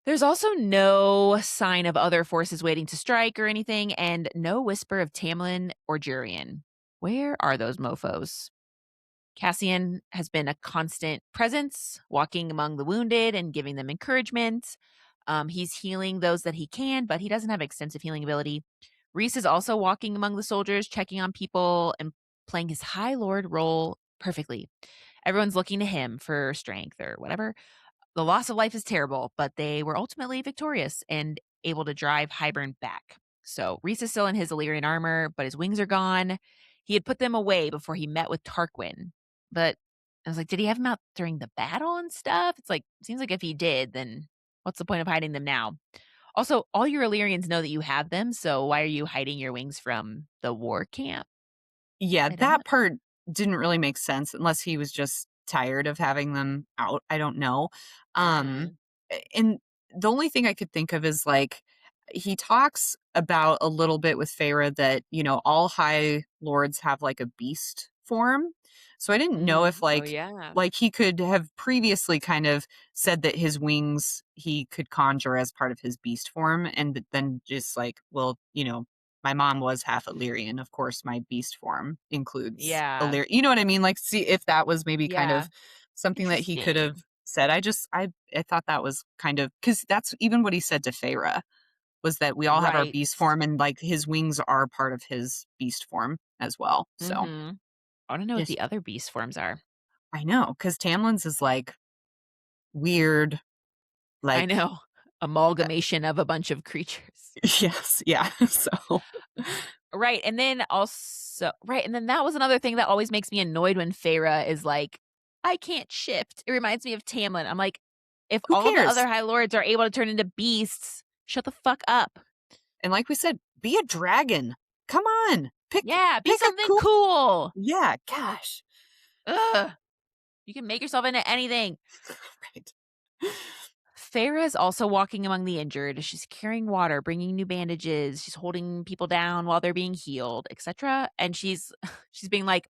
There's also no sign of other forces waiting to strike or anything, and no whisper of Tamlin or Jurian. Where are those mofos? Cassian has been a constant presence, walking among the wounded and giving them encouragement. He's healing those that he can, but he doesn't have extensive healing ability. Rhys is also walking among the soldiers, checking on people and playing his High Lord role perfectly. Everyone's looking to him for strength or whatever. The loss of life is terrible, but they were ultimately victorious and able to drive Hybern back. So Rhys is still in his Illyrian armor, but his wings are gone. He had put them away before he met with Tarquin. But I was like, did he have them out during the battle and stuff? It's like, seems like if he did, then what's the point of hiding them now? Also, all your Illyrians know that you have them, so why are you hiding your wings from the war camp? Yeah, I don't that part didn't really make sense unless he was just tired of having them out, I don't know. know. And the only thing I could think of is, like, he talks about a little bit with Feyre that, all high lords have, like, a beast form. So I didn't know if, Oh, yeah. like, he could have previously kind of said that his wings he could conjure as part of his beast form, and then just like, well, my mom was half Illyrian. Of course, my beast form includes Yeah. Illyrian. You know what I mean? Like, see if that was maybe kind of Yeah. something that he could have Interesting. said. I thought that was kind of because that's even what he said to Feyre. was that we all have our Right. beast form, and like his wings are part of his beast form as well. So Mm-hmm. I want to know what yes, the other beast forms are. I know, because Tamlin's is like weird, I like know. Amalgamation of a bunch of creatures. yes, yeah. So Right. And then also, right. And then that was another thing that always makes me annoyed when Feyre is like, I can't shift. It reminds me of Tamlin. I'm like, if who all the other cares? High Lords are able to turn into beasts, shut the fuck up. And like we said, be a dragon. Come on, Yeah, be pick a something cool. cool. Yeah, gosh, Ugh. You can make yourself into anything. right. Feyre is also walking among the injured. She's carrying water, bringing new bandages. She's holding people down while they're being healed, etc. And she's she's being like,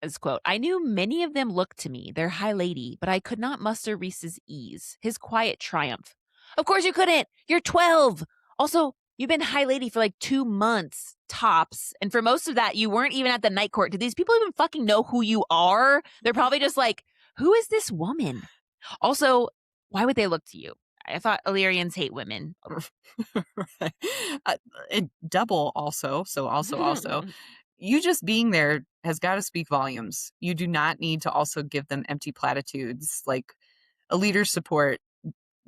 as quote, I knew many of them looked to me, their high lady, but I could not muster Rhys's ease, his quiet triumph. Of course you couldn't. You're 12. Also, you've been high lady for like 2 months tops. And for most of that, you weren't even at the night court. Do these people even fucking know who you are? They're probably just like, who is this woman? Also, why would they look to you? I thought Illyrians hate women. Right. And double also. So also, you just being there has got to speak volumes. You do not need to also give them empty platitudes. Like a leader's support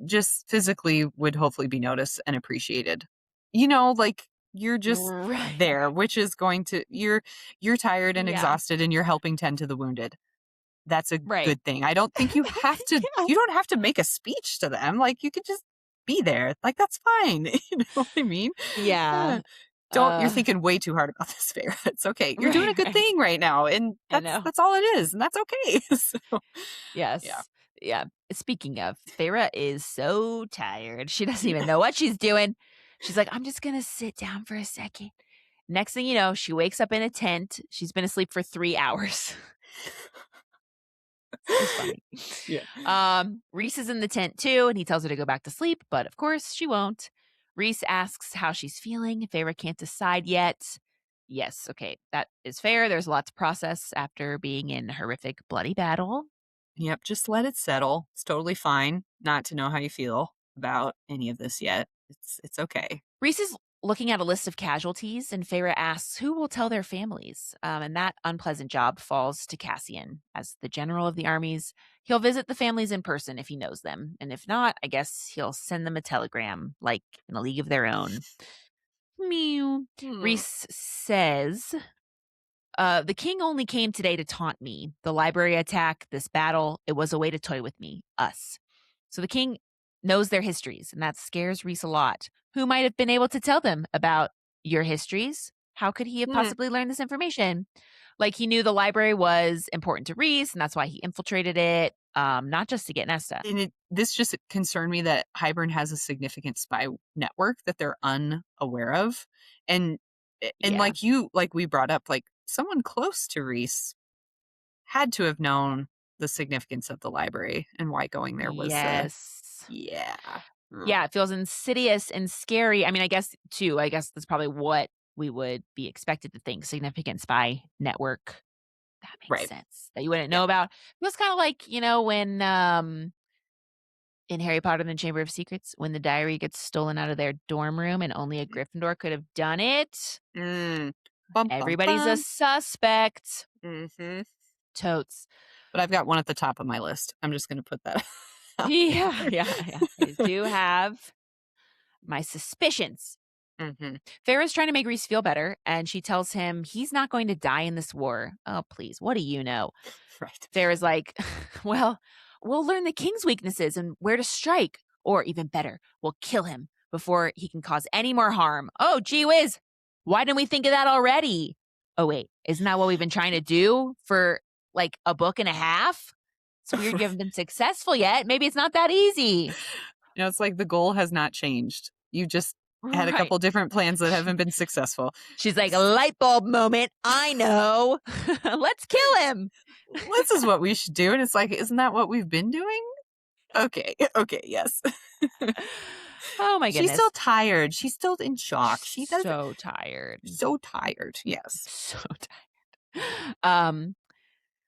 just physically would hopefully be noticed and appreciated. Like you're just Right. there, which is going to you're tired and Yeah. exhausted and you're helping tend to the wounded. That's a Right. good thing. I don't think Yeah. you don't have to make a speech to them. Like you could just be there. Like that's fine. You know what I mean? Yeah. Uh, don't you're thinking way too hard about this, Fair. It's okay. You're doing a Right, good right. thing right now, and I know. that's all it is, and that's okay. So, yeah. Yes. Yeah. Speaking of, Feyre is so tired. She doesn't even know what she's doing. She's like, I'm just going to sit down for a second. Next thing you know, she wakes up in a tent. She's been asleep for 3 hours. So funny. Yeah. Rhys is in the tent too, and he tells her to go back to sleep, but of course she won't. Rhys asks how she's feeling. Feyre can't decide yet. Yes, okay, that is fair. There's a lot to process after being in horrific, bloody battle. Yep, just let it settle. It's totally fine not to know how you feel about any of this yet. It's okay. Rhys is looking at a list of casualties, and Feyre asks who will tell their families. And that unpleasant job falls to Cassian. As the general of the armies, he'll visit the families in person if he knows them. And if not, I guess he'll send them a telegram, like in a league of their own. Mew. Hmm. Rhys says, the king only came today to taunt me. The library attack, this battle, it was a way to toy with me, us. So the king knows their histories, and that scares Rhys a lot. Who might have been able to tell them about your histories? How could he have Hmm. possibly learned this information? Like he knew the library was important to Rhys, and that's why he infiltrated it, not just to get Nesta. And this just concerned me that Hybern has a significant spy network that they're unaware of. And Yeah. like we brought up, like someone close to Rhys had to have known the significance of the library and why going there was Yes. yeah. Yeah, it feels insidious and scary. I mean, I guess too, I guess that's probably what we would be expected to think. Significant spy network. That makes Right. sense. That you wouldn't Yeah. know about. It was kind of like, when in Harry Potter and the Chamber of Secrets, when the diary gets stolen out of their dorm room and only a Gryffindor could have done it. Mm. Bum bum Everybody's a bum. suspect. Hmm. Totes. But I've got one at the top of my list. I'm just going to put that out Yeah, there. yeah. I do have my suspicions. Hmm. Farrah's trying to make Rhys feel better, and she tells him he's not going to die in this war. Oh, please. What do you know? Right. Farrah's like, well, we'll learn the king's weaknesses and where to strike. Or even better, we'll kill him before he can cause any more harm. Oh, gee whiz. Why didn't we think of that already? Oh, wait. Isn't that what we've been trying to do for like a book and a half? It's weird you haven't been successful yet. Maybe it's not that easy. It's like the goal has not changed. You just had a Right. couple different plans that haven't been successful. She's like, a light bulb moment. I know. Let's kill him. This is what we should do. And it's like, isn't that what we've been doing? Okay. Okay. Yes. Oh my She's goodness. still tired. She's still in shock. She does So tired. so tired. Yes. So tired.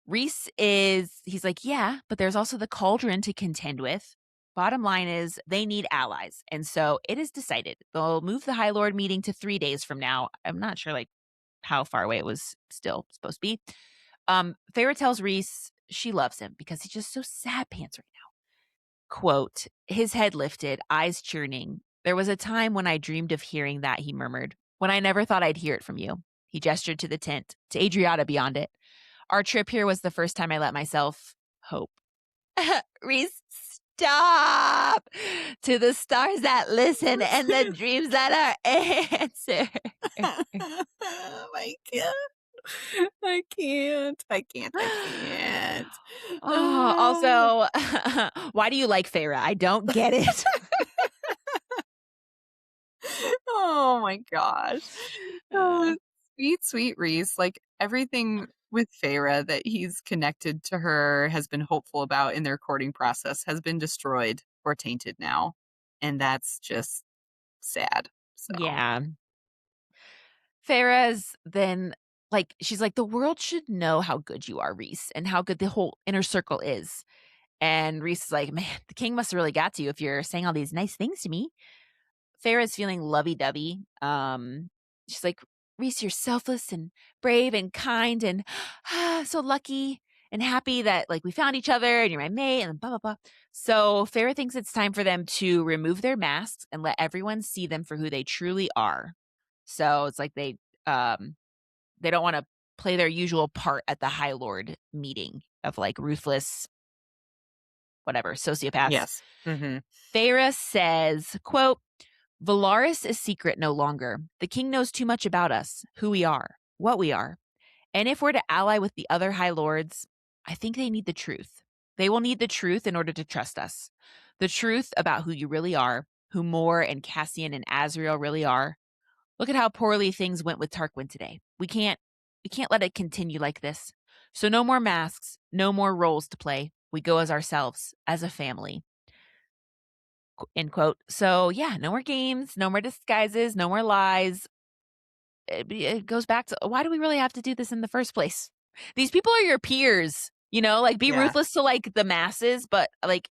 Rhys he's like, yeah, but there's also the cauldron to contend with. bottom line is they need allies. And so it is decided. They'll move the High Lord meeting to 3 days from now. I'm not sure like how far away it was still supposed to be. Feyre tells Rhys she loves him because he's just so sad pants right now. Quote, his head lifted, eyes churning. There was a time when I dreamed of hearing that, he murmured, when I never thought I'd hear it from you. He gestured to the tent, to Adriata beyond it. Our trip here was the first time I let myself hope. Rhys, stop! To the stars that listen and the dreams that are answered. I can't. I can't. I can't. I can't. Oh, also, why do you like Feyre? I don't get it. Oh my gosh. Oh, sweet, sweet Rhys. Like everything with Feyre that he's connected to her, has been hopeful about in their courting process, has been destroyed or tainted now. And that's just sad. So, Yeah. Feyre's then like, she's like, the world should know how good you are, Rhys, and how good the whole inner circle is. And Rhys is like, man, the king must have really got to you if you're saying all these nice things to me. Feyre's feeling lovey-dovey. She's like, Rhys, you're selfless and brave and kind and so lucky and happy that like we found each other and you're my mate and blah, blah, blah. So Feyre thinks it's time for them to remove their masks and let everyone see them for who they truly are. So it's like they don't want to play their usual part at the High Lord meeting of like ruthless, whatever, sociopaths. yes. Mm-hmm. Feyre says, quote, Valaris is secret no longer. The king knows too much about us, who we are, what we are. And if we're to ally with the other High Lords, I think they need the truth. They will need the truth in order to trust us. The truth about who you really are, who Mor and Cassian and Azriel really are. Look at how poorly things went with Tarquin today. We can't let it continue like this. So no more masks, no more roles to play. We go as ourselves, as a family. End quote. So yeah, no more games, no more disguises, no more lies. It goes back to why do we really have to do this in the first place? These people are your peers, like be Yeah. ruthless to like the masses, but like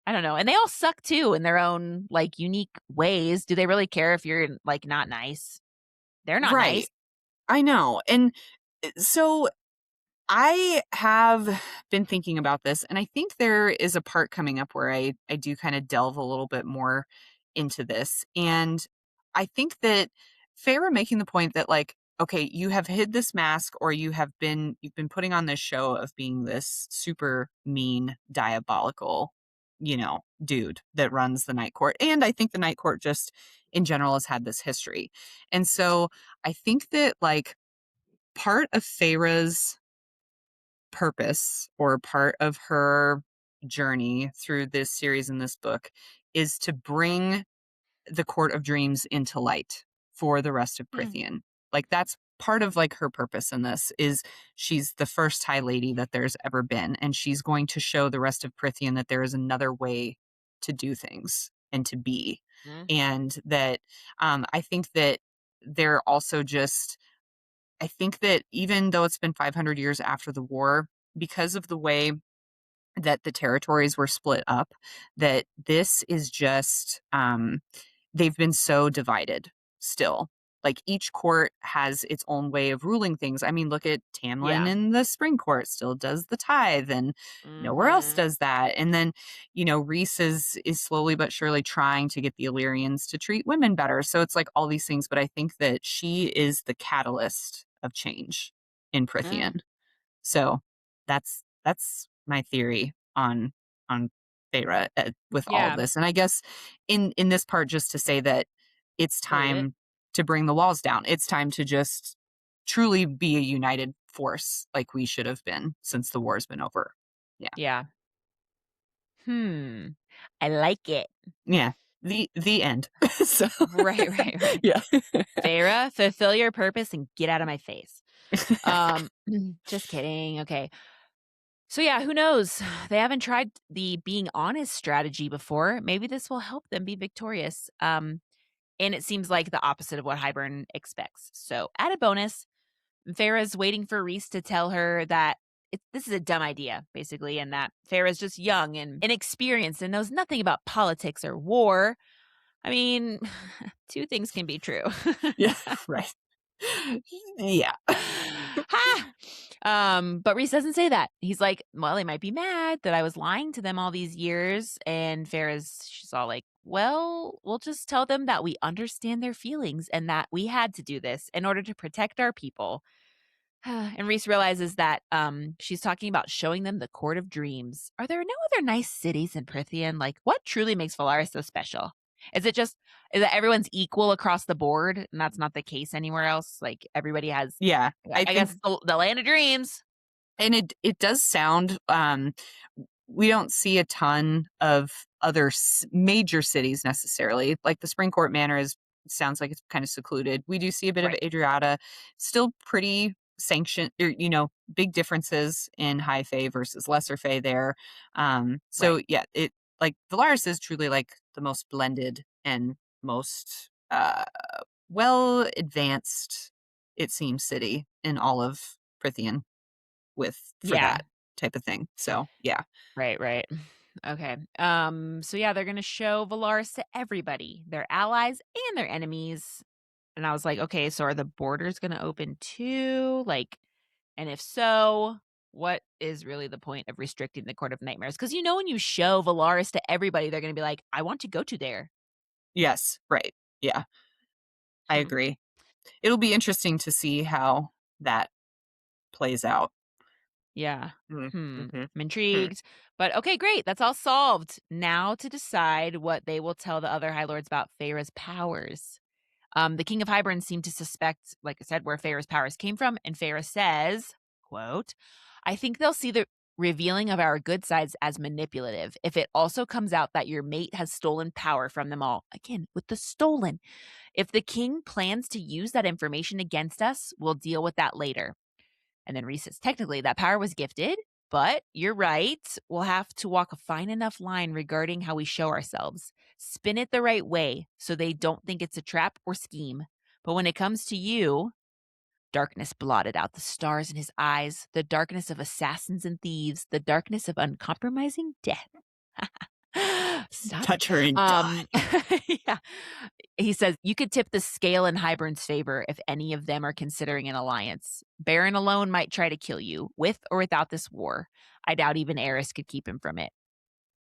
I don't know. And they all suck too in their own like unique ways. Do they really care if you're like not nice? They're not Right. nice. I know. And so I have been thinking about this, and I think there is a part coming up where I do kind of delve a little bit more into this. And I think that Feyre making the point that like, okay, you have hid this mask, or you've been putting on this show of being this super mean, diabolical, dude that runs the night court. And I think the night court just in general has had this history. And so I think that like part of Feyre's purpose, or part of her journey through this series in this book, is to bring the Court of Dreams into light for the rest of Hmm. Prithian. Like that's part of like her purpose in this, is she's the first High Lady that there's ever been, and she's going to show the rest of Prithian that there is another way to do things and to be. Mm. And that I think that they're also just I think that even though it's been 500 years after the war, because of the way that the territories were split up, that this is just, they've been so divided still. Like each court has its own way of ruling things. I mean, look at Tamlin Yeah. in the Spring Court still does the tithe, and nowhere else Mm-hmm. does that. And then, Rhys is slowly but surely trying to get the Illyrians to treat women better. So it's like all these things, but I think that she is the catalyst of change in Mm. Prithian. So that's my theory on Feyre with all of Yeah. this. And I guess in this part, just to say that it's Believe it. time to bring the walls down. It's time to just truly be a united force, like we should have been since the war's been over. Yeah, Yeah. I like it. yeah. The end. So Right, right, right. yeah. Feyre, fulfill your purpose and get out of my face. Um, just kidding. Okay. So yeah, who knows? They haven't tried the being honest strategy before. Maybe this will help them be victorious. And it seems like the opposite of what Hybern expects. So add a bonus. Farah's waiting for Rhys to tell her that this is a dumb idea, basically, and that Feyre's just young and inexperienced and knows nothing about politics or war. I mean, two things can be true. Yeah, right. Yeah. Ha! But Rhys doesn't say that. He's like, well, they might be mad that I was lying to them all these years. And she's all like, well, we'll just tell them that we understand their feelings and that we had to do this in order to protect our people. And Rhys realizes that she's talking about showing them the Court of Dreams. Are there no other nice cities in Prithian? Like, what truly makes Valaris so special? Is it everyone's equal across the board, and that's not the case anywhere else? Like, everybody has, Yeah. I I think, guess, the land of dreams. and it does sound, we don't see a ton of other major cities necessarily. Like the Springcourt Manor sounds like it's kind of secluded. We do see a bit of Right. Adriata, still pretty sanctioned, or, big differences in High Fae versus Lesser Fae there. So Right. yeah, it like Valaris is truly like the most blended and most well advanced, it seems, city in all of Prithian for Yeah. that type of thing. So yeah. Right, right. Okay. So yeah, they're gonna show Valaris to everybody, their allies and their enemies. And I was like, okay, so are the borders gonna open too? Like, and if so, what is really the point of restricting the Court of Nightmares? Because when you show Valaris to everybody, they're gonna be like, I want to go to there. Yes, right. Yeah, I Hmm. agree. It'll be interesting to see how that plays out. Yeah. Mm, Hmm. mhm, I'm hmm. intrigued. But okay, great. That's all solved. Now to decide what they will tell the other High Lords about Feyre's powers. The King of Hybern seemed to suspect, like I said, where Feyre's powers came from, and Feyre says, quote, I think they'll see the revealing of our good sides as manipulative if it also comes out that your mate has stolen power from them all. Again, with the stolen. If the king plans to use that information against us, we'll deal with that later. And then Rhys says, technically, that power was gifted, but you're right. We'll have to walk a fine enough line regarding how we show ourselves. Spin it the right way so they don't think it's a trap or scheme. But when it comes to you, darkness blotted out the stars in his eyes, the darkness of assassins and thieves, the darkness of uncompromising death. Stop it. Touch her and die. Yeah. He says, you could tip the scale in Hybern's favor if any of them are considering an alliance. Baron alone might try to kill you, with or without this war. I doubt even Eris could keep him from it.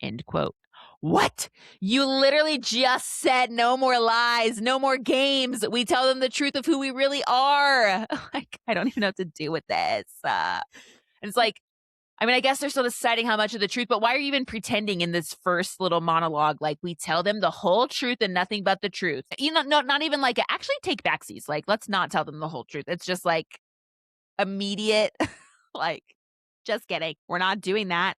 End quote. What? You literally just said no more lies, no more games. We tell them the truth of who we really are. Like, I don't even know what to do with this. And it's like, I mean, I guess they're still deciding how much of the truth, but why are you even pretending in this first little monologue? Like, we tell them the whole truth and nothing but the truth. No, not even like actually take backsies. Like, let's not tell them the whole truth. It's just like immediate, like, just kidding. We're not doing that.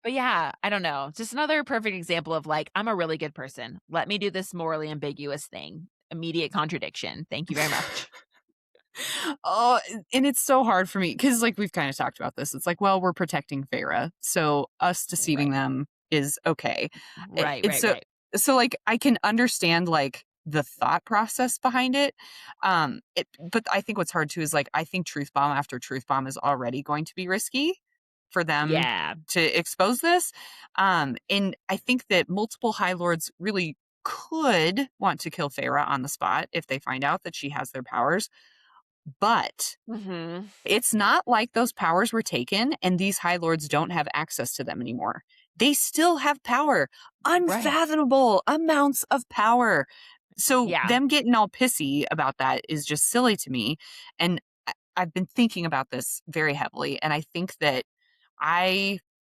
But yeah, I don't know. Just another perfect example of like, I'm a really good person. Let me do this morally ambiguous thing. Immediate contradiction. Thank you very much. Oh, and it's so hard for me because, like, we've kind of talked about this. It's like, well, we're protecting Feyre, so us deceiving Right. them is okay. Right, It's right, right. so like I can understand like the thought process behind it. But I think what's hard too is like I think truth bomb after truth bomb is already going to be risky for them Yeah. to expose this. And I think that multiple High Lords really could want to kill Feyre on the spot if they find out that she has their powers. But Mm-hmm. it's not like those powers were taken and these High Lords don't have access to them anymore. They still have power, Right. unfathomable amounts of power. So Yeah. them getting all pissy about that is just silly to me. And I've been thinking about this very heavily. And I think that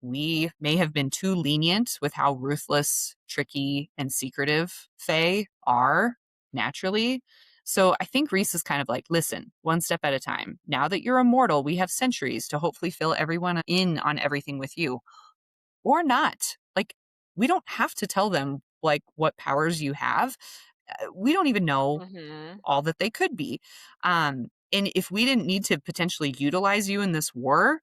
we may have been too lenient with how ruthless, tricky, and secretive Fae are naturally. So I think Rhys is kind of like, listen, one step at a time. Now that you're immortal, we have centuries to hopefully fill everyone in on everything with you. Or not. Like, we don't have to tell them like what powers you have. We don't even know Mhm. all that they could be. And if we didn't need to potentially utilize you in this war,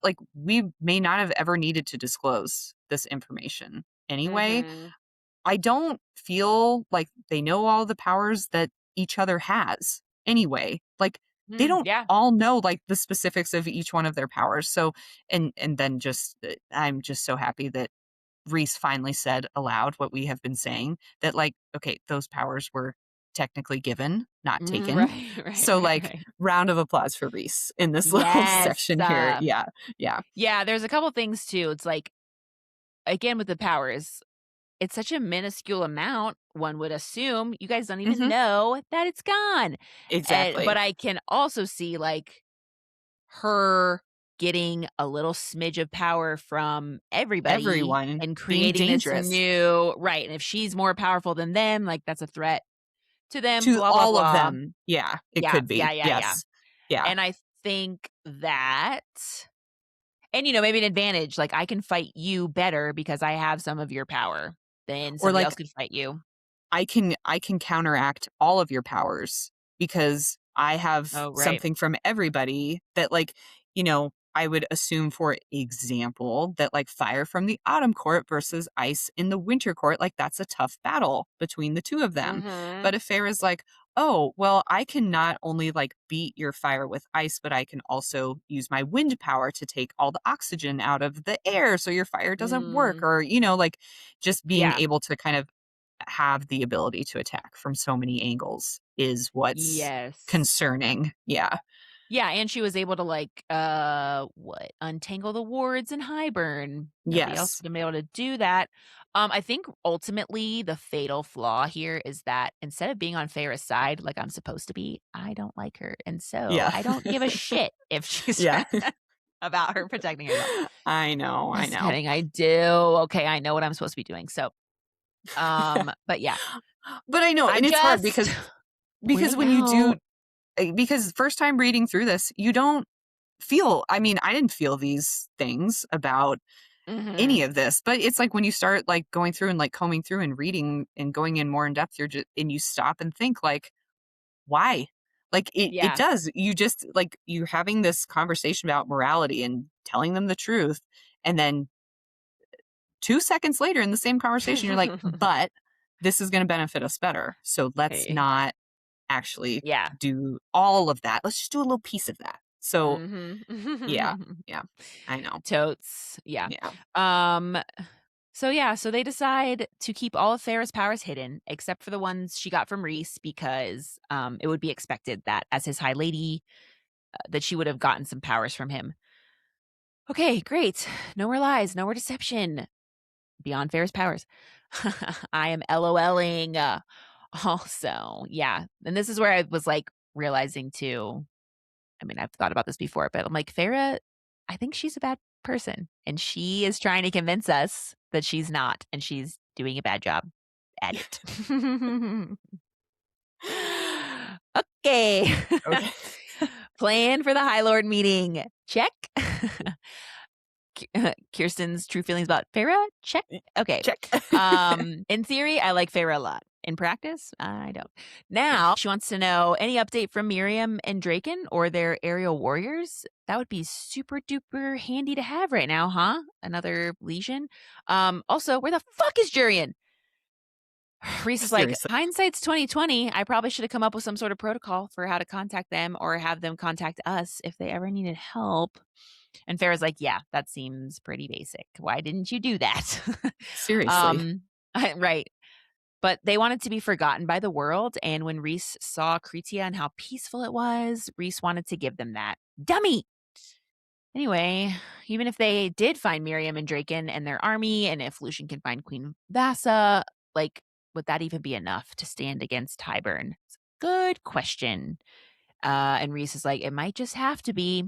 like we may not have ever needed to disclose this information anyway. Mhm. I don't feel like they know all the powers that each other has anyway. Like they don't Yeah. all know like the specifics of each one of their powers. So, and then just, I'm just so happy that Rhys finally said aloud what we have been saying, that like, okay, those powers were technically given, not taken. Right, right, So right, like, right. round of applause for Rhys in this little Yes. section here. Yeah. Yeah. Yeah, there's a couple things too. It's like, again, with the powers, it's such a minuscule amount, one would assume you guys don't even Hmm. know that it's gone. But Exactly. I can also see, like, her getting a little smidge of power from everybody Everyone and being creating this dangerous new right, and if she's more powerful than them, like, that's a threat to them, to blah, blah, all of blah. them. Yeah, it Yeah, could yeah, be. yeah, yeah. Yes. Yeah. And I think that and, maybe an advantage, like, I can fight you better because I have some of your power than Or somebody else like, could fight you. I can counteract all of your powers because I have Oh, right. something from everybody that like, I would assume, for example, that like fire from the autumn court versus ice in the winter court, like that's a tough battle between the two of them. But Mhm. if Feyre's like, oh, well, I can not only like beat your fire with ice, but I can also use my wind power to take all the oxygen out of the air so your fire doesn't work. Mm. Or, like just being Yeah. able to kind of have the ability to attack from so many angles is what's Yes. concerning. Yeah. Yeah, and she was able to, like, what? Untangle the wards in Hybern. Nobody else Yes. has been able to do that. I think ultimately the fatal flaw here is that instead of being on Feyre's side like I'm supposed to be, I don't like her, and so Yeah. I don't give a shit if she's Yeah. about her protecting herself. I know. I Just know. kidding, I do. Okay, I know what I'm supposed to be doing, so, but yeah, But I know, and I'm it's hard just because pointing when you do, out. because first time reading through this, you don't feel, I mean, I didn't feel these things about any Mhm. of this, but it's like when you start like going through and like combing through and reading and going in more in depth, you're just, and you stop and think like, why? Like it Yeah. does. You just like, you're having this conversation about morality and telling them the truth. And then 2 seconds later in the same conversation, you're like, but this is going to benefit us better. So let's Hey. not actually Yeah. do all of that. Let's just do a little piece of that. So yeah, Mhm. yeah, I know. Totes. Yeah. Yeah. Um, so they decide to keep all of Farrah's powers hidden, except for the ones she got from Rhys, because it would be expected that as his high lady, that she would have gotten some powers from him. Okay, great. No more lies, no more deception. Beyond Farrah's powers. I am LOLing. Also, yeah. And this is where I was like realizing too. I mean, I've thought about this before, but I'm like, Feyre, I think she's a bad person. And she is trying to convince us that she's not. And she's doing a bad job at it. Okay. Okay. Plan for the High Lord meeting. Check. Kirsten's true feelings about Feyre? Check. Okay. Check. In theory, I like Feyre a lot. In practice, I don't. Now, she wants to know any update from Miriam and Draken or their aerial warriors. That would be super duper handy to have right now, huh? Another legion. Also, where the fuck is Jurian? Rhys is like, Seriously. hindsight's 2020. I probably should have come up with some sort of protocol for how to contact them or have them contact us if they ever needed help. And Farrah's like, yeah, that seems pretty basic. Why didn't you do that? Seriously. um, right. But they wanted to be forgotten by the world. And when Rhys saw Cretia and how peaceful it was, Rhys wanted to give them that. Dummy! Anyway, even if they did find Miriam and Draken and their army, and if Lucien can find Queen Vassa, like, would that even be enough to stand against Hybern? Good question. And Rhys is like, it might just have to be.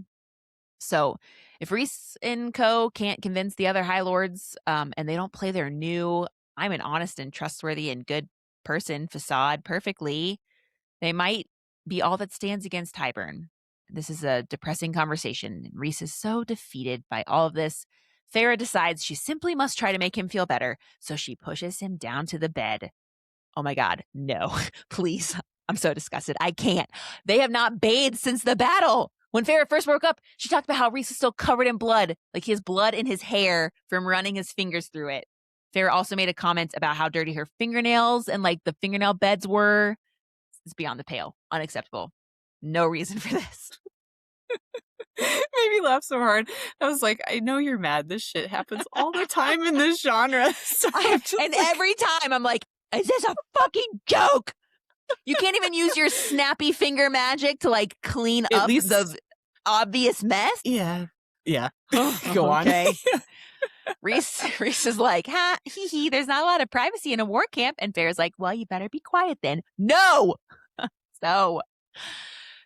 So if Rhys and co can't convince the other High Lords, and they don't play their new I'm an honest and trustworthy and good person facade perfectly, they might be all that stands against Hybern. This is a depressing conversation. Rhys is so defeated by all of this. Feyre decides she simply must try to make him feel better, so she pushes him down to the bed. Oh my God, no, please. I'm so disgusted. I can't. They have not bathed since the battle. When Feyre first woke up, she talked about how Rhys is still covered in blood, like he has blood in his hair from running his fingers through it. Feyre also made a comment about how dirty her fingernails and like the fingernail beds were. It's beyond the pale. Unacceptable. no reason for this. Made me laugh so hard. I was like, I know you're mad. This shit happens all the time in this genre. So And every time I'm like, is this a fucking joke? You can't even use your snappy finger magic to like clean At up least- the obvious mess. Yeah. Go on. Okay. Rhys is like, ha, hee hee, there's not a lot of privacy in a war camp. And Feyre's like, well, you better be quiet then. No! So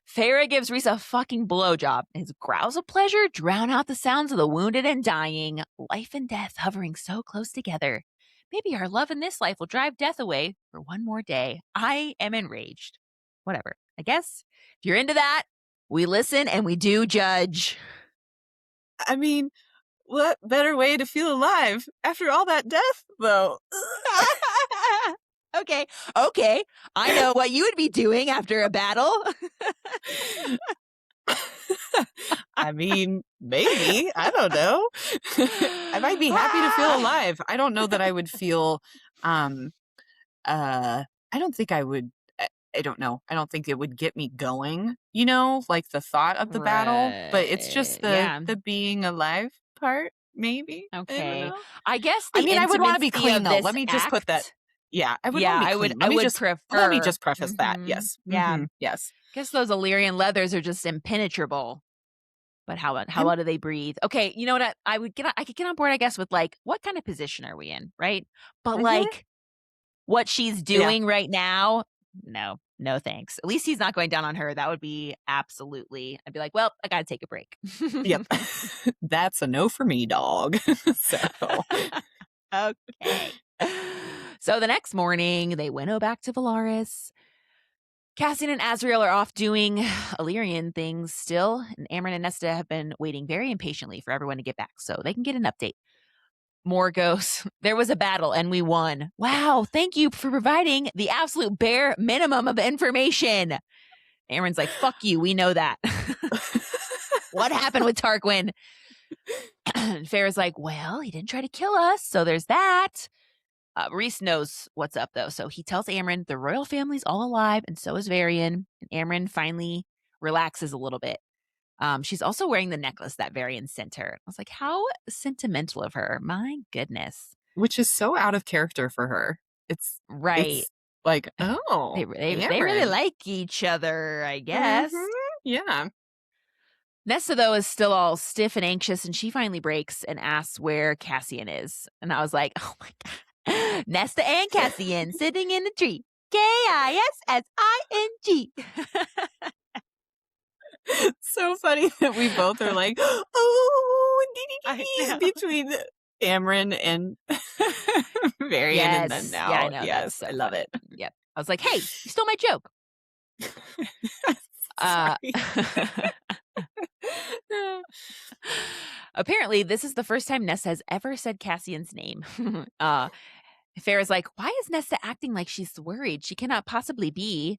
Feyre gives Rhys a fucking blowjob. His growls of pleasure drown out the sounds of the wounded and dying, life and death hovering so close together. Maybe our love in this life will drive death away for one more day. I am enraged. Whatever. I guess if you're into that, we listen and we do judge. I mean, what better way to feel alive after all that death, though? Okay. I know what you would be doing after a battle. I mean, maybe. I don't know. I might be happy to feel alive. I don't know that I would feel I don't think I would I don't know. I don't think it would get me going, like the thought of the battle, but it's just the being alive part, maybe. Okay. I guess I mean, I would want to be intimacy clean of though. this Let me just put that. act- Yeah, I would Yeah, want to be I clean. would prefer. Let me just preface that. Mhm. Yes. Yeah. Mhm. Yes. I guess those Illyrian leathers are just impenetrable. But how well do they breathe? Okay, you know what? I could get on board, I guess, with like, what kind of position are we in, right? But like, what she's doing right now, no thanks. At least he's not going down on her. That would be absolutely. I'd be like, well, I gotta take a break. Yep. That's a no for me, dog. So. Okay. So the next morning, they winnow back to Valaris. Cassian and Azriel are off doing Illyrian things still, and Amren and Nesta have been waiting very impatiently for everyone to get back so they can get an update. Moore goes, there was a battle and we won. Wow, thank you for providing the absolute bare minimum of information. Amren's like, fuck you, we know that. What happened with Tarquin? Feyre's like, well, he didn't try to kill us, so there's that. Rhys knows what's up, though, so he tells Amren the royal family's all alive, and so is Varian. And Amren finally relaxes a little bit. She's also wearing the necklace that Varian sent her. I was like, how sentimental of her. My goodness. Which is so out of character for her. It's right. It's like, oh, they really like each other, I guess. Mm-hmm. Yeah. Nesta, though, is still all stiff and anxious, and she finally breaks and asks where Cassian is. And I was like, oh my God. Nesta and Cassian sitting in the tree. Kissing. So funny that we both are like, oh, between Amren and Varian, and then now, yeah, I know, yes, I love it. Yep. I was like, hey, you stole my joke. Apparently, this is the first time Nesta has ever said Cassian's name. Feyre's like, why is Nesta acting like she's worried? She cannot possibly be.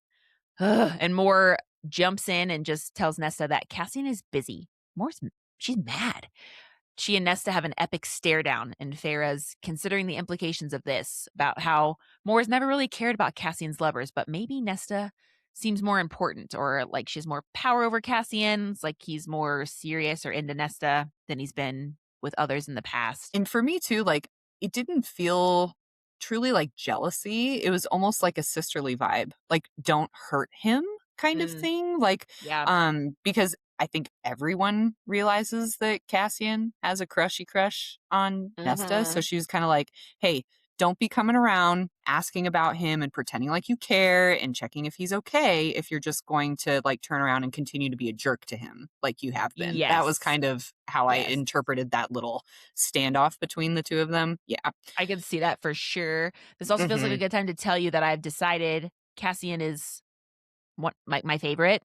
And Moore jumps in and just tells Nesta that Cassian is busy. She's mad. She and Nesta have an epic stare down, and Feyre's considering the implications of this about how Moore's never really cared about Cassian's lovers, but maybe Nesta seems more important, or like she has more power over Cassian. It's like he's more serious or into Nesta than he's been with others in the past. And for me too, like, it didn't feel truly like jealousy. It was almost like a sisterly vibe, like, don't hurt him kind of thing. Like, because I think everyone realizes that Cassian has a crush on Nesta. So she was kind of like, hey, don't be coming around asking about him and pretending like you care and checking if he's okay if you're just going to like turn around and continue to be a jerk to him like you have been. Yes. That was kind of how I interpreted that little standoff between the two of them. Yeah. I can see that for sure. This also feels like a good time to tell you that I've decided Cassian is my favorite,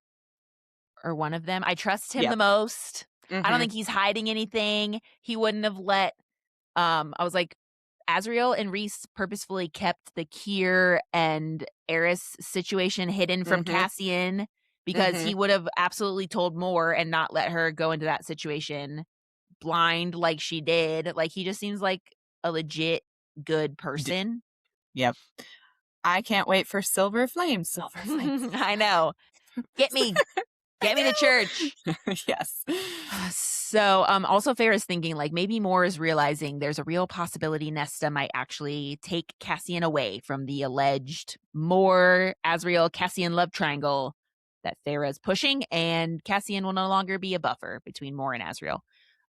or one of them. I trust him the most. I don't think he's hiding anything. He wouldn't have let I was like, Azriel and Rhys purposefully kept the Kier and Eris situation hidden from Cassian because he would have absolutely told Moore and not let her go into that situation blind like she did. Like, he just seems like a legit good person. Yep. I can't wait for Silver Flames. Silver Flames. I know. Get me to church. Yes. So, also Feyre is thinking like maybe Moore is realizing there's a real possibility Nesta might actually take Cassian away from the alleged Moore Azriel Cassian love triangle that Feyre is pushing, and Cassian will no longer be a buffer between Moore and Azriel.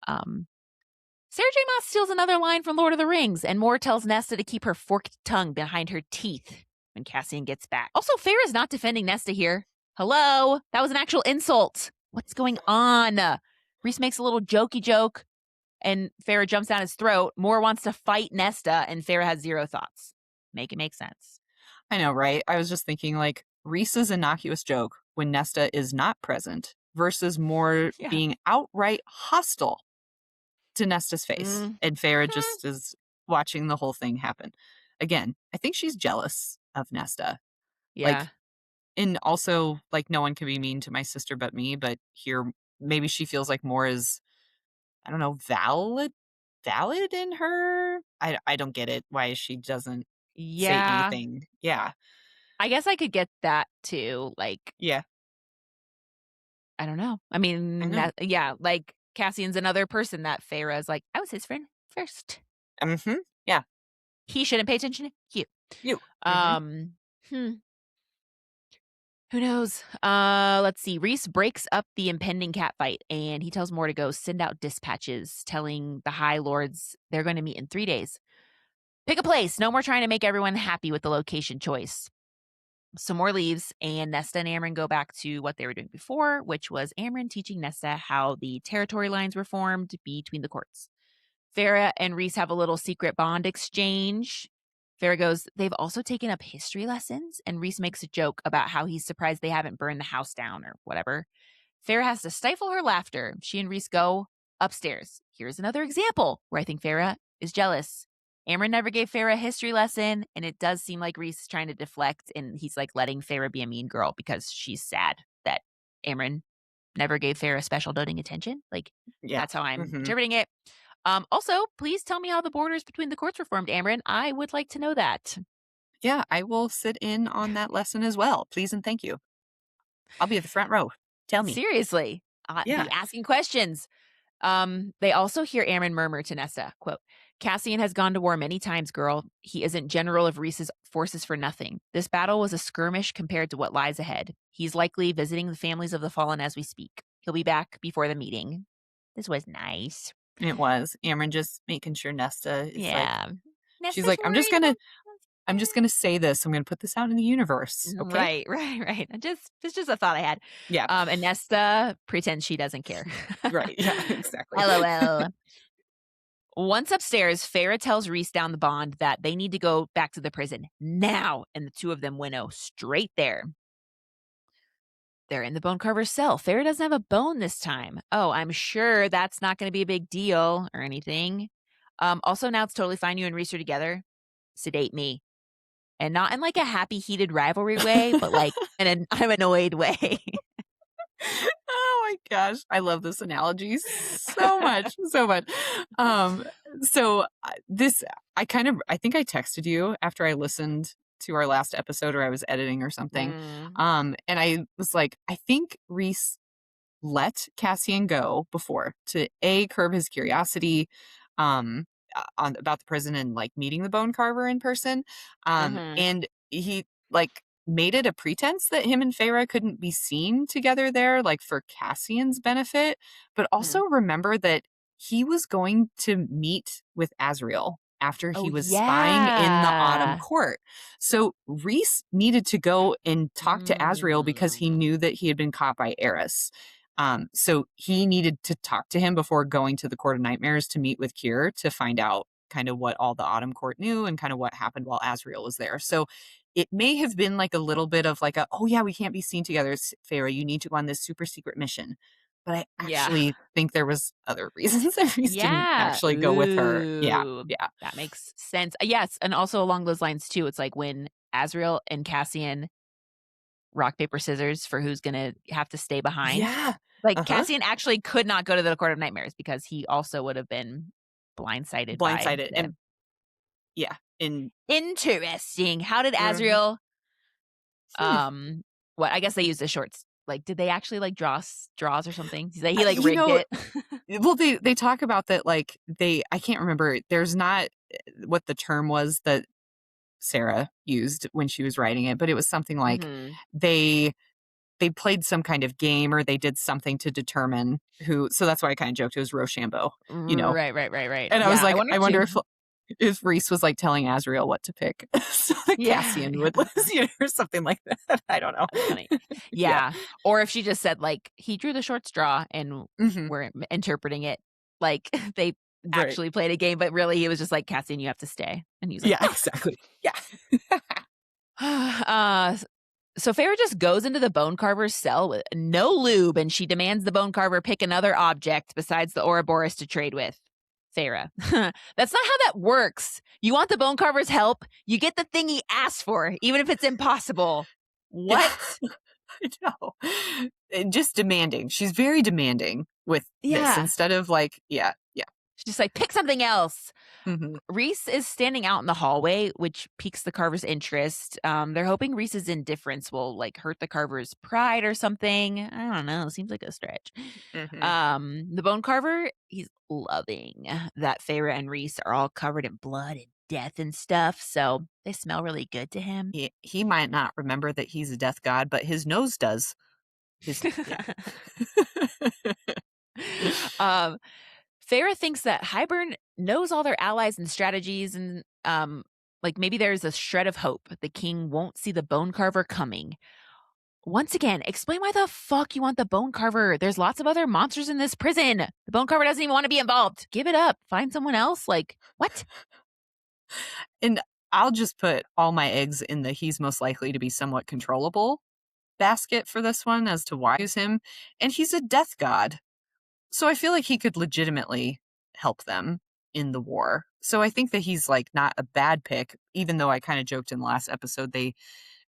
Sarah J. Maas steals another line from Lord of the Rings, and Moore tells Nesta to keep her forked tongue behind her teeth when Cassian gets back. Also, Feyre is not defending Nesta here. Hello? That was an actual insult. What's going on? Rhys makes a little jokey joke, and Feyre jumps down his throat. Moore wants to fight Nesta, and Feyre has zero thoughts. Make it make sense. I know, right? I was just thinking, like, Rhys's innocuous joke when Nesta is not present versus Moore being outright hostile to Nesta's face. And Feyre just is watching the whole thing happen. Again, I think she's jealous of Nesta. Yeah. Like, and also, like, no one can be mean to my sister but me, but here, maybe she feels like Moore is, I don't know, valid in her. I don't get it. Why she doesn't say anything. Yeah. I guess I could get that too. Like, Yeah. I don't know. I mean, I know. like Cassian's another person that Feyre is like, I was his friend first. Mm-hmm. Yeah. He shouldn't pay attention to you. You. Who knows? Let's see. Rhys breaks up the impending catfight, and he tells Moore to go send out dispatches telling the High Lords they're going to meet in 3 days. Pick a place. No more trying to make everyone happy with the location choice. So Moore leaves, and Nesta and Amren go back to what they were doing before, which was Amren teaching Nesta how the territory lines were formed between the courts. Feyre and Rhys have a little secret bond exchange. Feyre goes, they've also taken up history lessons, and Rhys makes a joke about how he's surprised they haven't burned the house down or whatever. Feyre has to stifle her laughter. She and Rhys go upstairs. Here's another example where I think Feyre is jealous. Amren never gave Feyre a history lesson, and it does seem like Rhys is trying to deflect, and he's like letting Feyre be a mean girl because she's sad that Amren never gave Feyre special doting attention. Like, that's how I'm interpreting it. Also, please tell me how the borders between the courts were formed, Amren. I would like to know that. Yeah, I will sit in on that lesson as well. Please and thank you. I'll be at the front row. Tell me. Seriously. Be asking questions. They also hear Amren murmur to Nesta, quote, Cassian has gone to war many times, girl. He isn't general of Rhys's forces for nothing. This battle was a skirmish compared to what lies ahead. He's likely visiting the families of the fallen as we speak. He'll be back before the meeting. This was nice. It was. Amren just making sure Nesta is like, Nesta's she's like, I'm just gonna say this. I'm gonna put this out in the universe. Okay. Right. It's just a thought I had. Yeah. And Nesta pretends she doesn't care. Right. Yeah, exactly. LOL. Once upstairs, Feyre tells Rhys down the bond that they need to go back to the prison now, and the two of them winnow straight there. They're in the bone carver's cell. Feyre doesn't have a bone this time. Oh, I'm sure that's not going to be a big deal or anything. Also, now it's totally fine you and Rhys are together. Sedate me. And not in like a happy, heated rivalry way, but like in I'm annoyed way. Oh my gosh. I love this analogy so much. So much. So this, I think I texted you after I listened to our last episode, or I was editing or something. And I was like, I think Rhys let Cassian go before to curb his curiosity about the prison and like meeting the bone carver in person. And he like made it a pretense that him and Feyre couldn't be seen together there, like for Cassian's benefit, but also remember that he was going to meet with Azriel after he was spying in the Autumn Court. So Rhys needed to go and talk to Azriel because he knew that he had been caught by Eris. So he needed to talk to him before going to the Court of Nightmares to meet with Kier to find out kind of what all the Autumn Court knew and kind of what happened while Azriel was there. So it may have been like a little bit of like oh yeah, we can't be seen together, Feyre. You need to go on this super secret mission. But I actually think there was other reasons that Rhys didn't actually go with her. Yeah. That makes sense. Yes, and also along those lines too, it's like when Azriel and Cassian rock, paper, scissors for who's going to have to stay behind. Yeah. Like Cassian actually could not go to the Court of Nightmares because he also would have been blindsided. And yeah. Interesting. How did Azriel what I guess they used the shorts Like, did they actually like draw straws or something? He like You rigged know, it. well, they talk about that, like, I can't remember. There's not what the term was that Sarah used when she was writing it, but it was something like Mhm. they they played some kind of game or they did something to determine who. So that's why I kind of joked it was Rochambeau, you know. Right. And I was Yeah, I like, wonder I wonder too. if Rhys was like telling Azriel what to pick, so that Yeah, Cassian would yeah. lose, or something like that. I don't know. That's funny. Yeah. Yeah, or if she just said, like, "He drew the short straw," and Hmm. we're interpreting it like they Right. actually played a game, but really he was just like, "Cassian, you have to stay." And he was like, Yeah. Exactly. Yeah. "Oh." So Feyre just goes into the bone carver's cell with no lube, and she demands the bone carver pick another object besides the Ouroboros to trade with. Feyre, that's not how that works. You want the bone carver's help, you get the thing he asked for, even if it's impossible. Yeah. What? I know. Just demanding. She's very demanding with this Yeah. instead of like, yeah, yeah. She's just like, pick something else. Hmm. Rhys is standing out in the hallway, which piques the carver's interest. They're hoping Rhys's indifference will like hurt the carver's pride or something. I don't know. Seems like a stretch. Hmm. The bone carver, he's loving that Feyre and Rhys are all covered in blood and death and stuff, so they smell really good to him. He might not remember that he's a death god, but his nose does. His yeah. um, Feyre thinks that Hybern knows all their allies and strategies, and like maybe there's a shred of hope the king won't see the bone carver coming. Once again, explain why the fuck you want the bone carver. There's lots of other monsters in this prison. The bone carver doesn't even want to be involved. Give it up. Find someone else. Like, what? And I'll just put all my eggs in the he's most likely to be somewhat controllable basket for this one as to why I use him. And he's a death god. So I feel like he could legitimately help them in the war. So I think that he's like not a bad pick, even though I kind of joked in the last episode they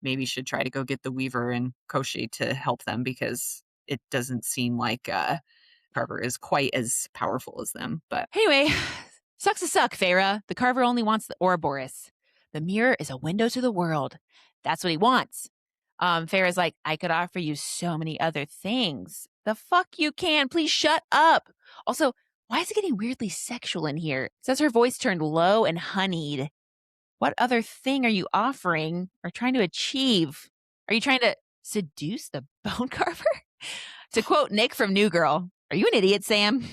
maybe should try to go get the Weaver and Koshi to help them because it doesn't seem like Carver is quite as powerful as them. But Anyway, sucks to suck, Feyre. The carver only wants the Ouroboros. The mirror is a window to the world. That's what he wants. Feyre's like, I could offer you so many other things. The fuck you can. Please shut up. Also, why is it getting weirdly sexual in here? It says her voice turned low and honeyed. What other thing are you offering or trying to achieve? Are you trying to seduce the bone carver? To quote Nick from New Girl, are you an idiot, Sam?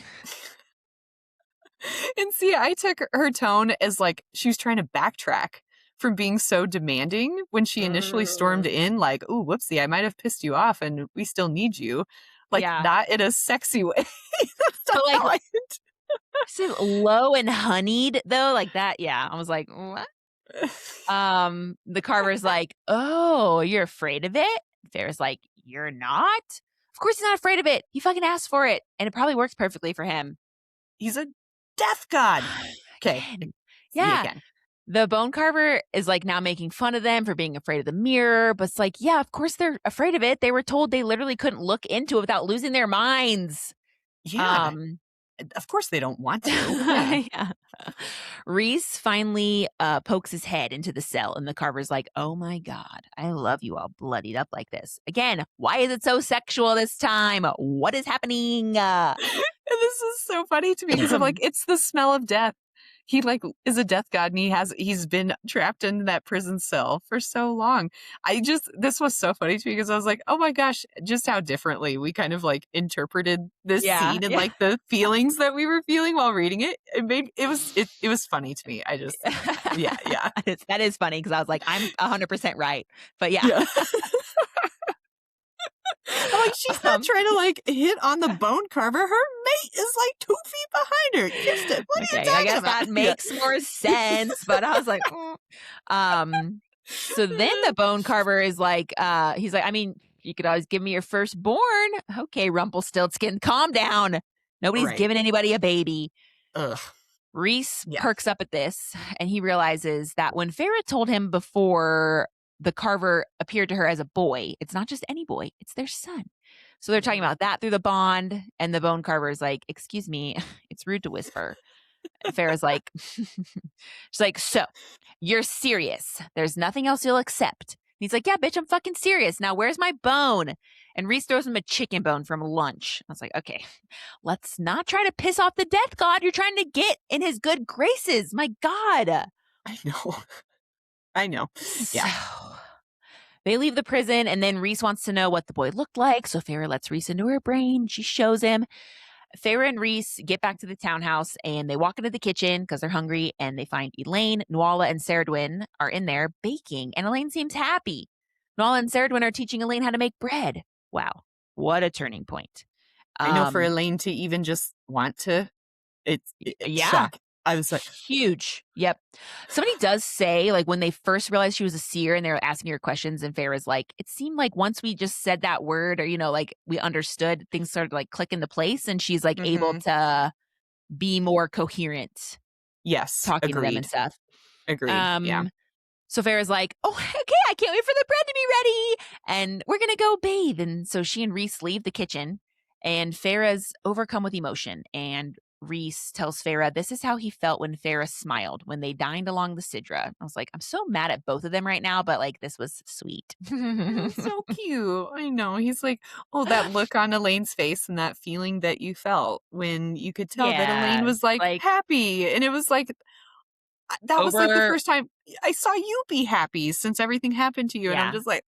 and see, I took her tone as like she was trying to backtrack from being so demanding when she initially stormed in, like, "Ooh, whoopsie, I might have pissed you off, and we still need you." Like, Yeah. not in a sexy way. That's not But like, how I so low and honeyed though, like that. Yeah. I was like, what? The carver's like, oh, you're afraid of it? Farrah's like, you're not? Of course he's not afraid of it. He fucking asked for it. And it probably works perfectly for him. He's a death god. Okay, Again. see Yeah. again. The bone carver is like now making fun of them for being afraid of the mirror, but it's like, yeah, of course they're afraid of it. They were told they literally couldn't look into it without losing their minds. Yeah, of course they don't want to. Yeah. Yeah. Rhys finally pokes his head into the cell, and the carver's like, oh my God, I love you all bloodied up like this. Again, why is it so sexual this time? What is happening? And this is so funny to me because I'm like, it's the smell of death. He like is a death god and he's been trapped in that prison cell for so long. This was so funny to me because I was like, oh my gosh, just how differently we kind of like interpreted this Yeah. scene and like the feelings that we were feeling while reading it. It was funny to me. I just yeah. That is funny because I was like, I'm 100% right. But yeah. Yeah. I'm like, she's not trying to like hit on the bone carver. Her mate is like 2 feet behind her. Kissed it. What are you Okay, talking I guess about? that makes more sense. But I was like, so then the bone carver is like, he's like, I mean, you could always give me your firstborn. Okay, Rumpelstiltskin, calm down. Nobody's Right. giving anybody a baby. Ugh. Rhys Yeah. perks up at this, and he realizes that when Feyre told him before the carver appeared to her as a boy, it's not just any boy, it's their son. So they're talking about that through the bond, and the bone carver is like, excuse me, it's rude to whisper. And Farrah's like, she's like, so you're serious. There's nothing else you'll accept. He's like, yeah, bitch, I'm fucking serious. Now, where's my bone? And Rhys throws him a chicken bone from lunch. I was like, okay, let's not try to piss off the death god. You're trying to get in his good graces. My God. I know. I know. So Yeah. they leave the prison, and then Rhys wants to know what the boy looked like. So Feyre lets Rhys into her brain. She shows him. Feyre and Rhys get back to the townhouse, and they walk into the kitchen because they're hungry, and they find Elain, Nuala, and Cerridwen are in there baking, and Elain seems happy. Nuala and Cerridwen are teaching Elain how to make bread. Wow, what a turning point. I know for Elain to even just want to, it's Yeah. shock. I was like, huge. Yep. Somebody does say, like, when they first realized she was a seer and they were asking her questions, and Feyre's like, it seemed like once we just said that word, or, like we understood, things started like click into place, and she's like able to be more coherent. Yes. Talking to them and stuff. Agreed. Yeah. So Feyre's like, oh, okay, I can't wait for the bread to be ready. And we're going to go bathe. And so she and Rhys leave the kitchen, and Feyre's overcome with emotion. And Rhys tells Feyre this is how he felt when Feyre smiled when they dined along the Sidra. I was like, I'm so mad at both of them right now, but like, this was sweet. So cute. I know. He's like, oh, that look on Elaine's face and that feeling that you felt when you could tell that Elain was like happy. And it was like, that was like the first time I saw you be happy since everything happened to you. And I'm just like,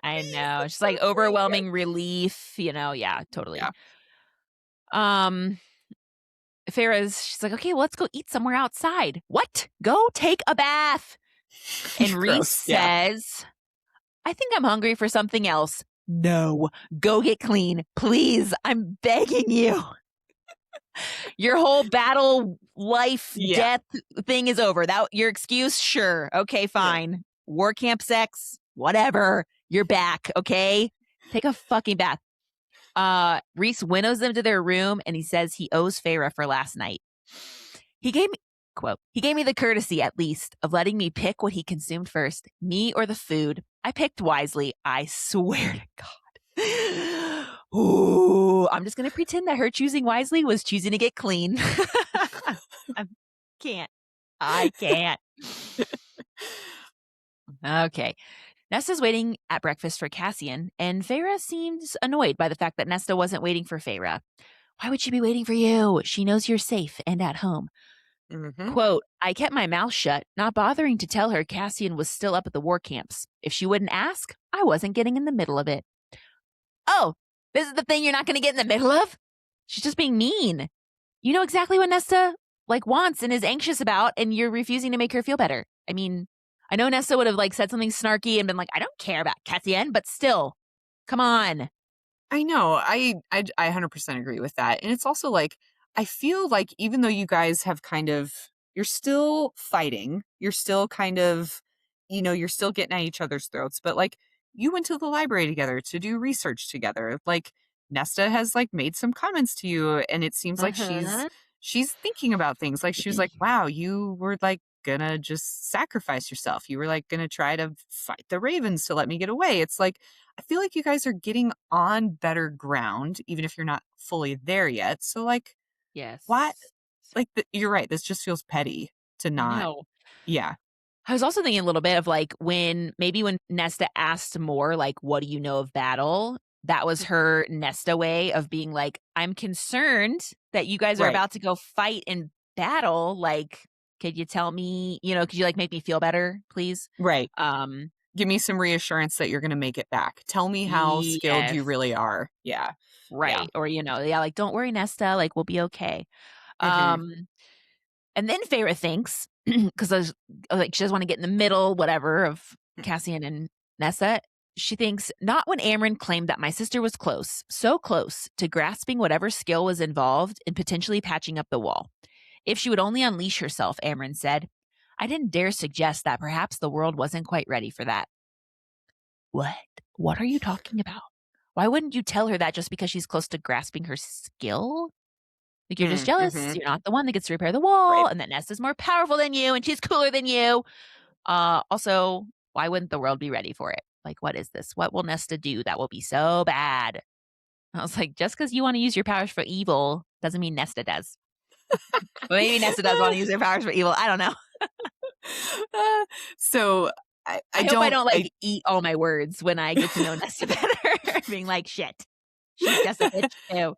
I know. It's just like overwhelming relief, Yeah, totally. Yeah. She's like, okay, well, let's go eat somewhere outside. What? Go take a bath. And Rhys says, I think I'm hungry for something else. No, go get clean. Please, I'm begging you. Your whole battle, life, death thing is over. That your excuse? Sure. Okay, fine. Yeah. War camp sex, whatever. You're back, okay? Take a fucking bath. Rhys winnows them to their room, and he says he owes Feyre for last night. He gave me, quote, he gave me the courtesy, at least, of letting me pick what he consumed first, me or the food. I picked wisely, I swear to God. Ooh, I'm just going to pretend that her choosing wisely was choosing to get clean. I can't. Okay. Nesta's waiting at breakfast for Cassian, and Feyre seems annoyed by the fact that Nesta wasn't waiting for Feyre. Why would she be waiting for you? She knows you're safe and at home. Mm-hmm. Quote, I kept my mouth shut, not bothering to tell her Cassian was still up at the war camps. If she wouldn't ask, I wasn't getting in the middle of it. Oh, this is the thing you're not going to get in the middle of? She's just being mean. You know exactly what Nesta wants and is anxious about, and you're refusing to make her feel better. I mean, I know Nesta would have said something snarky and been like, I don't care about Cassian, but still, come on. I know. I 100% agree with that. And it's also like, I feel like even though you guys have you're still fighting, you're still you're still getting at each other's throats, but you went to the library together to do research together. Nesta has made some comments to you, and it seems like she's thinking about things. She was like, wow, you were gonna just sacrifice yourself. You were gonna try to fight the ravens to let me get away. It's I feel like you guys are getting on better ground, even if you're not fully there yet. So yes, what? You're right. This just feels petty to not. No. Yeah. I was also thinking a little bit of when Nesta asked more, what do you know of battle? That was her Nesta way of being I'm concerned that you guys are about to go fight in battle. Could you tell me, could you make me feel better, please? Right. Give me some reassurance that you're going to make it back. Tell me how skilled you really are. Yeah. Right. Yeah. Or, don't worry, Nesta, we'll be okay. Mm-hmm. And then Feyre thinks, because she doesn't want to get in the middle, whatever, of Cassian and Nesta. She thinks, not when Amren claimed that my sister was close, so close to grasping whatever skill was involved in potentially patching up the wall. If she would only unleash herself, Amren said. I didn't dare suggest that perhaps the world wasn't quite ready for that. What? What are you talking about? Why wouldn't you tell her that just because she's close to grasping her skill? You're just jealous. Mm-hmm. You're not the one that gets to repair the wall, and that Nesta's more powerful than you, and she's cooler than you. Also, why wouldn't the world be ready for it? What is this? What will Nesta do that will be so bad? I was like, just because you want to use your powers for evil doesn't mean Nesta does. Well, maybe Nesta does want to use her powers for evil. I don't know. So I hope I don't like eat all my words when I get to know Nesta better. Being like, shit, she's just a bitch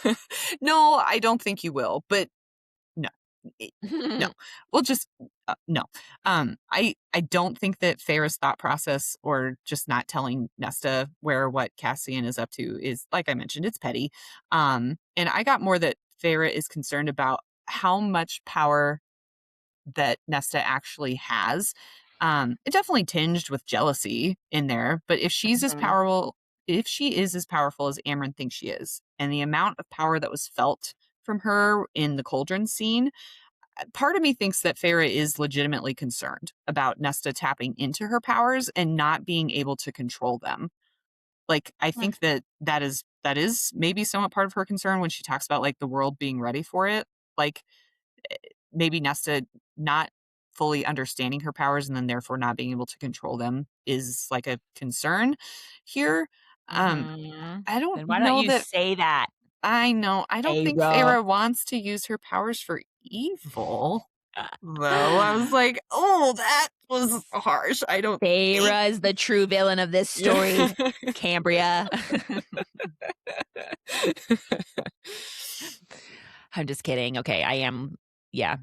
too. No, I don't think you will, but no. No. We'll just no. I don't think that Feyre's thought process or just not telling Nesta where what Cassian is up to is, like I mentioned, it's petty. And I got more that Feyre is concerned about how much power that Nesta actually has. It definitely tinged with jealousy in there, but if she's as Mhm. powerful, if she is as powerful as Amryn thinks she is, and the amount of power that was felt from her in the cauldron scene, part of me thinks that Feyre is legitimately concerned about Nesta tapping into her powers and not being able to control them. Like, I think that is maybe somewhat part of her concern when she talks about like the world being ready for it. Like, maybe Nesta not fully understanding her powers and then therefore not being able to control them is like a concern here. Um, Mhm. I don't Then why don't know you that say that, I know. I don't think Feyre? Feyre wants to use her powers for evil, though. I was like, oh, that was harsh. I don't think. Feyre is the true villain of this Yeah. story, Cambria. I'm just kidding. Okay, I am, yeah,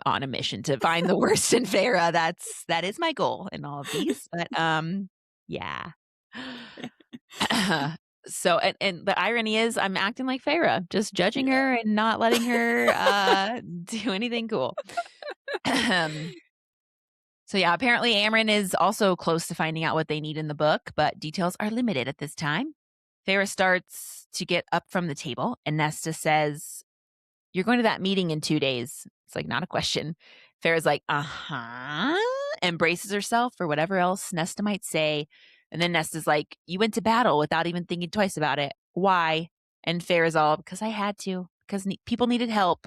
on a mission to find the worst in Feyre. That is my goal in all of these. But yeah. So and the irony is I'm acting like Feyre, just judging Yeah. her and not letting her do anything cool. So yeah, apparently Amryn is also close to finding out what they need in the book, but details are limited at this time. Feyre starts to get up from the table, and Nesta says, "You're going to that meeting in 2 days." It's like, not a question. Farrah's like, "Uh-huh," and braces herself for whatever else Nesta might say. And then Nesta's like, "You went to battle without even thinking twice about it. Why?" And Farrah's all, "Because I had to, because people needed help."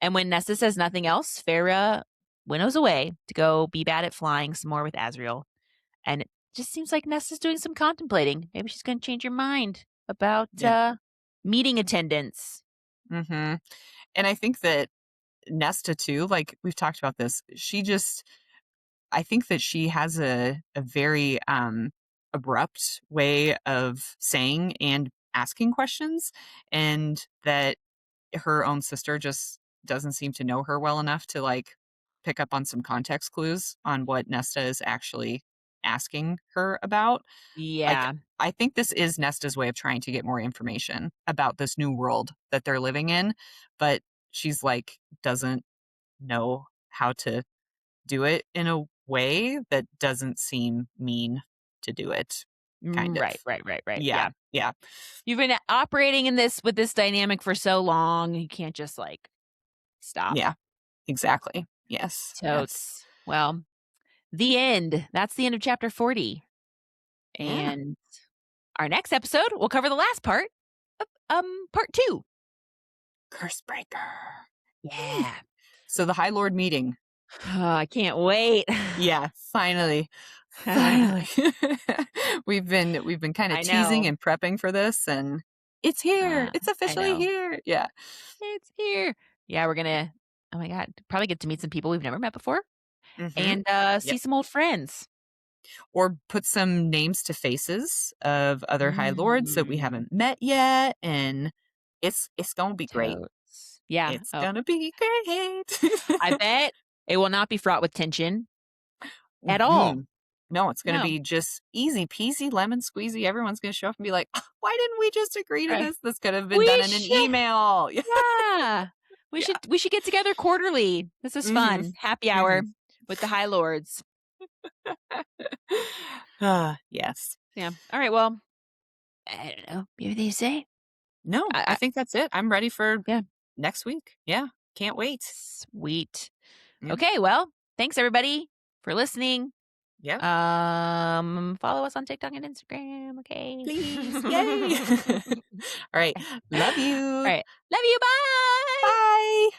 And when Nesta says nothing else, Farrah winnows away to go be bad at flying some more with Azriel. And it just seems like Nesta's doing some contemplating. Maybe she's going to change her mind about Yeah. meeting attendance. Mm-hmm. And I think that Nesta too, like we've talked about this, I think that she has a very abrupt way of saying and asking questions, and that her own sister just doesn't seem to know her well enough to like pick up on some context clues on what Nesta is actually asking her about. Like, Yeah. I think this is Nesta's way of trying to get more information about this new world that they're living in, but she's like doesn't know how to do it in a way that doesn't seem mean to do it, kind of. Right. Yeah, Yeah. yeah, You've been operating in this with this dynamic for so long, you can't just like stop. yeah, exactly. Yes, yes. Totes. Well, the end. That's the end of chapter 40. Yeah. And our next episode will cover the last part of part 2. Cursebreaker. Yeah. So the High Lord meeting. Oh, I can't wait. Yeah, finally. Finally. We've been kind of I teasing know. and prepping for this, and it's here. It's I officially know. here. Yeah. It's here. Yeah, we're gonna, oh my God, probably get to meet some people we've never met before Mhm. and see Yep. some old friends. Or put some names to faces of other High Lords that we Mm, haven't met yet, and it's gonna be great. totes. Yeah. It's Oh, gonna be great. I bet it will not be fraught with tension at all. Mhm. No, it's gonna No. be just easy peasy lemon squeezy. Everyone's gonna show up and be like, "Ah, why didn't we just agree to Right. this? This could have been done We in an should. email." Yeah. Yeah. Yeah. We should get together quarterly. This is Mhm. fun. Happy hour Mhm. with the High Lords. Yes. Yeah. All right. Well, I don't know. Maybe they say. No, I I think that's it. I'm ready for yeah. next week. Yeah. Can't wait. Sweet. Yeah. Okay. Well, thanks everybody for listening. Yep. Follow us on TikTok and Instagram. Okay. Please. Yay. All right. Love All you. right. Love you. Bye. Bye.